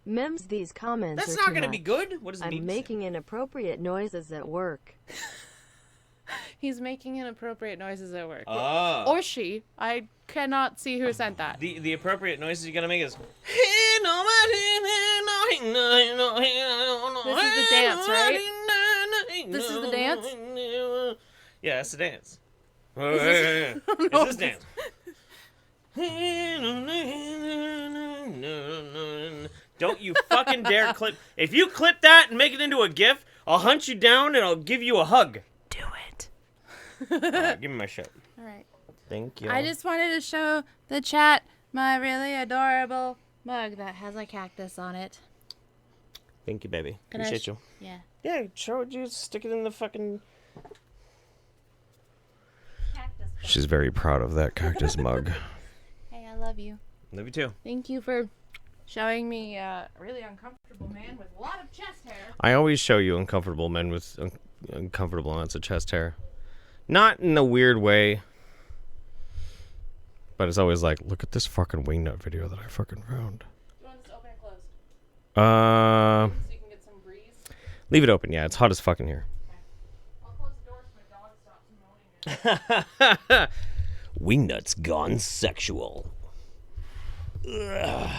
Mems, these comments That's are not too gonna be much. good. What does it I'm mean? making inappropriate noises at work. He's making inappropriate noises at work. Oh. Or she. I cannot see who sent that. The appropriate noises you gotta make is. This is the dance, right? This is the dance? Yeah, that's the dance. Is this- It's this dance. Don't you fucking dare clip. If you clip that and make it into a GIF, I'll hunt you down and I'll give you a hug. Do it. All right, give me my shit. All right. Thank you. I just wanted to show the chat my really adorable mug that has a cactus on it. Thank you, baby. Can I Appreciate you. Yeah. Yeah, show it. You stick it in the fucking. She's very proud of that cactus mug. Hey, I love you. Love you too. Thank you for showing me a really uncomfortable man with a lot of chest hair. I always show you uncomfortable men with uncomfortable amounts of chest hair. Not in a weird way. But it's always like, look at this fucking wingnut video that I fucking found. Do you want this open or closed? So you can get some breeze? Leave it open. Yeah, it's hot as fuck in here. I'll close the door so my dog stops moaning. Wingnut's gone sexual. Ugh.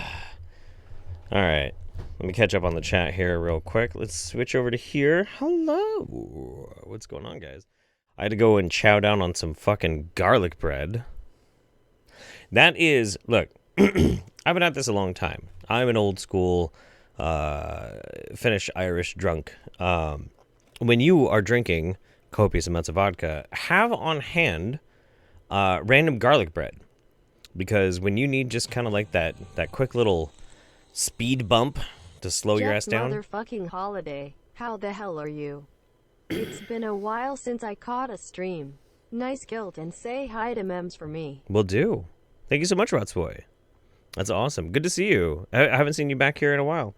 All right. Let me catch up on the chat here real quick. Let's switch over to here. Hello. What's going on, guys? I had to go and chow down on some fucking garlic bread. That is, look, I've been at this a long time. I'm an old school Finnish Irish drunk. When you are drinking copious amounts of vodka, have on hand random garlic bread. Because when you need just kind of like that quick little speed bump to slow your ass down. Motherfucking holiday. How the hell are you? It's been a while since I caught a stream. Nice guilt and say hi to Mems for me. Will do. Thank you so much, Rotsboy. That's awesome. Good to see you. I haven't seen you back here in a while.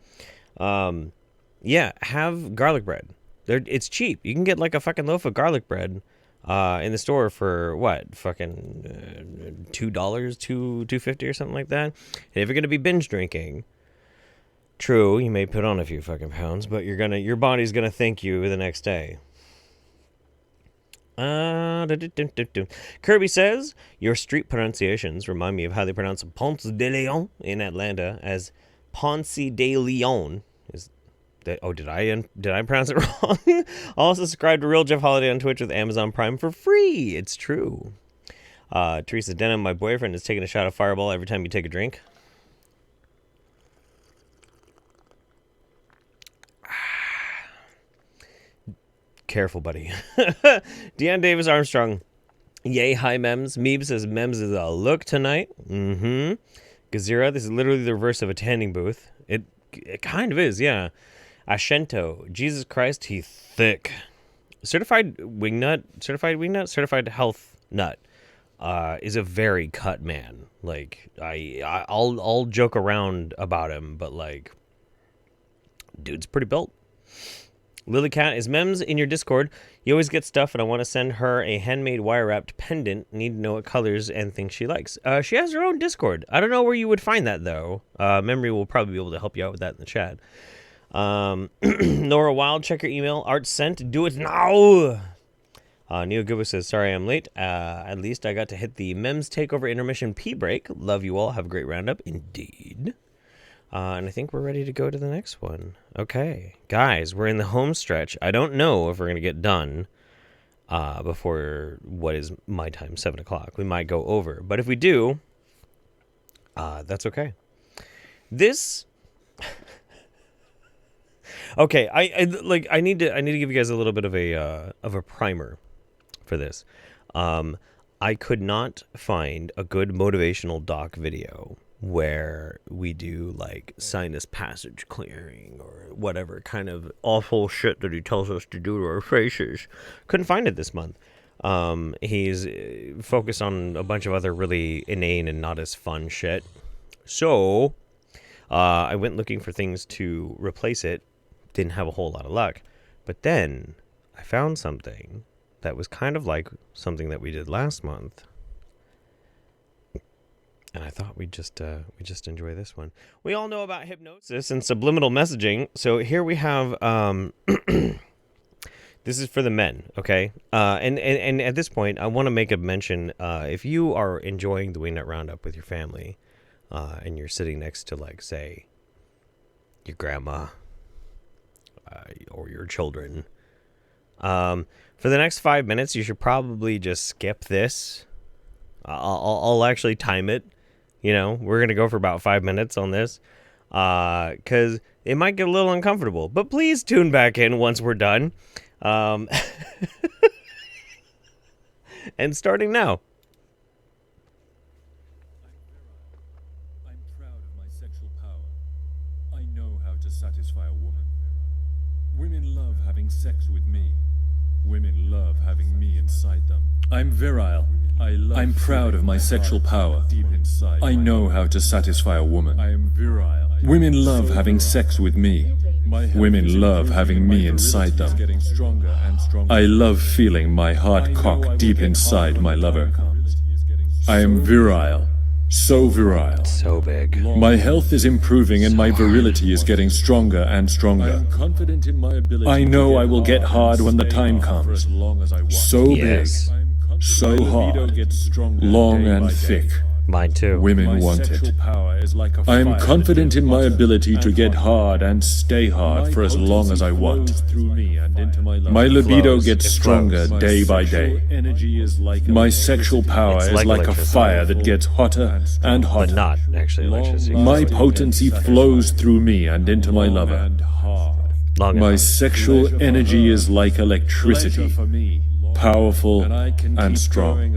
Yeah, have garlic bread. It's cheap. You can get like a fucking loaf of garlic bread in the store for what? Fucking $2, $2.50 or something like that. And if you're gonna be binge drinking, true, you may put on a few fucking pounds, but your body's gonna thank you the next day. Kirby says, your street pronunciations remind me of how they pronounce Ponce de Leon in Atlanta as Ponce de Leon. Did I pronounce it wrong? Also subscribe to Real Jeff Holiday on Twitch with Amazon Prime for free. It's true. Teresa Denham, my boyfriend, is taking a shot of Fireball every time you take a drink. Careful, buddy. Deanne Davis Armstrong. Yay, hi, Mems. Meeb says Mems is a look tonight. Mm-hmm. Gazira, this is literally the reverse of a tanning booth. It kind of is, yeah. Ashento. Jesus Christ, he thick. Certified health nut. Is a very cut man. Like, I'll joke around about him, but like, dude's pretty built. Lilycat is Mems in your Discord. You always get stuff, and I want to send her a handmade wire-wrapped pendant. Need to know what colors and things she likes. She has her own Discord. I don't know where you would find that, though. Memory will probably be able to help you out with that in the chat. Nora Wild, check your email. Art sent. Do it now! Neil Gilbert says, sorry I'm late. At least I got to hit the Mems Takeover Intermission Pee break. Love you all. Have a great roundup. Indeed. And I think we're ready to go to the next one. Okay. Guys, we're in the home stretch. I don't know if we're going to get done before what is my time, 7 o'clock. We might go over. But if we do, that's okay. This... okay, I need to give you guys a little bit of a primer for this. I could not find a good motivational doc video where we do like sinus passage clearing or whatever kind of awful shit that he tells us to do to our faces. Couldn't find it this month. He's focused on a bunch of other really inane and not as fun shit. So I went looking for things to replace it. Didn't have a whole lot of luck. But then I found something that was kind of like something that we did last month. And I thought we'd just enjoy this one. We all know about hypnosis and subliminal messaging. So here we have, this is for the men, okay? And at this point, I want to make a mention. If you are enjoying the Wingnut Roundup with your family, and you're sitting next to, like, say, your grandma or your children, for the next 5 minutes, you should probably just skip this. I'll actually time it. You know, we're going to go for about 5 minutes on this because it might get a little uncomfortable. But please tune back in once we're done. And starting now. having sex with me. Women love having me inside them. I'm virile. I'm proud of my sexual power. I know how to satisfy a woman. I am virile. Women love having sex with me. Women love having me inside them. I love feeling my heart cock deep inside my lover. I am virile. So virile. So big. My health is improving and my virility is getting stronger and stronger. I know I will get hard when the time comes. So big. So hard. Long and thick. Mine too. Women want it. I am confident in my ability to get hard and stay hard for as long as I want. My libido gets stronger day by day. My sexual power is like a fire that gets hotter and hotter. But not actually electricity. My potency flows through me and into my lover. My sexual energy is like electricity. Powerful and strong,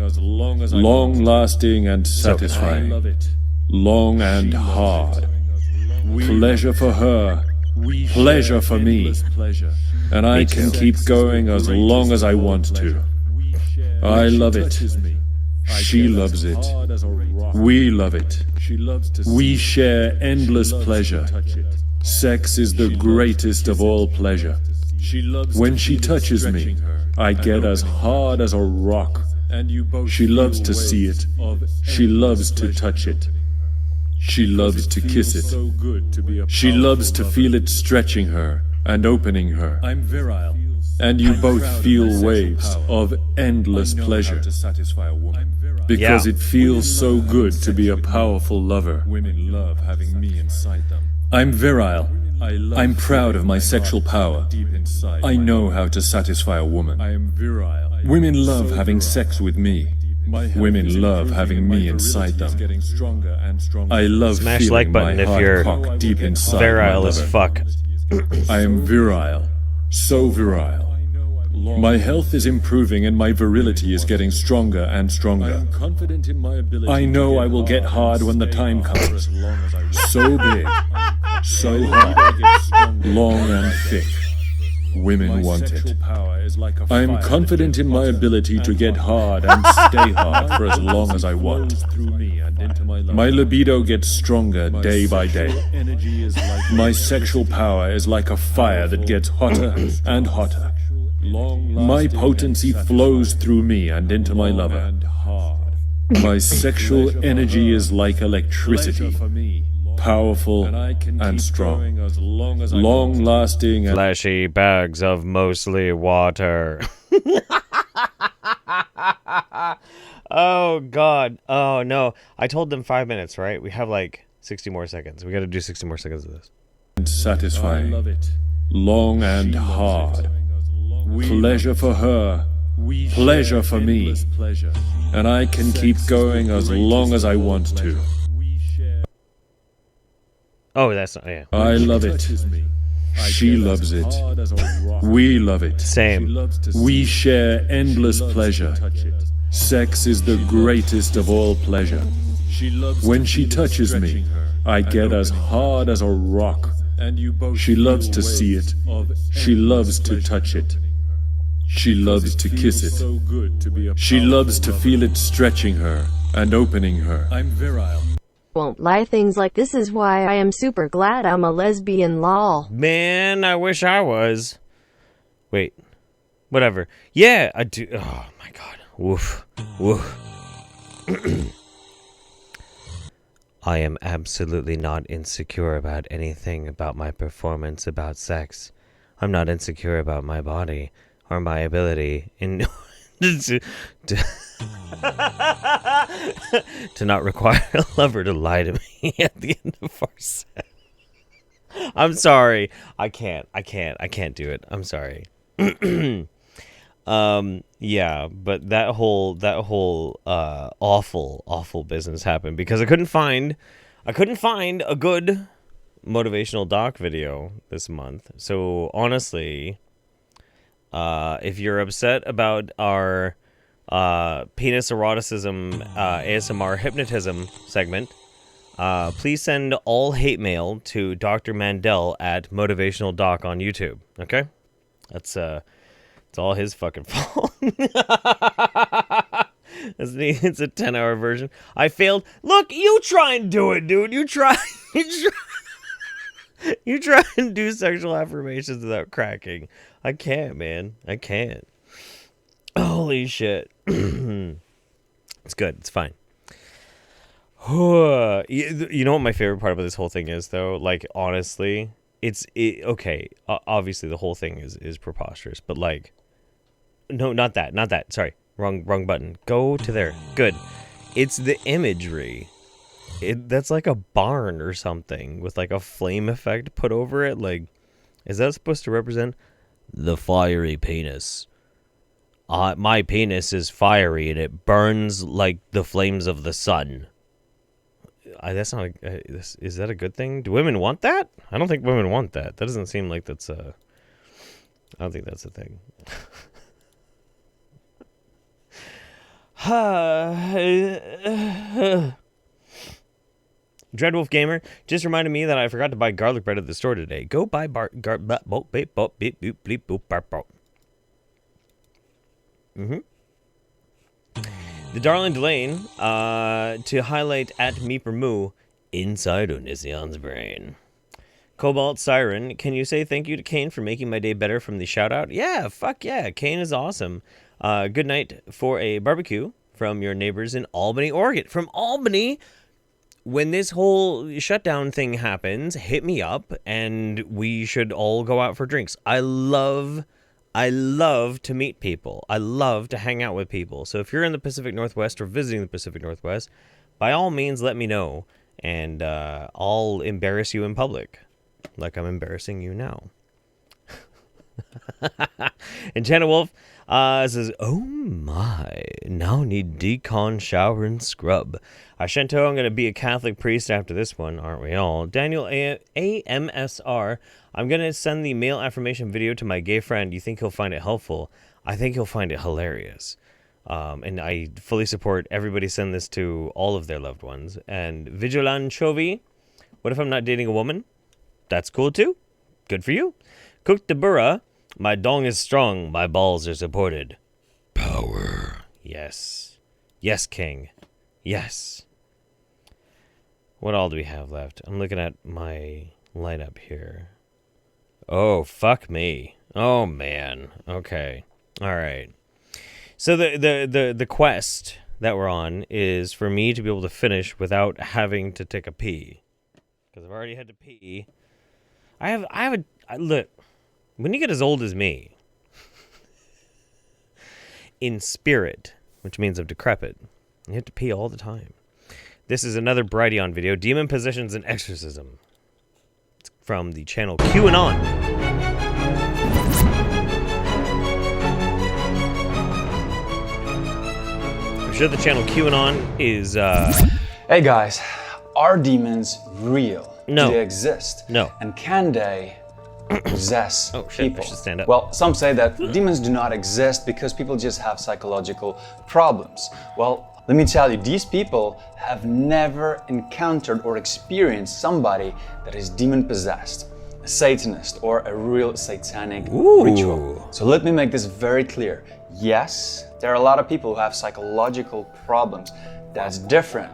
long-lasting and satisfying, long and hard. Pleasure for her, pleasure for me, and I can keep going as long as I want to. I love it. She loves it. We love it. We share endless pleasure. Sex is the greatest of all pleasure. When she touches me, I get as hard as a rock. She loves to see it. She loves to touch it. She loves to kiss it. She loves to feel it stretching her and opening her. I'm virile. And you both feel waves of endless pleasure. Because it feels so good to be a powerful lover. Women love having me inside them. I'm virile. I'm proud of my sexual power. I know how to satisfy a woman. I am virile. Women love having sex with me. Women love having me inside them. I love Smash feeling like button my if heart you're cock deep inside virile my as lover. fuck. I am virile. So virile. My health is improving and my virility is getting stronger and stronger. I know I will get hard when the time comes. So big, so hard, long and thick. Women want it. I am confident in my ability to get hard and stay hard for as long as I want. My libido gets stronger day by day. My sexual power is like a fire that gets hotter and hotter. My potency flows through me and into my lover. My sexual energy is like electricity. Powerful and strong, long-lasting and Fleshy bags of mostly water. Oh, God. Oh, no. I told them 5 minutes, right? We have like 60 more seconds. We got to do 60 more seconds of this. satisfying, long and hard. Pleasure for her, pleasure for me, and I can keep going as long as I want to. Oh, that's not, yeah. I love it. She loves it. We love it. Same. We share endless pleasure. Sex is the greatest of all pleasure. When she touches me, I get as hard as a rock. She loves to see it. She loves to touch it. She loves to kiss it. She loves to feel it stretching her and opening her. I'm virile. Won't lie, things like this is why I am super glad I'm a lesbian, lol. Man, I wish I was. Wait. Whatever. Yeah, I do. Oh my god. Woof. Woof. I am absolutely not insecure about anything about my performance about sex. I'm not insecure about my body or my ability in to not require a lover to lie to me at the end of our set. I'm sorry. I can't do it. I'm sorry. Yeah, but that whole awful business happened because I couldn't find a good motivational doc video this month. So honestly, if you're upset about our penis eroticism ASMR hypnotism segment, please send all hate mail to Dr. Mandel at Motivational Doc on YouTube. Okay? It's all his fucking fault. It's a 10-hour version. I failed. Look, you try and do it, dude. You try and do sexual affirmations without cracking. I can't, man. I can't. Holy shit. It's good. It's fine. You know what my favorite part about this whole thing is, though? Like, honestly, okay. Obviously, the whole thing is preposterous, but like, no, not that. Sorry, wrong button. Go to there. Good. It's the imagery. That's like a barn or something with like a flame effect put over it. Like, is that supposed to represent the fiery penis? My penis is fiery and it burns like the flames of the sun. That's not. Is that a good thing? Do women want that? I don't think women want that. That doesn't seem like that's a. I don't think that's a thing. Dreadwolf Gamer just reminded me that I forgot to buy garlic bread at the store today. Go buy The Darling Delane to highlight at Meeper inside Onision's brain. Cobalt Siren, can you say thank you to Kane for making my day better from the shout out? Yeah, fuck yeah. Kane is awesome. Good night for a barbecue from your neighbors in Albany, Oregon. From Albany, when this whole shutdown thing happens, hit me up and we should all go out for drinks. I love to meet people. I love to hang out with people. So if you're in the Pacific Northwest or visiting the Pacific Northwest, by all means, let me know. And I'll embarrass you in public. Like I'm embarrassing you now. And Jenna Wolf says, oh my, now need decon, shower, and scrub. Ashento, I'm going to be a Catholic priest after this one, aren't we all? Daniel AMSR, I'm going to send the male affirmation video to my gay friend. You think he'll find it helpful? I think he'll find it hilarious. And I fully support everybody send this to all of their loved ones. And Vigilan Chovy, what if I'm not dating a woman? That's cool too. Good for you. Cook de Burra, my dong is strong, my balls are supported. Power. Yes. Yes, King. Yes. What all do we have left? I'm looking at my lineup here. Oh, fuck me. Oh, man. Okay. All right. So the quest that we're on is for me to be able to finish without having to take a pee. Because I've already had to pee. Look, when you get as old as me, in spirit, which means I'm decrepit, you have to pee all the time. This is another Brighteon video, Demon Possessions and Exorcism. It's from the channel QAnon. I'm sure the channel QAnon is, Hey guys, are demons real? No. Do they exist? No. And can they possess people? I should stand up. Well, some say that demons do not exist because people just have psychological problems. Well, let me tell you, these people have never encountered or experienced somebody that is demon possessed, a Satanist, or a real satanic ritual. So let me make this very clear. Yes, there are a lot of people who have psychological problems. That's different.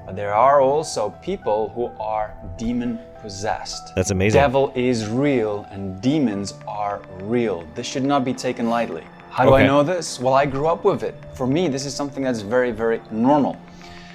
But there are also people who are demon possessed. That's amazing. Devil is real and demons are real. This should not be taken lightly. How do I know this? Well, I grew up with it. For me, this is something that's very, very normal.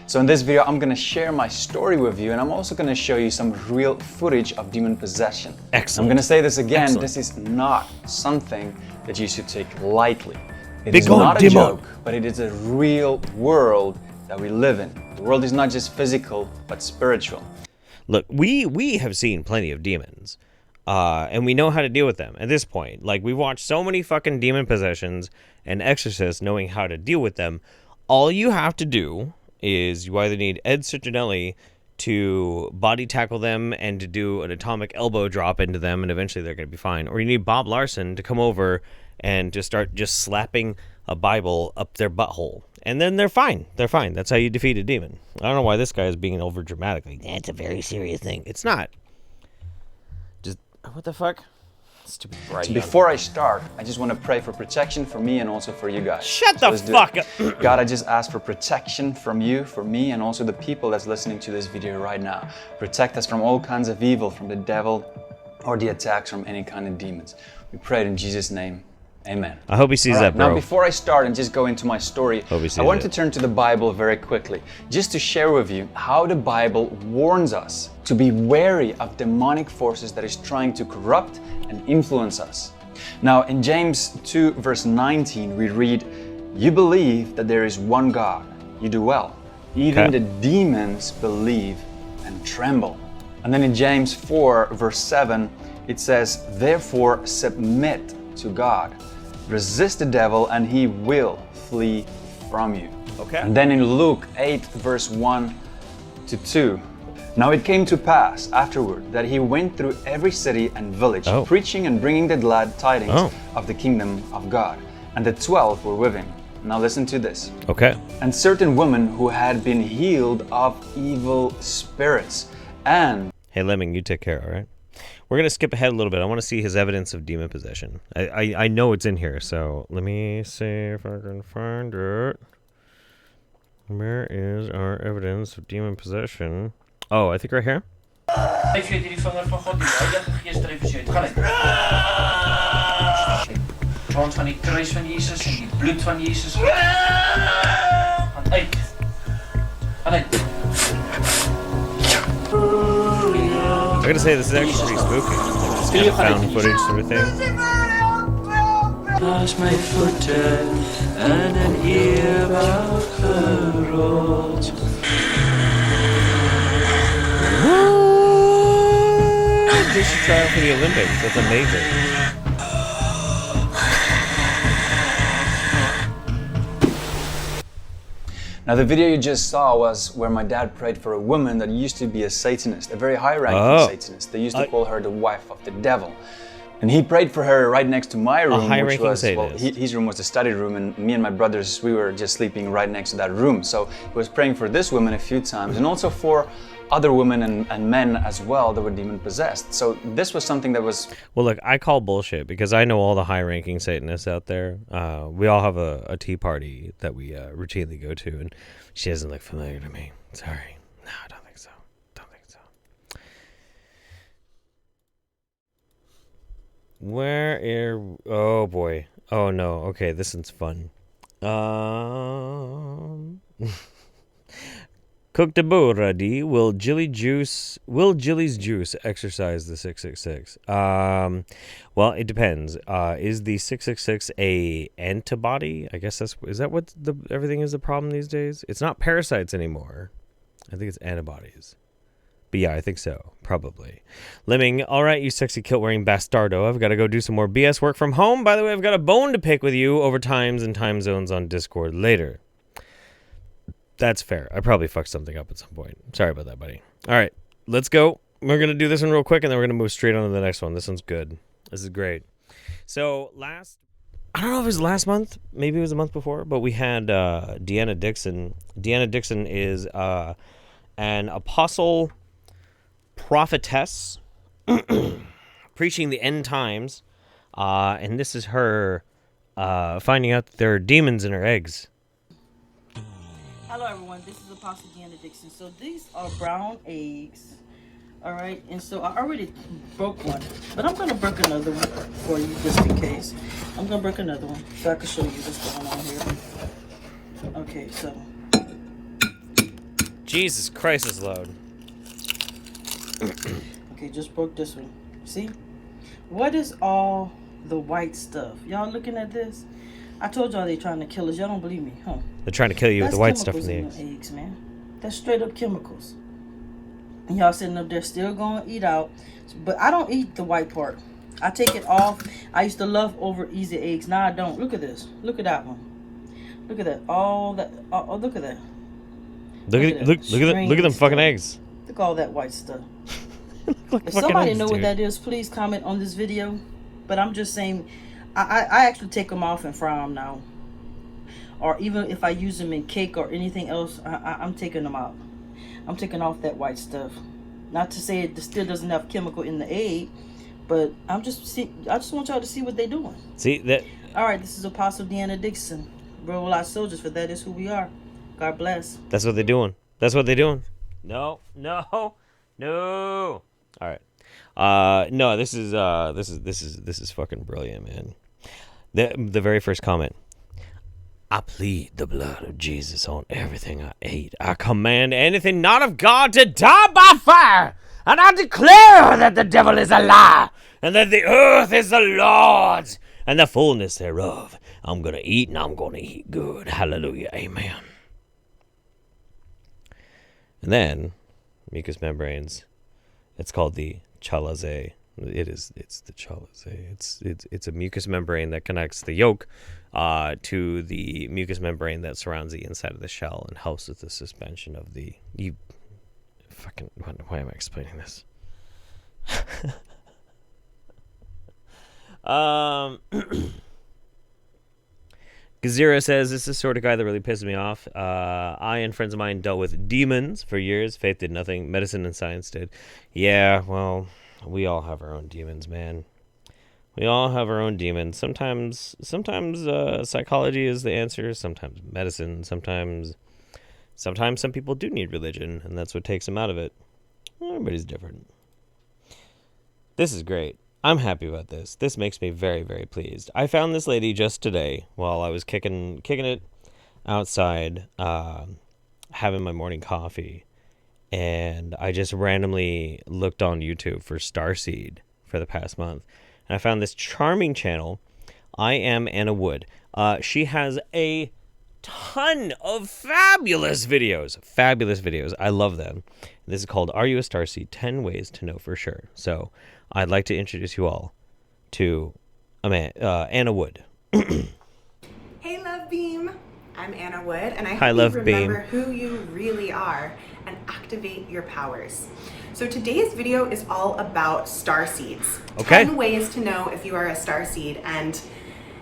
So in this video, I'm gonna share my story with you, and I'm also gonna show you some real footage of demon possession. Excellent. I'm gonna say this again, Excellent. This is not something that you should take lightly. It Big is not a demon. joke, but it is a real world that we live in. The world is not just physical, but spiritual. Look, we have seen plenty of demons, and we know how to deal with them at this point. Like, we've watched so many fucking demon possessions and exorcists knowing how to deal with them. All you have to do is you either need Ed Citronelli to body tackle them and to do an atomic elbow drop into them, and eventually they're going to be fine. Or you need Bob Larson to come over and to start just slapping a Bible up their butthole. And then they're fine. They're fine. That's how you defeat a demon. I don't know why this guy is being over dramatic. Like, that's a very serious thing. It's not. Just, what the fuck? Stupid bright. So before I start, I just want to pray for protection for me and also for you guys. Shut the fuck up. God, I just ask for protection from you, for me, and also the people that's listening to this video right now. Protect us from all kinds of evil, from the devil or the attacks from any kind of demons. We pray it in Jesus' name. Amen. I hope he sees that, bro. Now, before I start and just go into my story, I want to turn to the Bible very quickly, just to share with you how the Bible warns us to be wary of demonic forces that is trying to corrupt and influence us. Now, in James 2, verse 19, we read, "You believe that there is one God. You do well. Even the demons believe and tremble." And then in James 4, verse 7, it says, "Therefore submit to God. Resist the devil and he will flee from you." Okay. And then in Luke 8, verse 1 to 2, "Now it came to pass afterward that he went through every city and village, preaching and bringing the glad tidings of the kingdom of God. And the 12 were with him." Now listen to this. Okay. "And certain women who had been healed of evil spirits and..." Hey, Lemming, you take care, all right? We're going to skip ahead a little bit. I want to see his evidence of demon possession. I know it's in here, so let me see if I can find it. Where is our evidence of demon possession? Oh, I think right here. Heeft jullie die vinger van God die gisteren even zit? Ga lekker. Rond van die kruis van Jezus en die bloed van Jezus. Gaan uit. Gaan uit. I gotta say, this is actually pretty spooky. It's kind of found footage sort of thing. Naast mijn voeten en een eerbaar gerold. They should try out for the Olympics. That's amazing. Now the video you just saw was where my dad prayed for a woman that used to be a Satanist, a very high-ranking Satanist. They used to call her the wife of the devil. And he prayed for her right next to my room, which was, well, his room was the study room, and me and my brothers, we were just sleeping right next to that room. So he was praying for this woman a few times, and also for other women and men as well that were demon-possessed. So this was something that was... Well, look, I call bullshit because I know all the high-ranking Satanists out there. We all have a tea party that we routinely go to, and she doesn't look familiar to me. Sorry. No, I don't think so. Don't think so. Oh, boy. Oh, no. Okay, this one's fun. Cooked a ready. Will Jilly's Juice exercise the 666? Well, it depends. Is the 666 a antibody? I guess is that what everything is the problem these days? It's not parasites anymore. I think it's antibodies. But yeah, I think so. Probably. Lemming, all right, you sexy kilt-wearing bastardo. I've got to go do some more BS work from home. By the way, I've got a bone to pick with you over times and time zones on Discord later. That's fair. I probably fucked something up at some point. Sorry about that, buddy. All right, let's go. We're going to do this one real quick, and then we're going to move straight on to the next one. This one's good. This is great. So I don't know if it was last month. Maybe it was a month before, but we had Deanna Dixon. Deanna Dixon is an apostle prophetess preaching the end times, and this is her finding out that there are demons in her eggs. Hello everyone, this is Apostle Deanna Dixon. So these are brown eggs, all right? And so I already broke one, but I'm gonna break another one for you just in case. I'm gonna break another one so I can show you what's going on here. Okay, so. Jesus Christ, is loud. Okay, just broke this one. See? What is all the white stuff? Y'all looking at this? I told y'all they're trying to kill us. Y'all don't believe me, huh? They're trying to kill you with the white stuff in the eggs, man. That's straight up chemicals. And y'all sitting up there still going to eat out. But I don't eat the white part. I take it off. I used to love over easy eggs. Now I don't. Look at this. Look at that one. Look at that. All that. Oh, look at that. Look at them fucking eggs. Look at all that white stuff. Like if somebody eggs, know dude. what that is, please comment on this video. But I'm just saying, I actually take them off and fry them now. Or even if I use them in cake or anything else, I'm taking them out. I'm taking off that white stuff. Not to say it still doesn't have chemical in the egg, But I just want y'all to see what they're doing. See that? All right, this is Apostle Deanna Dixon. Roll our soldiers, for that is who we are. God bless. That's what they're doing. That's what they're doing. No. All right. No, this is fucking brilliant, man. The very first comment. I plead the blood of Jesus on everything I ate. I command anything not of God to die by fire. And I declare that the devil is a lie. And that the earth is the Lord's. And the fullness thereof. I'm going to eat and I'm going to eat good. Hallelujah. Amen. And then, mucous membranes. It's called the chalaze. It's the chalaze. It's a mucous membrane that connects the yolk to the mucous membrane that surrounds the inside of the shell and helps with the suspension of the... Why am I explaining this? Gazira says, this is the sort of guy that really pisses me off. I and friends of mine dealt with demons for years. Faith did nothing. Medicine and science did. Yeah, well, we all have our own demons, man. We all have our own demons. Sometimes psychology is the answer. Sometimes medicine. Sometimes some people do need religion, and that's what takes them out of it. Everybody's different. This is great. I'm happy about this. This makes me very, very pleased. I found this lady just today while I was kicking it outside, having my morning coffee, and I just randomly looked on YouTube for Starseed for the past month, and I found this charming channel. I am Anna Wood. She has a ton of fabulous videos. I love them. This is called Are You a Starseed? 10 Ways to Know for Sure. So I'd like to introduce you all to Anna Wood. Hey, Love Beam. I'm Anna Wood, and I hope you remember who you really are and activate your powers. So today's video is all about starseeds. Okay. 10 ways to know if you are a starseed, and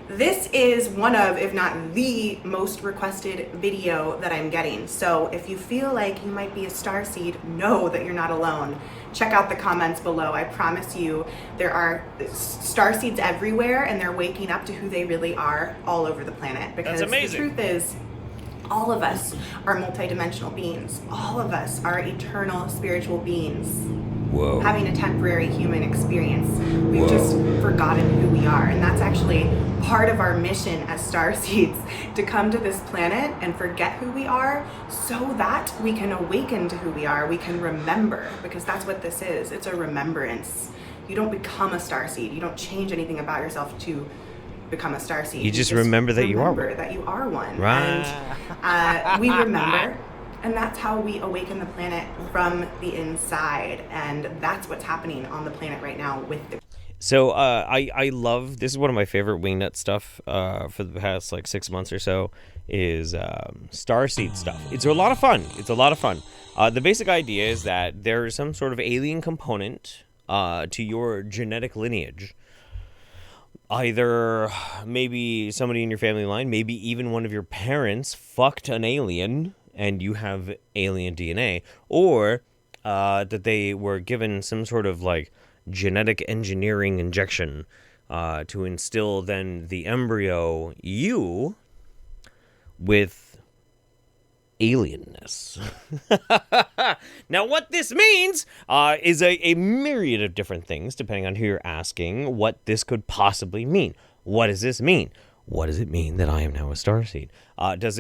this is one of, if not the most requested video that I'm getting. So if you feel like you might be a starseed, know that you're not alone. Check out the comments below. I promise you there are starseeds everywhere, and they're waking up to who they really are all over the planet. Because That's amazing. The truth is, all of us are multidimensional beings. All of us are eternal spiritual beings. Whoa. Having a temporary human experience. We've just forgotten who we are. And that's actually part of our mission as starseeds, to come to this planet and forget who we are so that we can awaken to who we are. We can remember, because that's what this is. It's a remembrance. You don't become a starseed. You don't change anything about yourself to become a starseed. You just remember that you are one. Remember that you are one. Right. And we remember. And that's how we awaken the planet from the inside. And that's what's happening on the planet right now with the... So I love, this is one of my favorite Wingnut stuff for the past 6 months or so, is starseed stuff. It's a lot of fun. The basic idea is that there's some sort of alien component to your genetic lineage. Either maybe somebody in your family line, maybe even one of your parents fucked an alien and you have alien DNA, or that they were given some sort of genetic engineering injection to instill then the embryo you with alienness. Now what this means is a myriad of different things depending on who you're asking what this could possibly mean. What does this mean? What does it mean that I am now a starseed? Does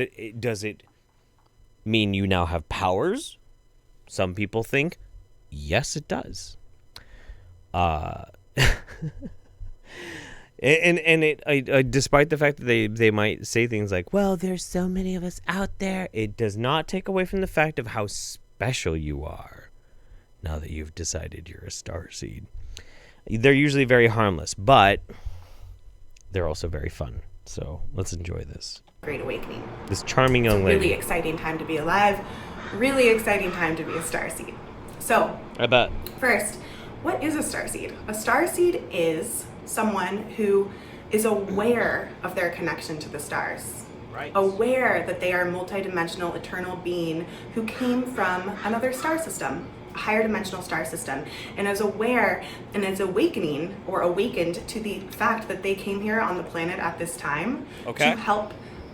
it mean you now have powers? Some people think yes, it does. Despite the fact that they might say things like, well, there's so many of us out there, it does not take away from the fact of how special you are now that you've decided you're a starseed. They're usually very harmless, but they're also very fun. So let's enjoy this. Great awakening. This charming young lady. Really exciting time to be alive. Really exciting time to be a starseed. So, I bet. First, what is a starseed? A starseed is someone who is aware of their connection to the stars. Right. Aware that they are a multidimensional, eternal being who came from another star system. higher dimensional star system and is aware and is awakening or awakened to the fact that they came here on the planet at this time to help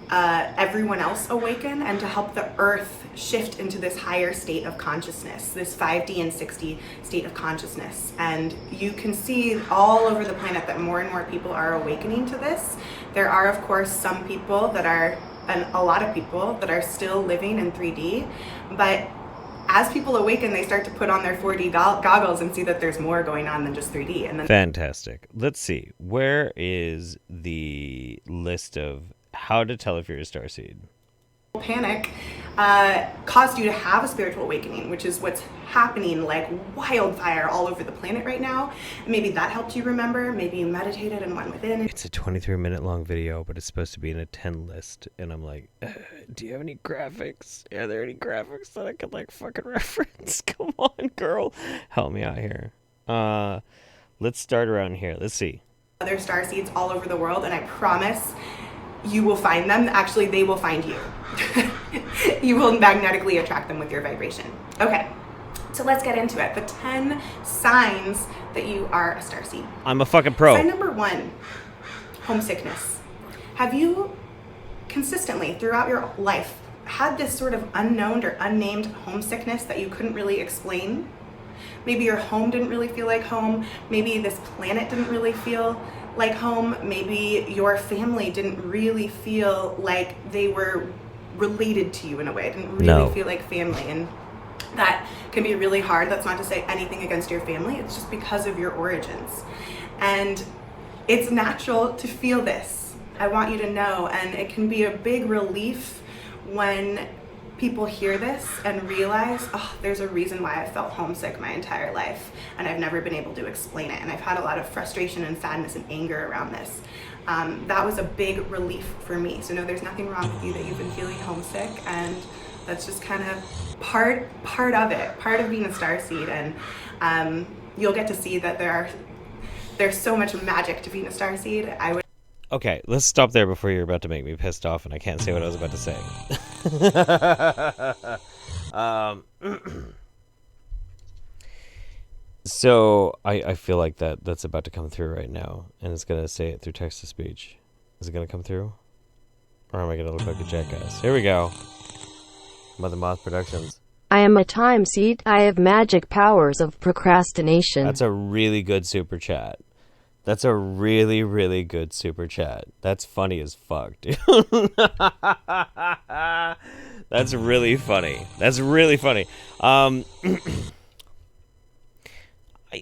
everyone else awaken and to help the earth shift into this higher state of consciousness, this 5D and 6D state of consciousness. And you can see all over the planet that more and more people are awakening to this. There are, of course, some people that are, and a lot of people that are still living in 3D, but as people awaken, they start to put on their 4D goggles and see that there's more going on than just 3D. And then fantastic. Let's see. Where is the list of how to tell if you're a starseed? Panic caused you to have a spiritual awakening, which is what's happening like wildfire all over the planet right now. Maybe that helped you remember. Maybe you meditated and went within. It's a 23-minute long video, but it's supposed to be in a 10 list. And I'm like, do you have any graphics? Are there any graphics that I could like fucking reference? Come on, girl. Help me out here. Let's start around here. Let's see. Other starseeds all over the world, and I promise you will find them. Actually, they will find you. You will magnetically attract them with your vibration. Okay, so let's get into it. The 10 signs that you are a starseed. I'm a fucking pro. Sign number 1, homesickness. Have you consistently throughout your life had this sort of unknown or unnamed homesickness that you couldn't really explain? Maybe your home didn't really feel like home. Maybe this planet didn't really feel like home. Maybe your family didn't really feel like they were related to you in a way. It didn't really feel like family. And that can be really hard. That's not to say anything against your family. It's just because of your origins. And it's natural to feel this. I want you to know. And it can be a big relief when people hear this and realize, oh, there's a reason why I felt homesick my entire life and I've never been able to explain it. And I've had a lot of frustration and sadness and anger around this. That was a big relief for me. So no, there's nothing wrong with you that you've been feeling homesick, and that's just kind of part of it, part of being a starseed. And you'll get to see that there's so much magic to being a starseed. Okay, let's stop there before you're about to make me pissed off and I can't say what I was about to say. So I feel like that's about to come through right now, and it's going to say it through text-to-speech. Is it going to come through? Or am I going to look like a jackass? Here we go. Mother Moth Productions. I am a time seed. I have magic powers of procrastination. That's a really good super chat. That's a really, really good super chat. That's funny as fuck, dude. That's really funny. That's really funny.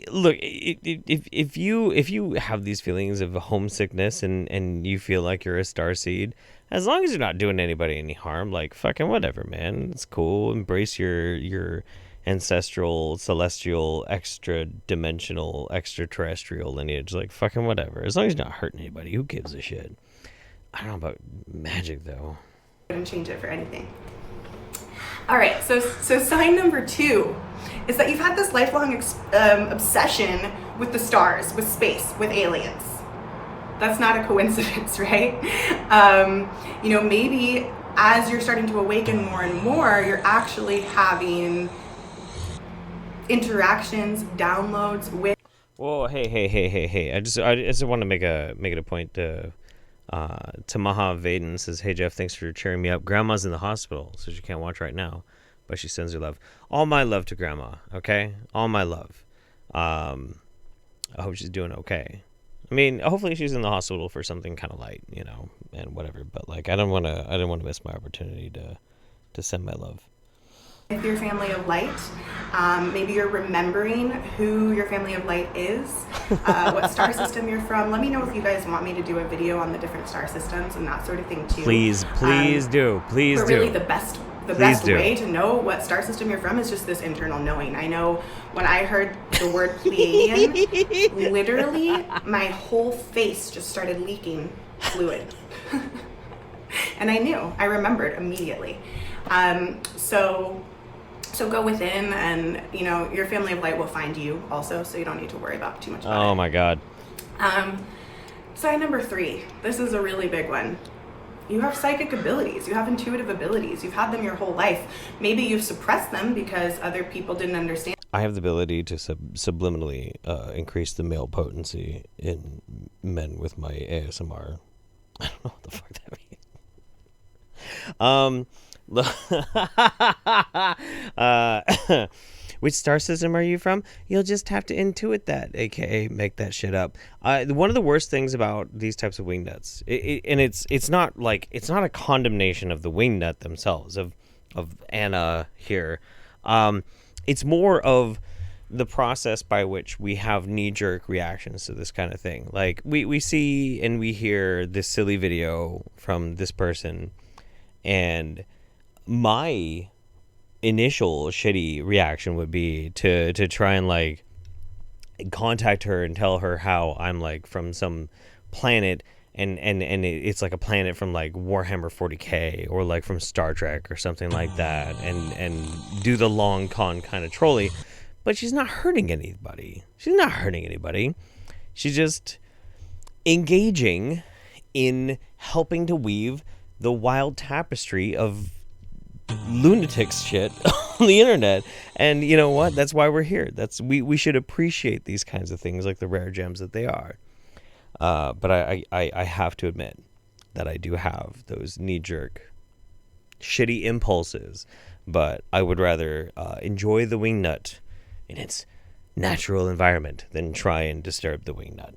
Look, if you have these feelings of homesickness and you feel like you're a starseed, as long as you're not doing anybody any harm, like fucking whatever, man. It's cool. Embrace your ancestral, celestial, extra-dimensional, extraterrestrial lineage. Like, fucking whatever. As long as you're not hurting anybody, who gives a shit? I don't know about magic, though. I wouldn't change it for anything. All right, so sign number 2 is that you've had this lifelong obsession with the stars, with space, with aliens. That's not a coincidence, right? Maybe as you're starting to awaken more and more, you're actually having interactions, downloads with. Whoa! Hey! I just want to make it a point to Maha Vaden says, "Hey Jeff, thanks for cheering me up. Grandma's in the hospital, so she can't watch right now, but she sends her love. All my love to Grandma. Okay, all my love. I hope she's doing okay. I mean, hopefully she's in the hospital for something kind of light, and whatever. But like, I didn't want to miss my opportunity to send my love." With your family of light, maybe you're remembering who your family of light is, what star system you're from. Let me know if you guys want me to do a video on the different star systems and that sort of thing too. Please do. But really, the best way to know what star system you're from is just this internal knowing. I know when I heard the word Pleiadian, literally my whole face just started leaking fluid. And I remembered immediately. So go within, and your family of light will find you also, so you don't need to worry about too much about it. Oh my god. Sign number 3. This is a really big one. You have psychic abilities. You have intuitive abilities. You've had them your whole life. Maybe you've suppressed them because other people didn't understand. I have the ability to subliminally increase the male potency in men with my ASMR. I don't know what the fuck that means. Which star system are you from? You'll just have to intuit that, aka make that shit up. One of the worst things about these types of wingnuts, and it's not a condemnation of the wingnut themselves, of Anna here. It's more of the process by which we have knee-jerk reactions to this kind of thing. Like, we see and we hear this silly video from this person, and my initial shitty reaction would be to try and, like, contact her and tell her how I'm, like, from some planet, and it's like a planet from, like, Warhammer 40K or, like, from Star Trek or something like that, and do the long con kind of trolley. But she's not hurting anybody. She's just engaging in helping to weave the wild tapestry of lunatics shit on the internet. And you know what? That's why we're here. We should appreciate these kinds of things like the rare gems that they are. But I have to admit that I do have those knee-jerk shitty impulses, but I would rather enjoy the wingnut in its natural environment than try and disturb the wingnut.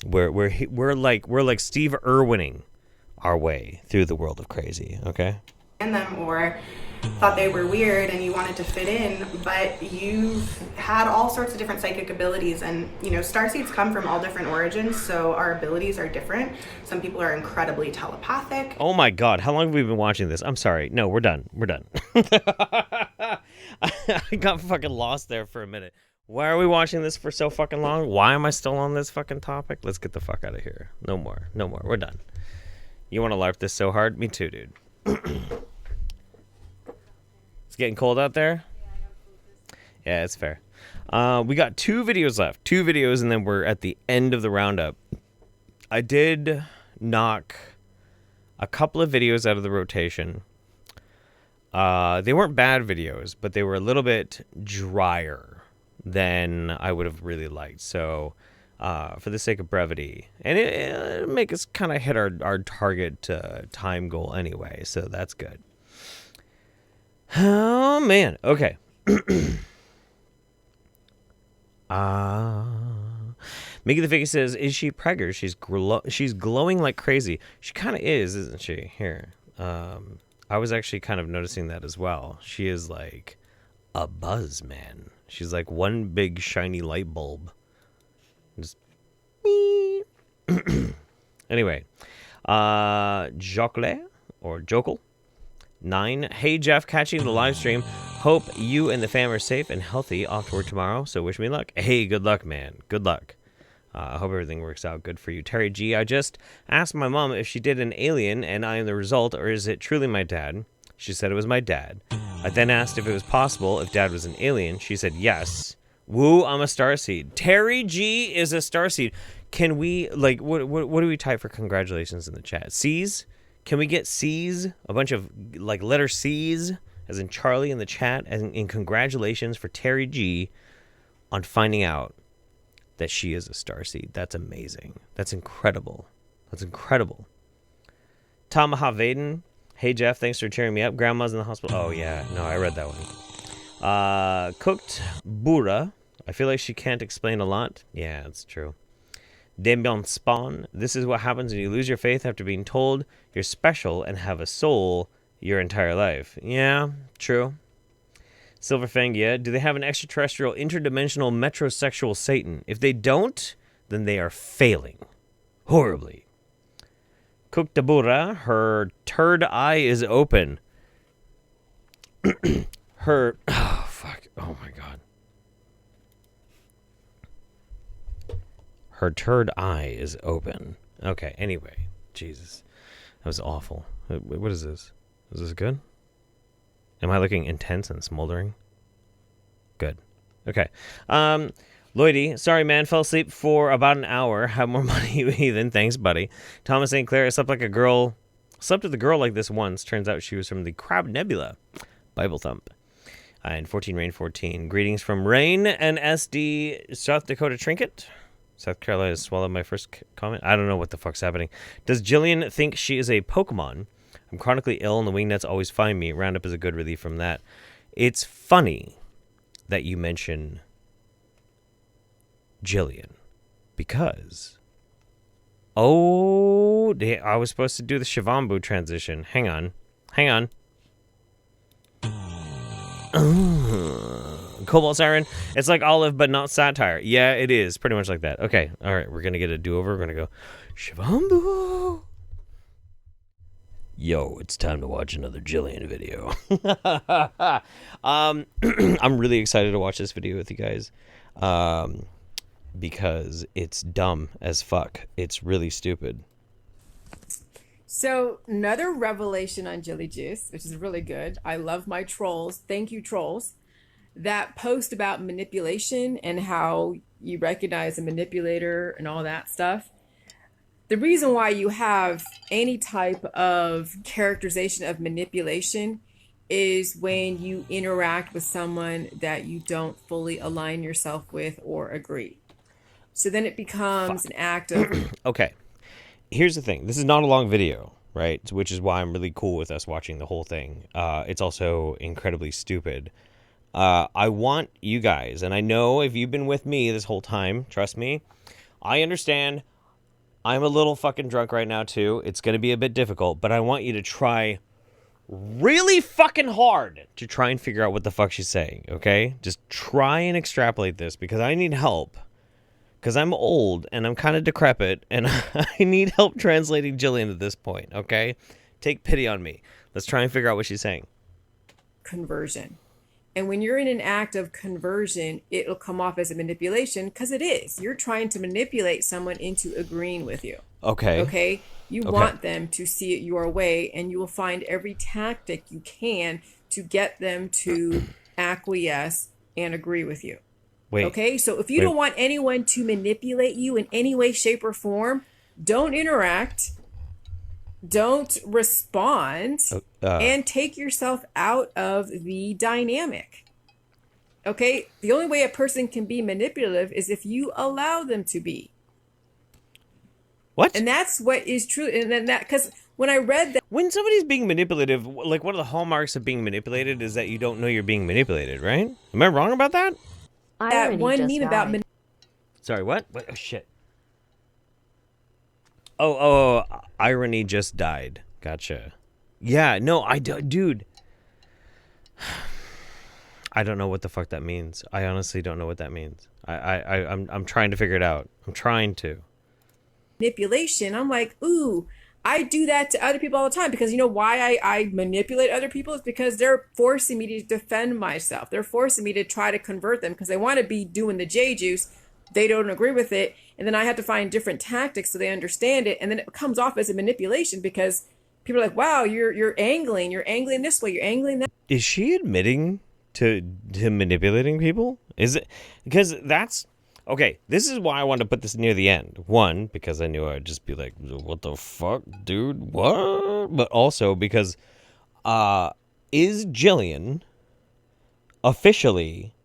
We're like Steve Irwining our way through the world of crazy, okay? Them or thought they were weird and you wanted to fit in, but you've had all sorts of different psychic abilities, and you know, starseeds come from all different origins, so our abilities are different. Some people are incredibly telepathic. Oh my god, how long have we been watching this? I'm sorry. No, we're done. I got fucking lost there for a minute. Why are we watching this for so fucking long? Why am I still on this fucking topic? Let's get the fuck out of here. No more. We're done. You want to LARP this so hard? Me too, dude. It's getting cold out there? Yeah, it's fair. We got 2 videos left. 2 videos, and then we're at the end of the roundup. I did knock a couple of videos out of the rotation. They weren't bad videos, but they were a little bit drier than I would have really liked. So, for the sake of brevity, and it make us kind of hit our target time goal anyway, so that's good. Oh man, okay. Mickey the Figgy says, "Is she pregger? She's glowing like crazy. She kind of is, isn't she?" Here, I was actually kind of noticing that as well. She is like a buzz, man. She's like one big shiny light bulb. Just anyway, Jocle or Jokel 9. Hey Jeff, catching the live stream. Hope you and the fam are safe and healthy off to work tomorrow. So wish me luck. Hey, good luck, man. Good luck. I hope everything works out good for you. Terry G, I just asked my mom if she did an alien and I am the result, or is it truly my dad? She said it was my dad. I then asked if it was possible if dad was an alien. She said yes. Woo, I'm a starseed. Terry G is a starseed. Can we, like, what do we type for congratulations in the chat? C's? Can we get C's? A bunch of, like, letter C's, as in Charlie in the chat, and in congratulations for Terry G on finding out that she is a starseed. That's amazing. That's incredible. That's incredible. Tamaha Vaden. Hey, Jeff, thanks for cheering me up. Grandma's in the hospital. Oh, yeah. No, I read that one. Cooked Bura. I feel like she can't explain a lot. Yeah, it's true. Dembion Spawn. This is what happens when you lose your faith after being told you're special and have a soul your entire life. Yeah, true. Silverfang, yeah. Do they have an extraterrestrial, interdimensional, metrosexual Satan? If they don't, then they are failing. Horribly. Cooktabura, her third eye is open. Her... Oh, fuck. Oh, my God. Her third eye is open. Okay, anyway. Jesus. That was awful. What is this? Is this good? Am I looking intense and smoldering? Good. Okay. Lloydie, sorry, man. Fell asleep for about an hour. Have more money, you heathen. Thanks, buddy. Thomas St. Clair, I slept with a girl like this once. Turns out she was from the Crab Nebula. Bible thump. And 14 Rain 14. Greetings from Rain and SD South Dakota Trinket. South Carolina swallowed my first comment. I don't know what the fuck's happening. Does Jillian think she is a Pokemon? I'm chronically ill and the Wingnuts always find me. Roundup is a good relief from that. It's funny that you mention Jillian because... Oh, I was supposed to do the Shivambu transition. Hang on. Cobalt Siren. It's like Olive, but not satire. Yeah, it is. Pretty much like that. Okay. All right. We're going to get a do-over. We're going to go Shivambu. Yo, it's time to watch another Jillian video. I'm really excited to watch this video with you guys. Because it's dumb as fuck. It's really stupid. So, another revelation on Jilly Juice, which is really good. I love my trolls. Thank you, trolls. That post about manipulation and how you recognize a manipulator and all that stuff. The reason why you have any type of characterization of manipulation is when you interact with someone that you don't fully align yourself with or agree. So then it becomes an act of... Okay. Here's the thing. This is not a long video, right? Which is why I'm really cool with us watching the whole thing. It's also incredibly stupid. I want you guys, and I know if you've been with me this whole time, trust me, I understand I'm a little fucking drunk right now too. It's going to be a bit difficult, but I want you to try really fucking hard to try and figure out what the fuck she's saying, okay? Just try and extrapolate this because I need help. Because I'm old and I'm kind of decrepit and I need help translating Jillian at this point, okay? Take pity on me. Let's try and figure out what she's saying. Conversion. And when you're in an act of conversion, it'll come off as a manipulation because it is. You're trying to manipulate someone into agreeing with you. Okay. Okay? You want them to see it your way and you will find every tactic you can to get them to acquiesce and agree with you. Wait. Okay, so if you don't want anyone to manipulate you in any way, shape, or form, don't interact, don't respond, and take yourself out of the dynamic. Okay, the only way a person can be manipulative is if you allow them to be. What? And that's what is true. And then that, because when I read that, when somebody's being manipulative, like one of the hallmarks of being manipulated is that you don't know you're being manipulated, right? Am I wrong about that? that one meme about Sorry, what? Oh, shit. Oh, irony just died. Gotcha. Yeah, no, dude. I don't know what the fuck that means. I honestly don't know what that means. I'm trying to figure it out. I'm trying to. Manipulation, I'm like, ooh, I do that to other people all the time because you know why I manipulate other people is because they're forcing me to defend myself. They're forcing me to try to convert them because they want to be doing the J juice. They don't agree with it. And then I have to find different tactics so they understand it. And then it comes off as a manipulation because people are like, wow, you're angling. You're angling this way. You're angling that. Is she admitting to manipulating people? Is it? Because that's... Okay, this is why I wanted to put this near the end. One, because I knew I'd just be like, what the fuck, dude? What? But also because is Jillian officially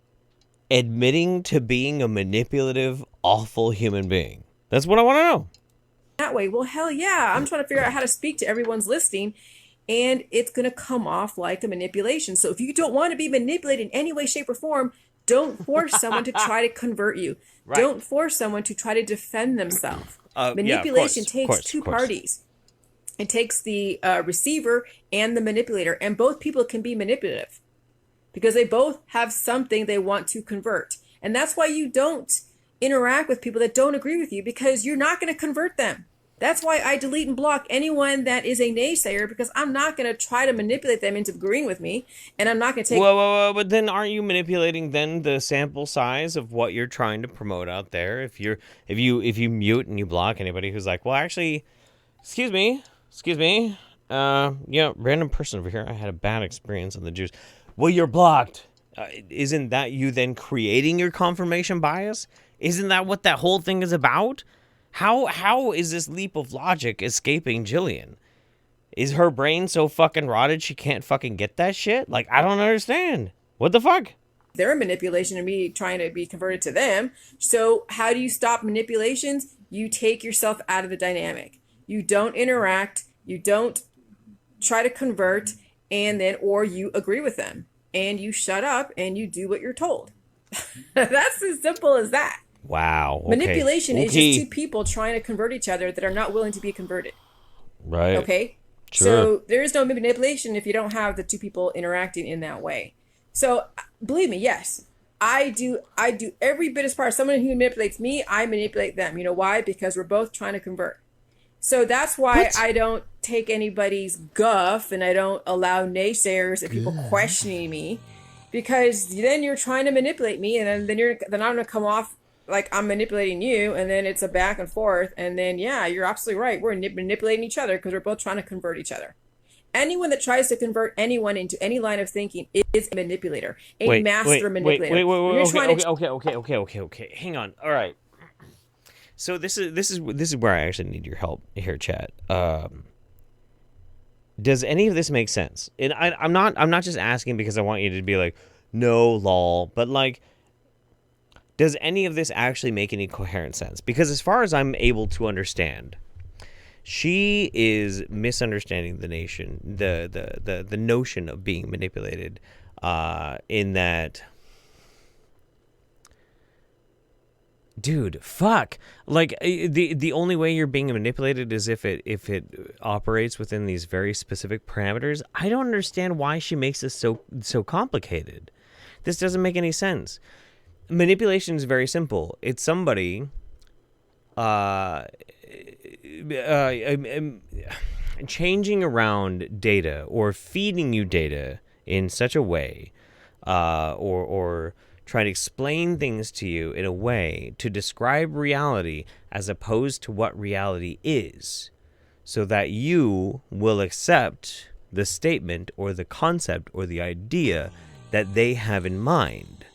admitting to being a manipulative, awful human being? That's what I want to know. That way, well, hell yeah. I'm trying to figure out how to speak to everyone's listing, and it's going to come off like a manipulation. So if you don't want to be manipulated in any way, shape, or form, don't force someone to try to convert you. Right. Don't force someone to try to defend themselves. Manipulation takes two parties. It takes the receiver and the manipulator, and both people can be manipulative because they both have something they want to convert. And that's why you don't interact with people that don't agree with you because you're not going to convert them. That's why I delete and block anyone that is a naysayer because I'm not going to try to manipulate them into agreeing with me, and I'm not going to take... Whoa, but then aren't you manipulating then the sample size of what you're trying to promote out there? If you mute and you block anybody who's like, well, actually, excuse me, random person over here, I had a bad experience on the juice. Well, you're blocked. Isn't that you then creating your confirmation bias? Isn't that what that whole thing is about? How is this leap of logic escaping Jillian? Is her brain so fucking rotted she can't fucking get that shit? Like, I don't understand. What the fuck? Their manipulation and me trying to be converted to them. So how do you stop manipulations? You take yourself out of the dynamic. You don't interact. You don't try to convert, and then, or you agree with them and you shut up and you do what you're told. That's as simple as that. Wow. Okay. Manipulation is just two people trying to convert each other that are not willing to be converted. Right. Okay. Sure. So there is no manipulation if you don't have the two people interacting in that way. So believe me, yes, I do every bit as part. Someone who manipulates me, I manipulate them. You know why? Because we're both trying to convert. So that's why I don't take anybody's guff and I don't allow naysayers and people questioning me, because then you're trying to manipulate me, and then I'm gonna come off like I'm manipulating you, and then it's a back and forth, and then yeah, you're absolutely right. We're manipulating each other because we're both trying to convert each other. Anyone that tries to convert anyone into any line of thinking is a manipulator, master manipulator. Okay. Hang on. All right. So this is where I actually need your help here, chat. Does any of this make sense? And I'm not just asking because I want you to be like, no, lol, but like, does any of this actually make any coherent sense? Because as far as I'm able to understand, she is misunderstanding the notion of being manipulated, in that, dude, fuck. Like, the only way you're being manipulated is if it operates within these very specific parameters. I don't understand why she makes this so complicated. This doesn't make any sense. Manipulation is very simple. It's somebody changing around data or feeding you data in such a way, or trying to explain things to you in a way to describe reality as opposed to what reality is, so that you will accept the statement or the concept or the idea that they have in mind.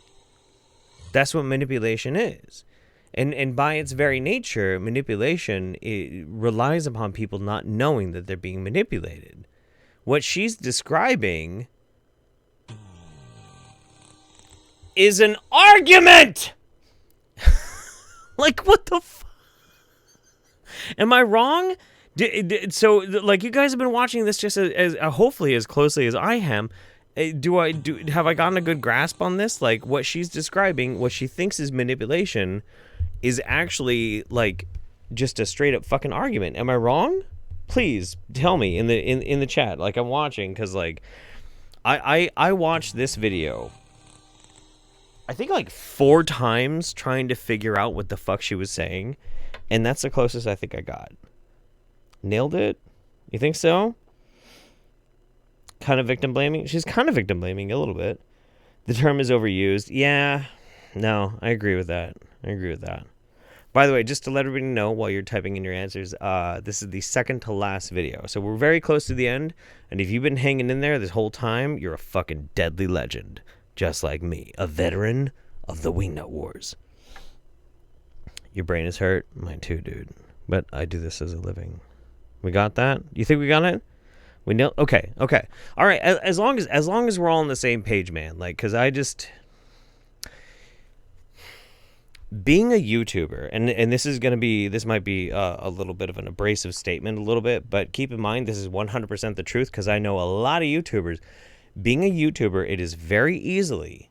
That's what manipulation is. And by its very nature, manipulation, it relies upon people not knowing that they're being manipulated. What she's describing is an argument! Like, what the Am I wrong? So, like, you guys have been watching this just as hopefully as closely as I am. Have I gotten a good grasp on this? Like, what she's describing, what she thinks is manipulation, is actually like just a straight up fucking argument. Am I wrong? Please tell me in the chat. Like, I'm watching because like I watched this video I think like 4 times trying to figure out what the fuck she was saying, and that's the closest I think I got. Nailed it? You think so? Kind of victim blaming? She's kind of victim blaming a little bit. The term is overused. Yeah. No, I agree with that. By the way, just to let everybody know while you're typing in your answers, this is the second to last video. So we're very close to the end, and if you've been hanging in there this whole time, you're a fucking deadly legend. Just like me, a veteran of the Wingnut Wars. Your brain is hurt. Mine too, dude. But I do this as a living. We got that? You think we got it? We know. Okay. All right. As long as we're all on the same page, man. Like, cause I just being a YouTuber, and this might be a little bit of an abrasive statement, a little bit, but keep in mind this is 100% the truth, because I know a lot of YouTubers. Being a YouTuber, it is very easily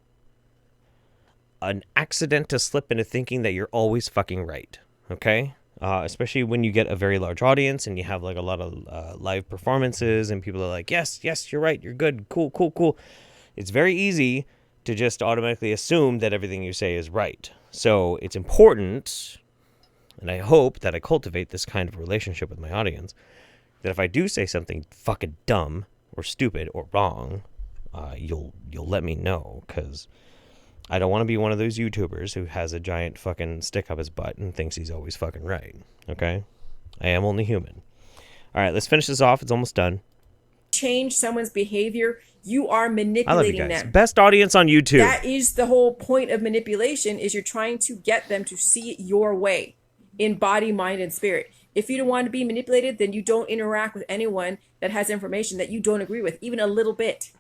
an accident to slip into thinking that you're always fucking right. Okay. Especially when you get a very large audience and you have like a lot of live performances and people are like, yes, you're right, you're good, cool. It's very easy to just automatically assume that everything you say is right. So it's important, and I hope that I cultivate this kind of relationship with my audience, that if I do say something fucking dumb or stupid or wrong, you'll let me know, because I don't want to be one of those YouTubers who has a giant fucking stick up his butt and thinks he's always fucking right. Okay? I am only human. All right, let's finish this off. It's almost done. Change someone's behavior. You are manipulating I love you guys. them. Best audience on YouTube. That is the whole point of manipulation, is you're trying to get them to see it your way in body, mind, and spirit. If you don't want to be manipulated, then you don't interact with anyone that has information that you don't agree with, even a little bit.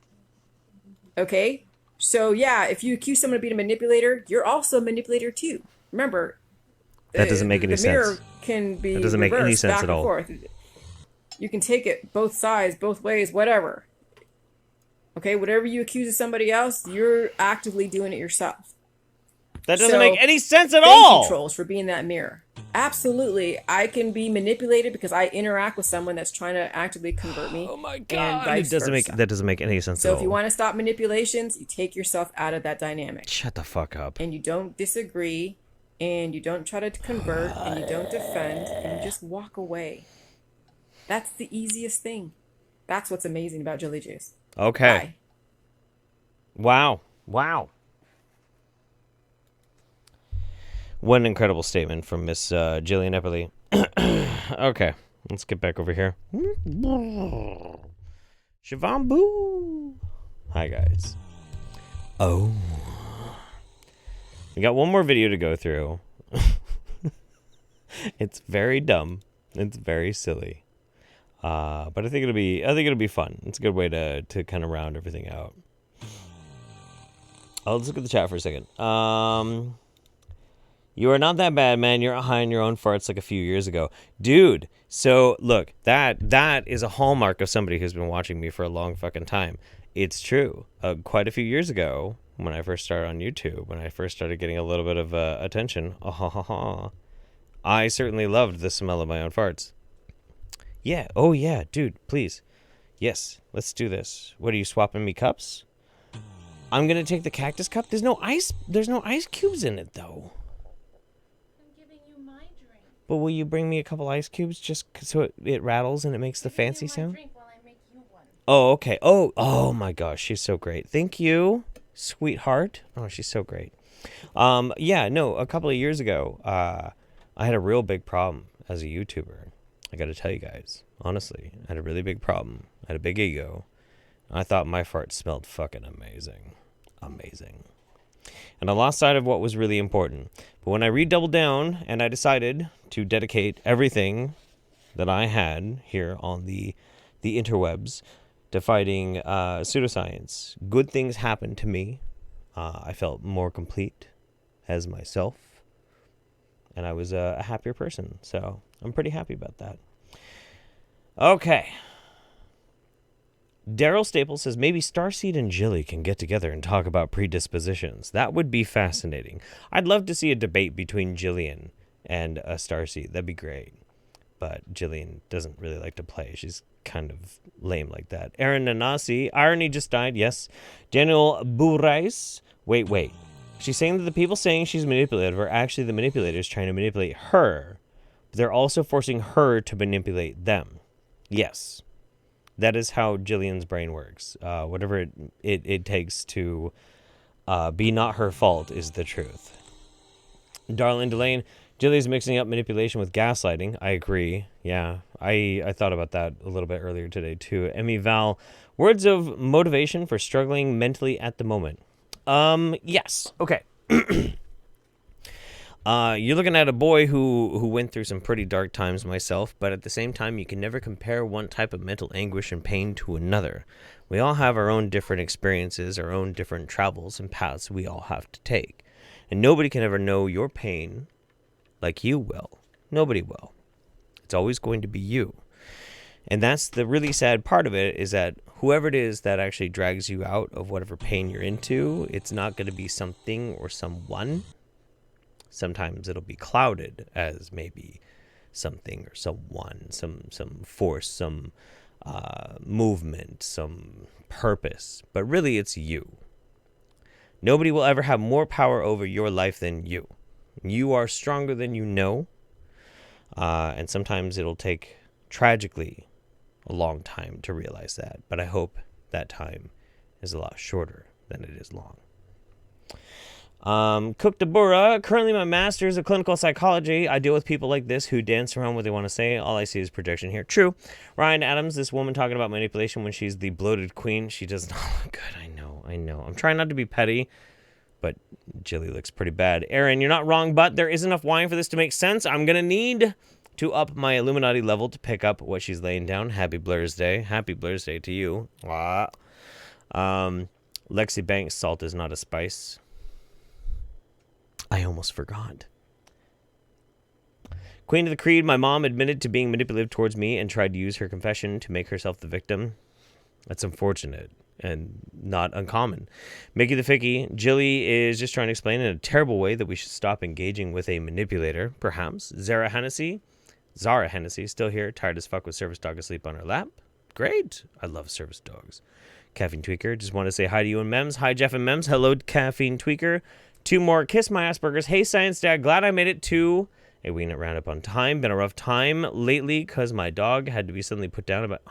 Okay? So yeah, if you accuse someone of being a manipulator, you're also a manipulator too. Remember, that doesn't make any the mirror sense. can be That doesn't make any sense back at and all. forth. You can take it both sides, both ways, whatever. Okay, whatever you accuse of somebody else, you're actively doing it yourself. That doesn't make any sense at thank all. you, trolls, for being that mirror. Absolutely, I can be manipulated because I interact with someone that's trying to actively convert me. Oh my God, that doesn't make any sense So at if you all. want to stop manipulations, you take yourself out of that dynamic. Shut the fuck up. And you don't disagree, and you don't try to convert, and you don't defend, and you just walk away. That's the easiest thing. That's what's amazing about Jilly Juice. Okay. Wow. Wow. What an incredible statement from Miss Jillian Epperly. Okay, let's get back over here. Shivambu. Hi, guys. Oh. We got one more video to go through. It's very dumb. It's very silly. But I think it'll be fun. It's a good way to kind of round everything out. Oh, let's look at the chat for a second. You are not that bad, man. You're high on your own farts like a few years ago. Dude, so look, that is a hallmark of somebody who's been watching me for a long fucking time. It's true. Quite a few years ago, when I first started on YouTube, when I first started getting a little bit of attention, I certainly loved the smell of my own farts. Yeah, oh yeah, dude, please. Yes, let's do this. What, are you swapping me cups? I'm gonna take the cactus cup. There's no ice cubes in it, though. But will you bring me a couple ice cubes just so it rattles and it makes the fancy sound? Oh, okay. Oh my gosh, she's so great. Thank you, sweetheart. Oh, she's so great. Yeah, no, a couple of years ago, I had a real big problem as a YouTuber. I got to tell you guys, honestly, I had a really big problem. I had a big ego. I thought my fart smelled fucking amazing. Amazing. And I lost sight of what was really important. But when I redoubled down and I decided to dedicate everything that I had here on the interwebs to fighting pseudoscience, good things happened to me. I felt more complete as myself. And I was a happier person. So I'm pretty happy about that. Okay. Daryl Staples says maybe Starseed and Jilly can get together and talk about predispositions. That would be fascinating. I'd love to see a debate between Jillian and Starseed. That'd be great. But Jillian doesn't really like to play. She's kind of lame like that. Aaron Nanasi, Irony just died, yes. Daniel Burais, wait. She's saying that the people saying she's manipulative are actually the manipulators trying to manipulate her. But they're also forcing her to manipulate them. Yes. That is how Jillian's brain works. Whatever it takes to be not her fault is the truth. Darlene Delane, Jilly's mixing up manipulation with gaslighting. I agree. Yeah, I thought about that a little bit earlier today too. Emmy Val, words of motivation for struggling mentally at the moment. Yes. Okay. You're looking at a boy who went through some pretty dark times myself, but at the same time, you can never compare one type of mental anguish and pain to another. We all have our own different experiences, our own different travels and paths we all have to take. And nobody can ever know your pain like you will. Nobody will. It's always going to be you. And that's the really sad part of it, is that whoever it is that actually drags you out of whatever pain you're into, it's not going to be something or someone. Sometimes it'll be clouded as maybe something or someone, some force, some movement, some purpose. But really, it's you. Nobody will ever have more power over your life than you. You are stronger than you know. And sometimes it'll take, tragically, a long time to realize that. But I hope that time is a lot shorter than it is long. Cook Deborah, currently my master's of clinical psychology. I deal with people like this who dance around what they want to say. All I see is projection here. True. Ryan Adams, this woman talking about manipulation when she's the bloated queen. She does not look good. I know. I'm trying not to be petty, but Jilly looks pretty bad. Aaron, you're not wrong, but there is enough wine for this to make sense. I'm going to need to up my Illuminati level to pick up what she's laying down. Happy Blur's Day. Happy Blur's Day to you. Lexi Banks, salt is not a spice. I almost forgot. Queen of the Creed, my mom admitted to being manipulative towards me and tried to use her confession to make herself the victim. That's unfortunate and not uncommon. Mickey the Ficky, Jilly is just trying to explain in a terrible way that we should stop engaging with a manipulator, perhaps. Zara Hennessy, still here, tired as fuck with service dog asleep on her lap. Great. I love service dogs. Caffeine Tweaker, just want to say hi to you and Mems. Hi, Jeff and Mems. Hello, Caffeine Tweaker. 2 more. Kiss my Asperger's. Hey, Science Dad. Glad I made it to a Wingnut Roundup on time. Been a rough time lately because my dog had to be suddenly put down about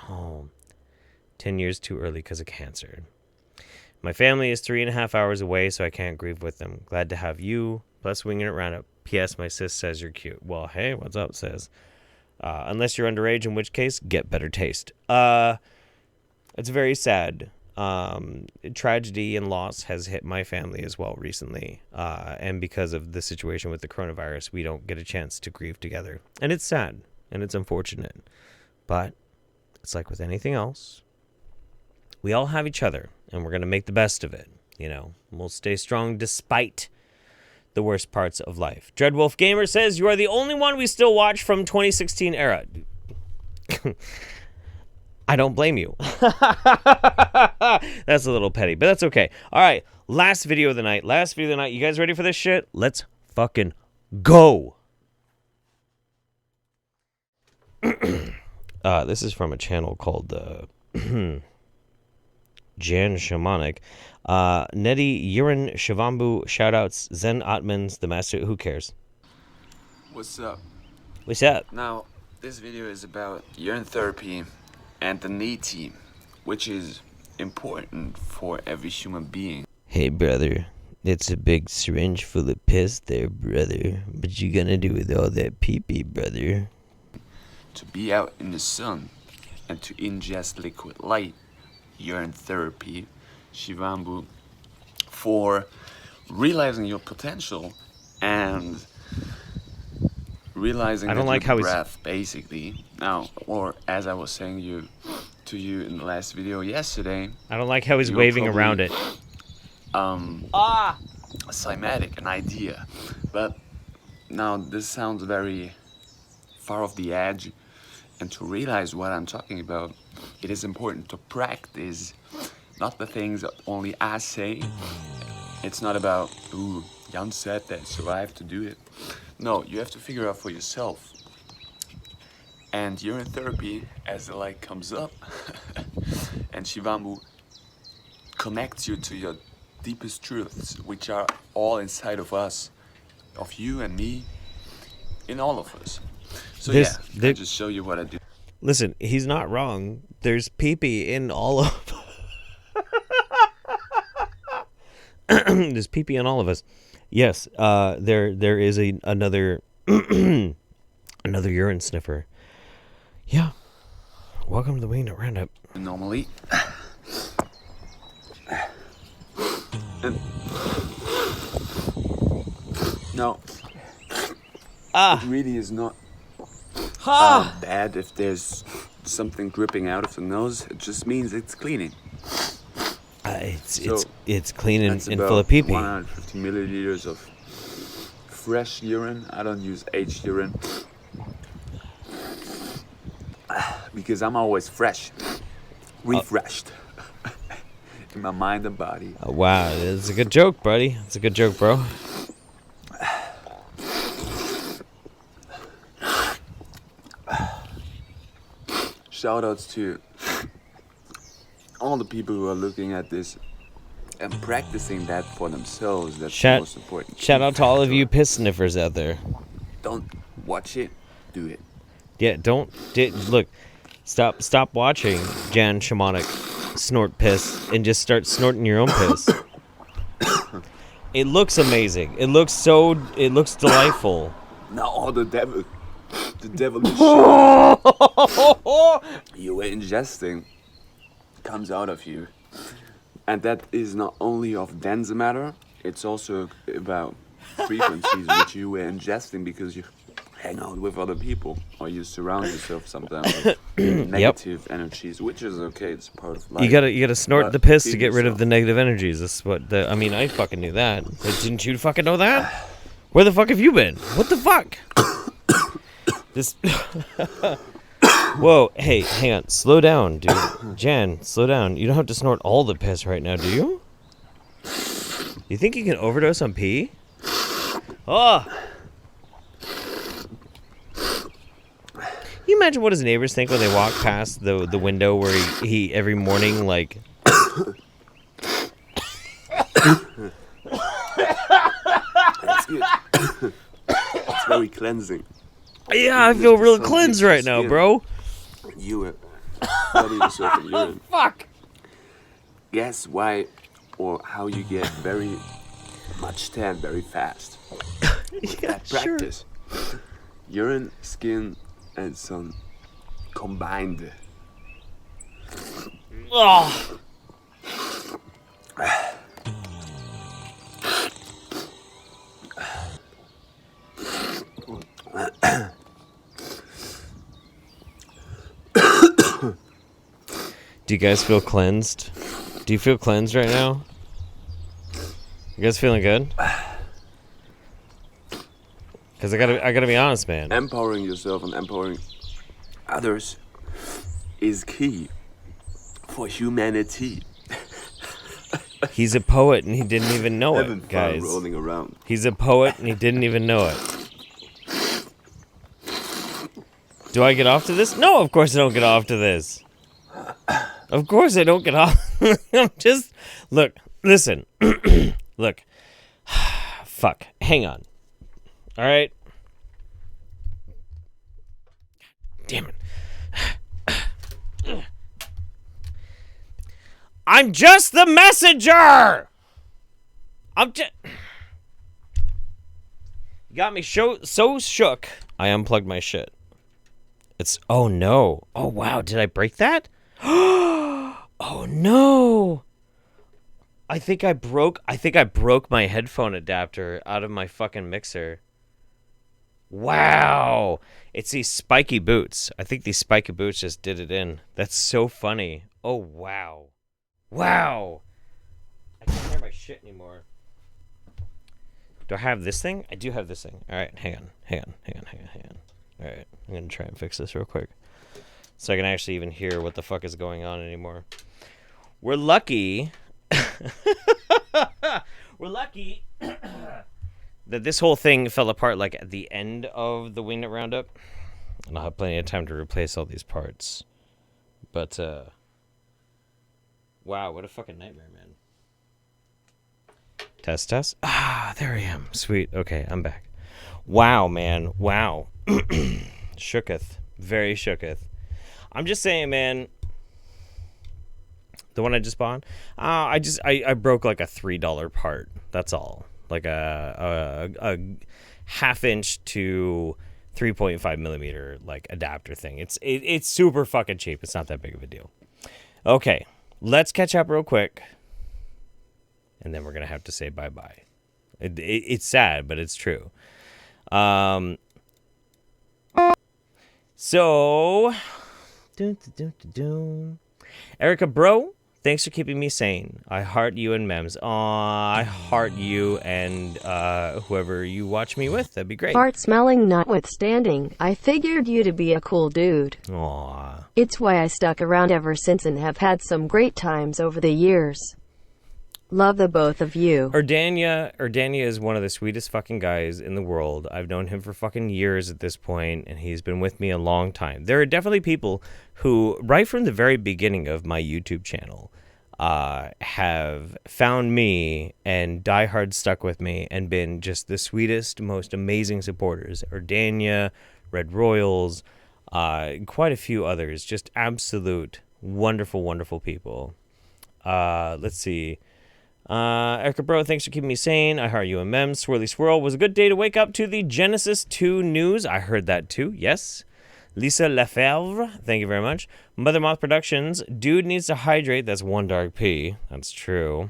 10 years too early because of cancer. My family is 3.5 hours away, so I can't grieve with them. Glad to have you. Plus Wingnut Roundup. P.S. My sis says you're cute. Well, hey, what's up, sis? Unless you're underage, in which case, get better taste. It's very sad. Tragedy and loss has hit my family as well recently. And because of the situation with the coronavirus, we don't get a chance to grieve together. And it's sad, and it's unfortunate. But it's like with anything else. We all have each other, and we're going to make the best of it. You know, we'll stay strong despite the worst parts of life. Dreadwolf Gamer says, you are the only one we still watch from 2016 era. I don't blame you. That's a little petty, but that's okay. All right, last video of the night. You guys ready for this shit? Let's fucking go. This is from a channel called Jan Shamanic. Nettie, urine, Shivambu, shoutouts, Zen Atmans, the master. Who cares? What's up? What's up? Now, this video is about urine therapy and the knee team, which is important for every human being. Hey, brother. It's a big syringe full of piss there, brother. What you gonna do with all that pee-pee, brother? To be out in the sun and to ingest liquid light, urine therapy, Shivambu, for realizing your potential and realizing I don't that like your how breath, basically. Now, or as I was saying to you in the last video yesterday. I don't like how he's waving around it. A cymatic, an idea. But now this sounds very far off the edge. And to realize what I'm talking about, it is important to practice, not the things that only I say. It's not about, ooh, Jan said that, so I have to do it. No, you have to figure out for yourself. And urine therapy, as the light comes up, and Shivambu connects you to your deepest truths, which are all inside of us, of you and me, in all of us. So I'll just show you what I do. Listen, he's not wrong. There's pee-pee in all of there's pee-pee in all of us. Yes, there is another another urine sniffer. Yeah. Welcome to the Wingnut Roundup. Normally. No. It really is not bad if there's something dripping out of the nose. It just means it's cleaning. It's clean and full of pee-pee. 150 milliliters of fresh urine. I don't use aged urine because I'm always fresh, refreshed in my mind and body. Wow, that's a good joke, buddy. That's a good joke, bro. Shoutouts to all the people who are looking at this and practicing that for themselves. That's the most important. Shout out to all of you piss sniffers out there. Don't watch it, do it. Yeah, look. Stop watching Jan Shamanic snort piss and just start snorting your own piss. It looks amazing. It looks delightful. No, the devil you were ingesting comes out of you, and that is not only of dense matter, it's also about frequencies which you were ingesting because you hang out with other people, or you surround yourself sometimes with negative energies, which is okay. It's part of life. You gotta snort the piss to get rid of the negative energies. That's what I mean, I fucking knew that. But didn't you fucking know that? Where the fuck have you been? What the fuck? This. Whoa, hey, hang on. Slow down, dude. Jan, slow down. You don't have to snort all the piss right now, do you? You think you can overdose on pee? Oh! Can you imagine what his neighbors think when they walk past the window where he every morning, like... That's good. It's very cleansing. Yeah, I feel real cleansed right now, bro. You study yourself in urine. Fuck. Guess why or how you get very much tan very fast? Yeah, practice. Sure. Urine, skin, and sun combined. Oh. Do you guys feel cleansed? Do you feel cleansed right now? You guys feeling good? Because I gotta be honest, man. Empowering yourself and empowering others is key for humanity. He's a poet and he didn't even know it, guys. Rolling around. He's a poet and he didn't even know it. Do I get off to this? No, of course I don't get off to this. Of course I don't get off. I'm just... Look, listen. Look. Fuck. Hang on. Alright? Damn it. I'm just the messenger! I'm just... You got me so shook. I unplugged my shit. It's... Oh, no. Oh, wow. Did I break that? Oh, no. I think I broke my headphone adapter out of my fucking mixer. Wow. It's these spiky boots. I think these spiky boots just did it in. That's so funny. Oh, wow. Wow. I can't hear my shit anymore. Do I have this thing? I do have this thing. All right, hang on. All right, I'm going to try and fix this real quick so I can actually even hear what the fuck is going on anymore. We're lucky. We're lucky that this whole thing fell apart like at the end of the Wingnut Roundup. And I'll have plenty of time to replace all these parts. But, wow, what a fucking nightmare, man. Test. Ah, there I am. Sweet. Okay, I'm back. Wow, man. Wow. Shooketh. Very shooketh. I'm just saying, man. The one I just bought? I broke like a $3 part. That's all. Like a half-inch to 3.5 millimeter like adapter thing. It's super fucking cheap. It's not that big of a deal. Okay, let's catch up real quick. And then we're going to have to say bye-bye. It's sad, but it's true. So, Erica, bro, thanks for keeping me sane. I heart you and Mems. Aw, I heart you and whoever you watch me with. That'd be great. Fart smelling notwithstanding, I figured you to be a cool dude. Aw. It's why I stuck around ever since and have had some great times over the years. Love the both of you. Erdania is one of the sweetest fucking guys in the world. I've known him for fucking years at this point, and he's been with me a long time. There are definitely people who, right from the very beginning of my YouTube channel, have found me and diehard stuck with me and been just the sweetest, most amazing supporters. Erdania, Red Royals, quite a few others. Just absolute wonderful, wonderful people. Let's see. Erica Bro, thanks for keeping me sane. I heart you and Mem. Swirly Swirl, was a good day to wake up to the Genesis 2 news. I heard that too, yes. Lisa Lefebvre, thank you very much. Mother Moth Productions, dude needs to hydrate. That's one dark P. That's true.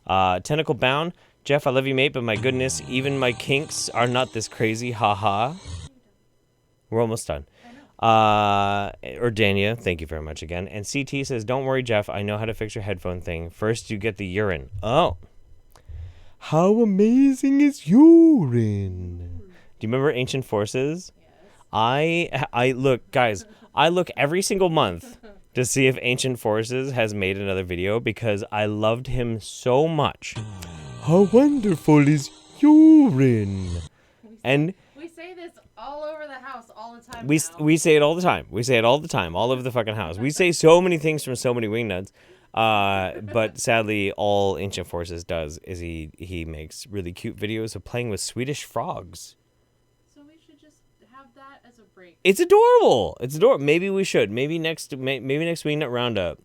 Tentacle Bound, Jeff, I love you, mate, but my goodness, even my kinks are not this crazy. Haha. We're almost done. Dania, thank you very much again. And CT says, don't worry, Jeff. I know how to fix your headphone thing. First, you get the urine. Oh. How amazing is urine? Do you remember Ancient Forces? Yes. I look, guys, I look every single month to see if Ancient Forces has made another video because I loved him so much. How wonderful is urine? And we say this all over the house all the time. We say it all the time. We say it all the time, all over the fucking house. We say so many things from so many wingnuts. But sadly, all Ancient Forces does is he makes really cute videos of playing with Swedish frogs. So we should just have that as a break. It's adorable. It's adorable. Maybe we should. Maybe next Wingnut Roundup.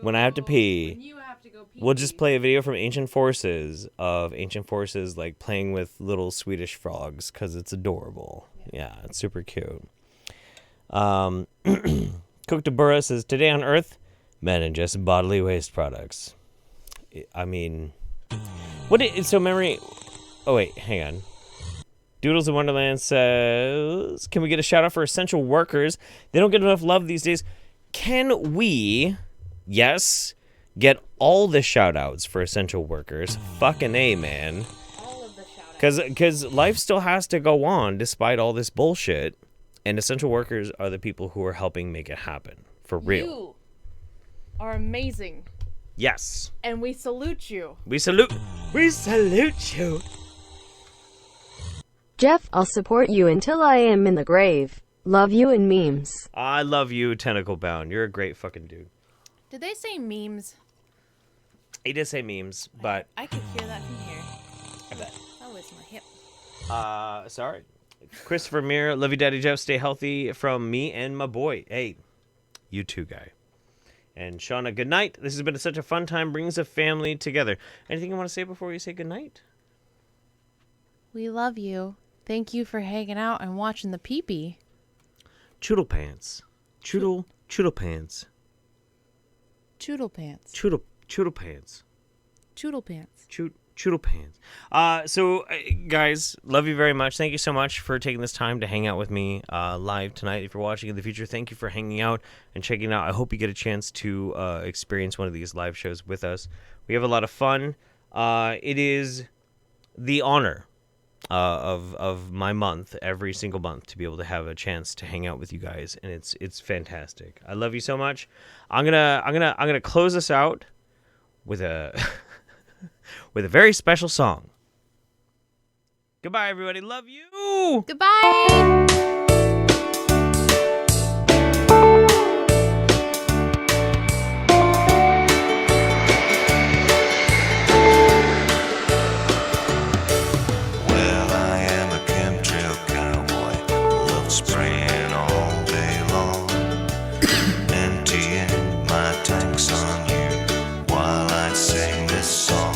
When I have to pee. When you have to go pee. We'll just play a video from Ancient Forces of Ancient Forces like playing with little Swedish frogs because it's adorable. Yeah, it's super cute. Cooktabura says, today on Earth, men ingest bodily waste products. I mean, so memory. Oh wait, hang on. Doodles in Wonderland says, can we get a shout out for essential workers? They don't get enough love these days. Can we, yes, get all the shout outs for essential workers? Fucking A, man. All of the shout outs. Because life still has to go on despite all this bullshit. And essential workers are the people who are helping make it happen. For real. You are amazing. Yes. And we salute you. We salute you. Jeff, I'll support you until I am in the grave. Love you and memes. I love you, Tentacle Bound. You're a great fucking dude. Did they say memes? He did say memes, but I could hear that from here. I bet. That was my hip. Sorry. Christopher Mir, love you, Daddy Jeff. Stay healthy from me and my boy. Hey, you too, guy. And Shauna, good night. This has been such a fun time. Brings a family together. Anything you want to say before you say good night? We love you. Thank you for hanging out and watching the pee-pee. Choodle pants. Choodle pants. Choodle pants. Choodle pants. Choodle pants. Choodle pants. So, guys, love you very much. Thank you so much for taking this time to hang out with me live tonight. If you're watching in the future, thank you for hanging out and checking out. I hope you get a chance to experience one of these live shows with us. We have a lot of fun. It is the honor of my month, every single month, to be able to have a chance to hang out with you guys, and it's fantastic. I love you so much. I'm gonna close this out with a with a very special song. Goodbye, everybody. Love you. Goodbye. Well, I am a chemtrail cowboy, love spraying all day long, emptying my tanks on you while I sing this song.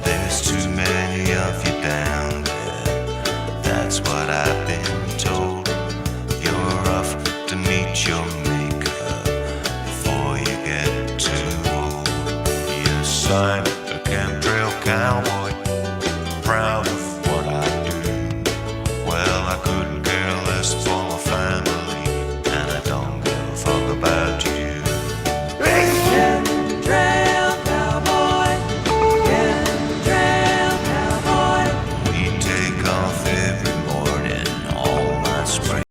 There's too many of you down there, that's what I've been told. You're off to meet your maker before you get too old. Yes, I'm a chemtrail cowboy.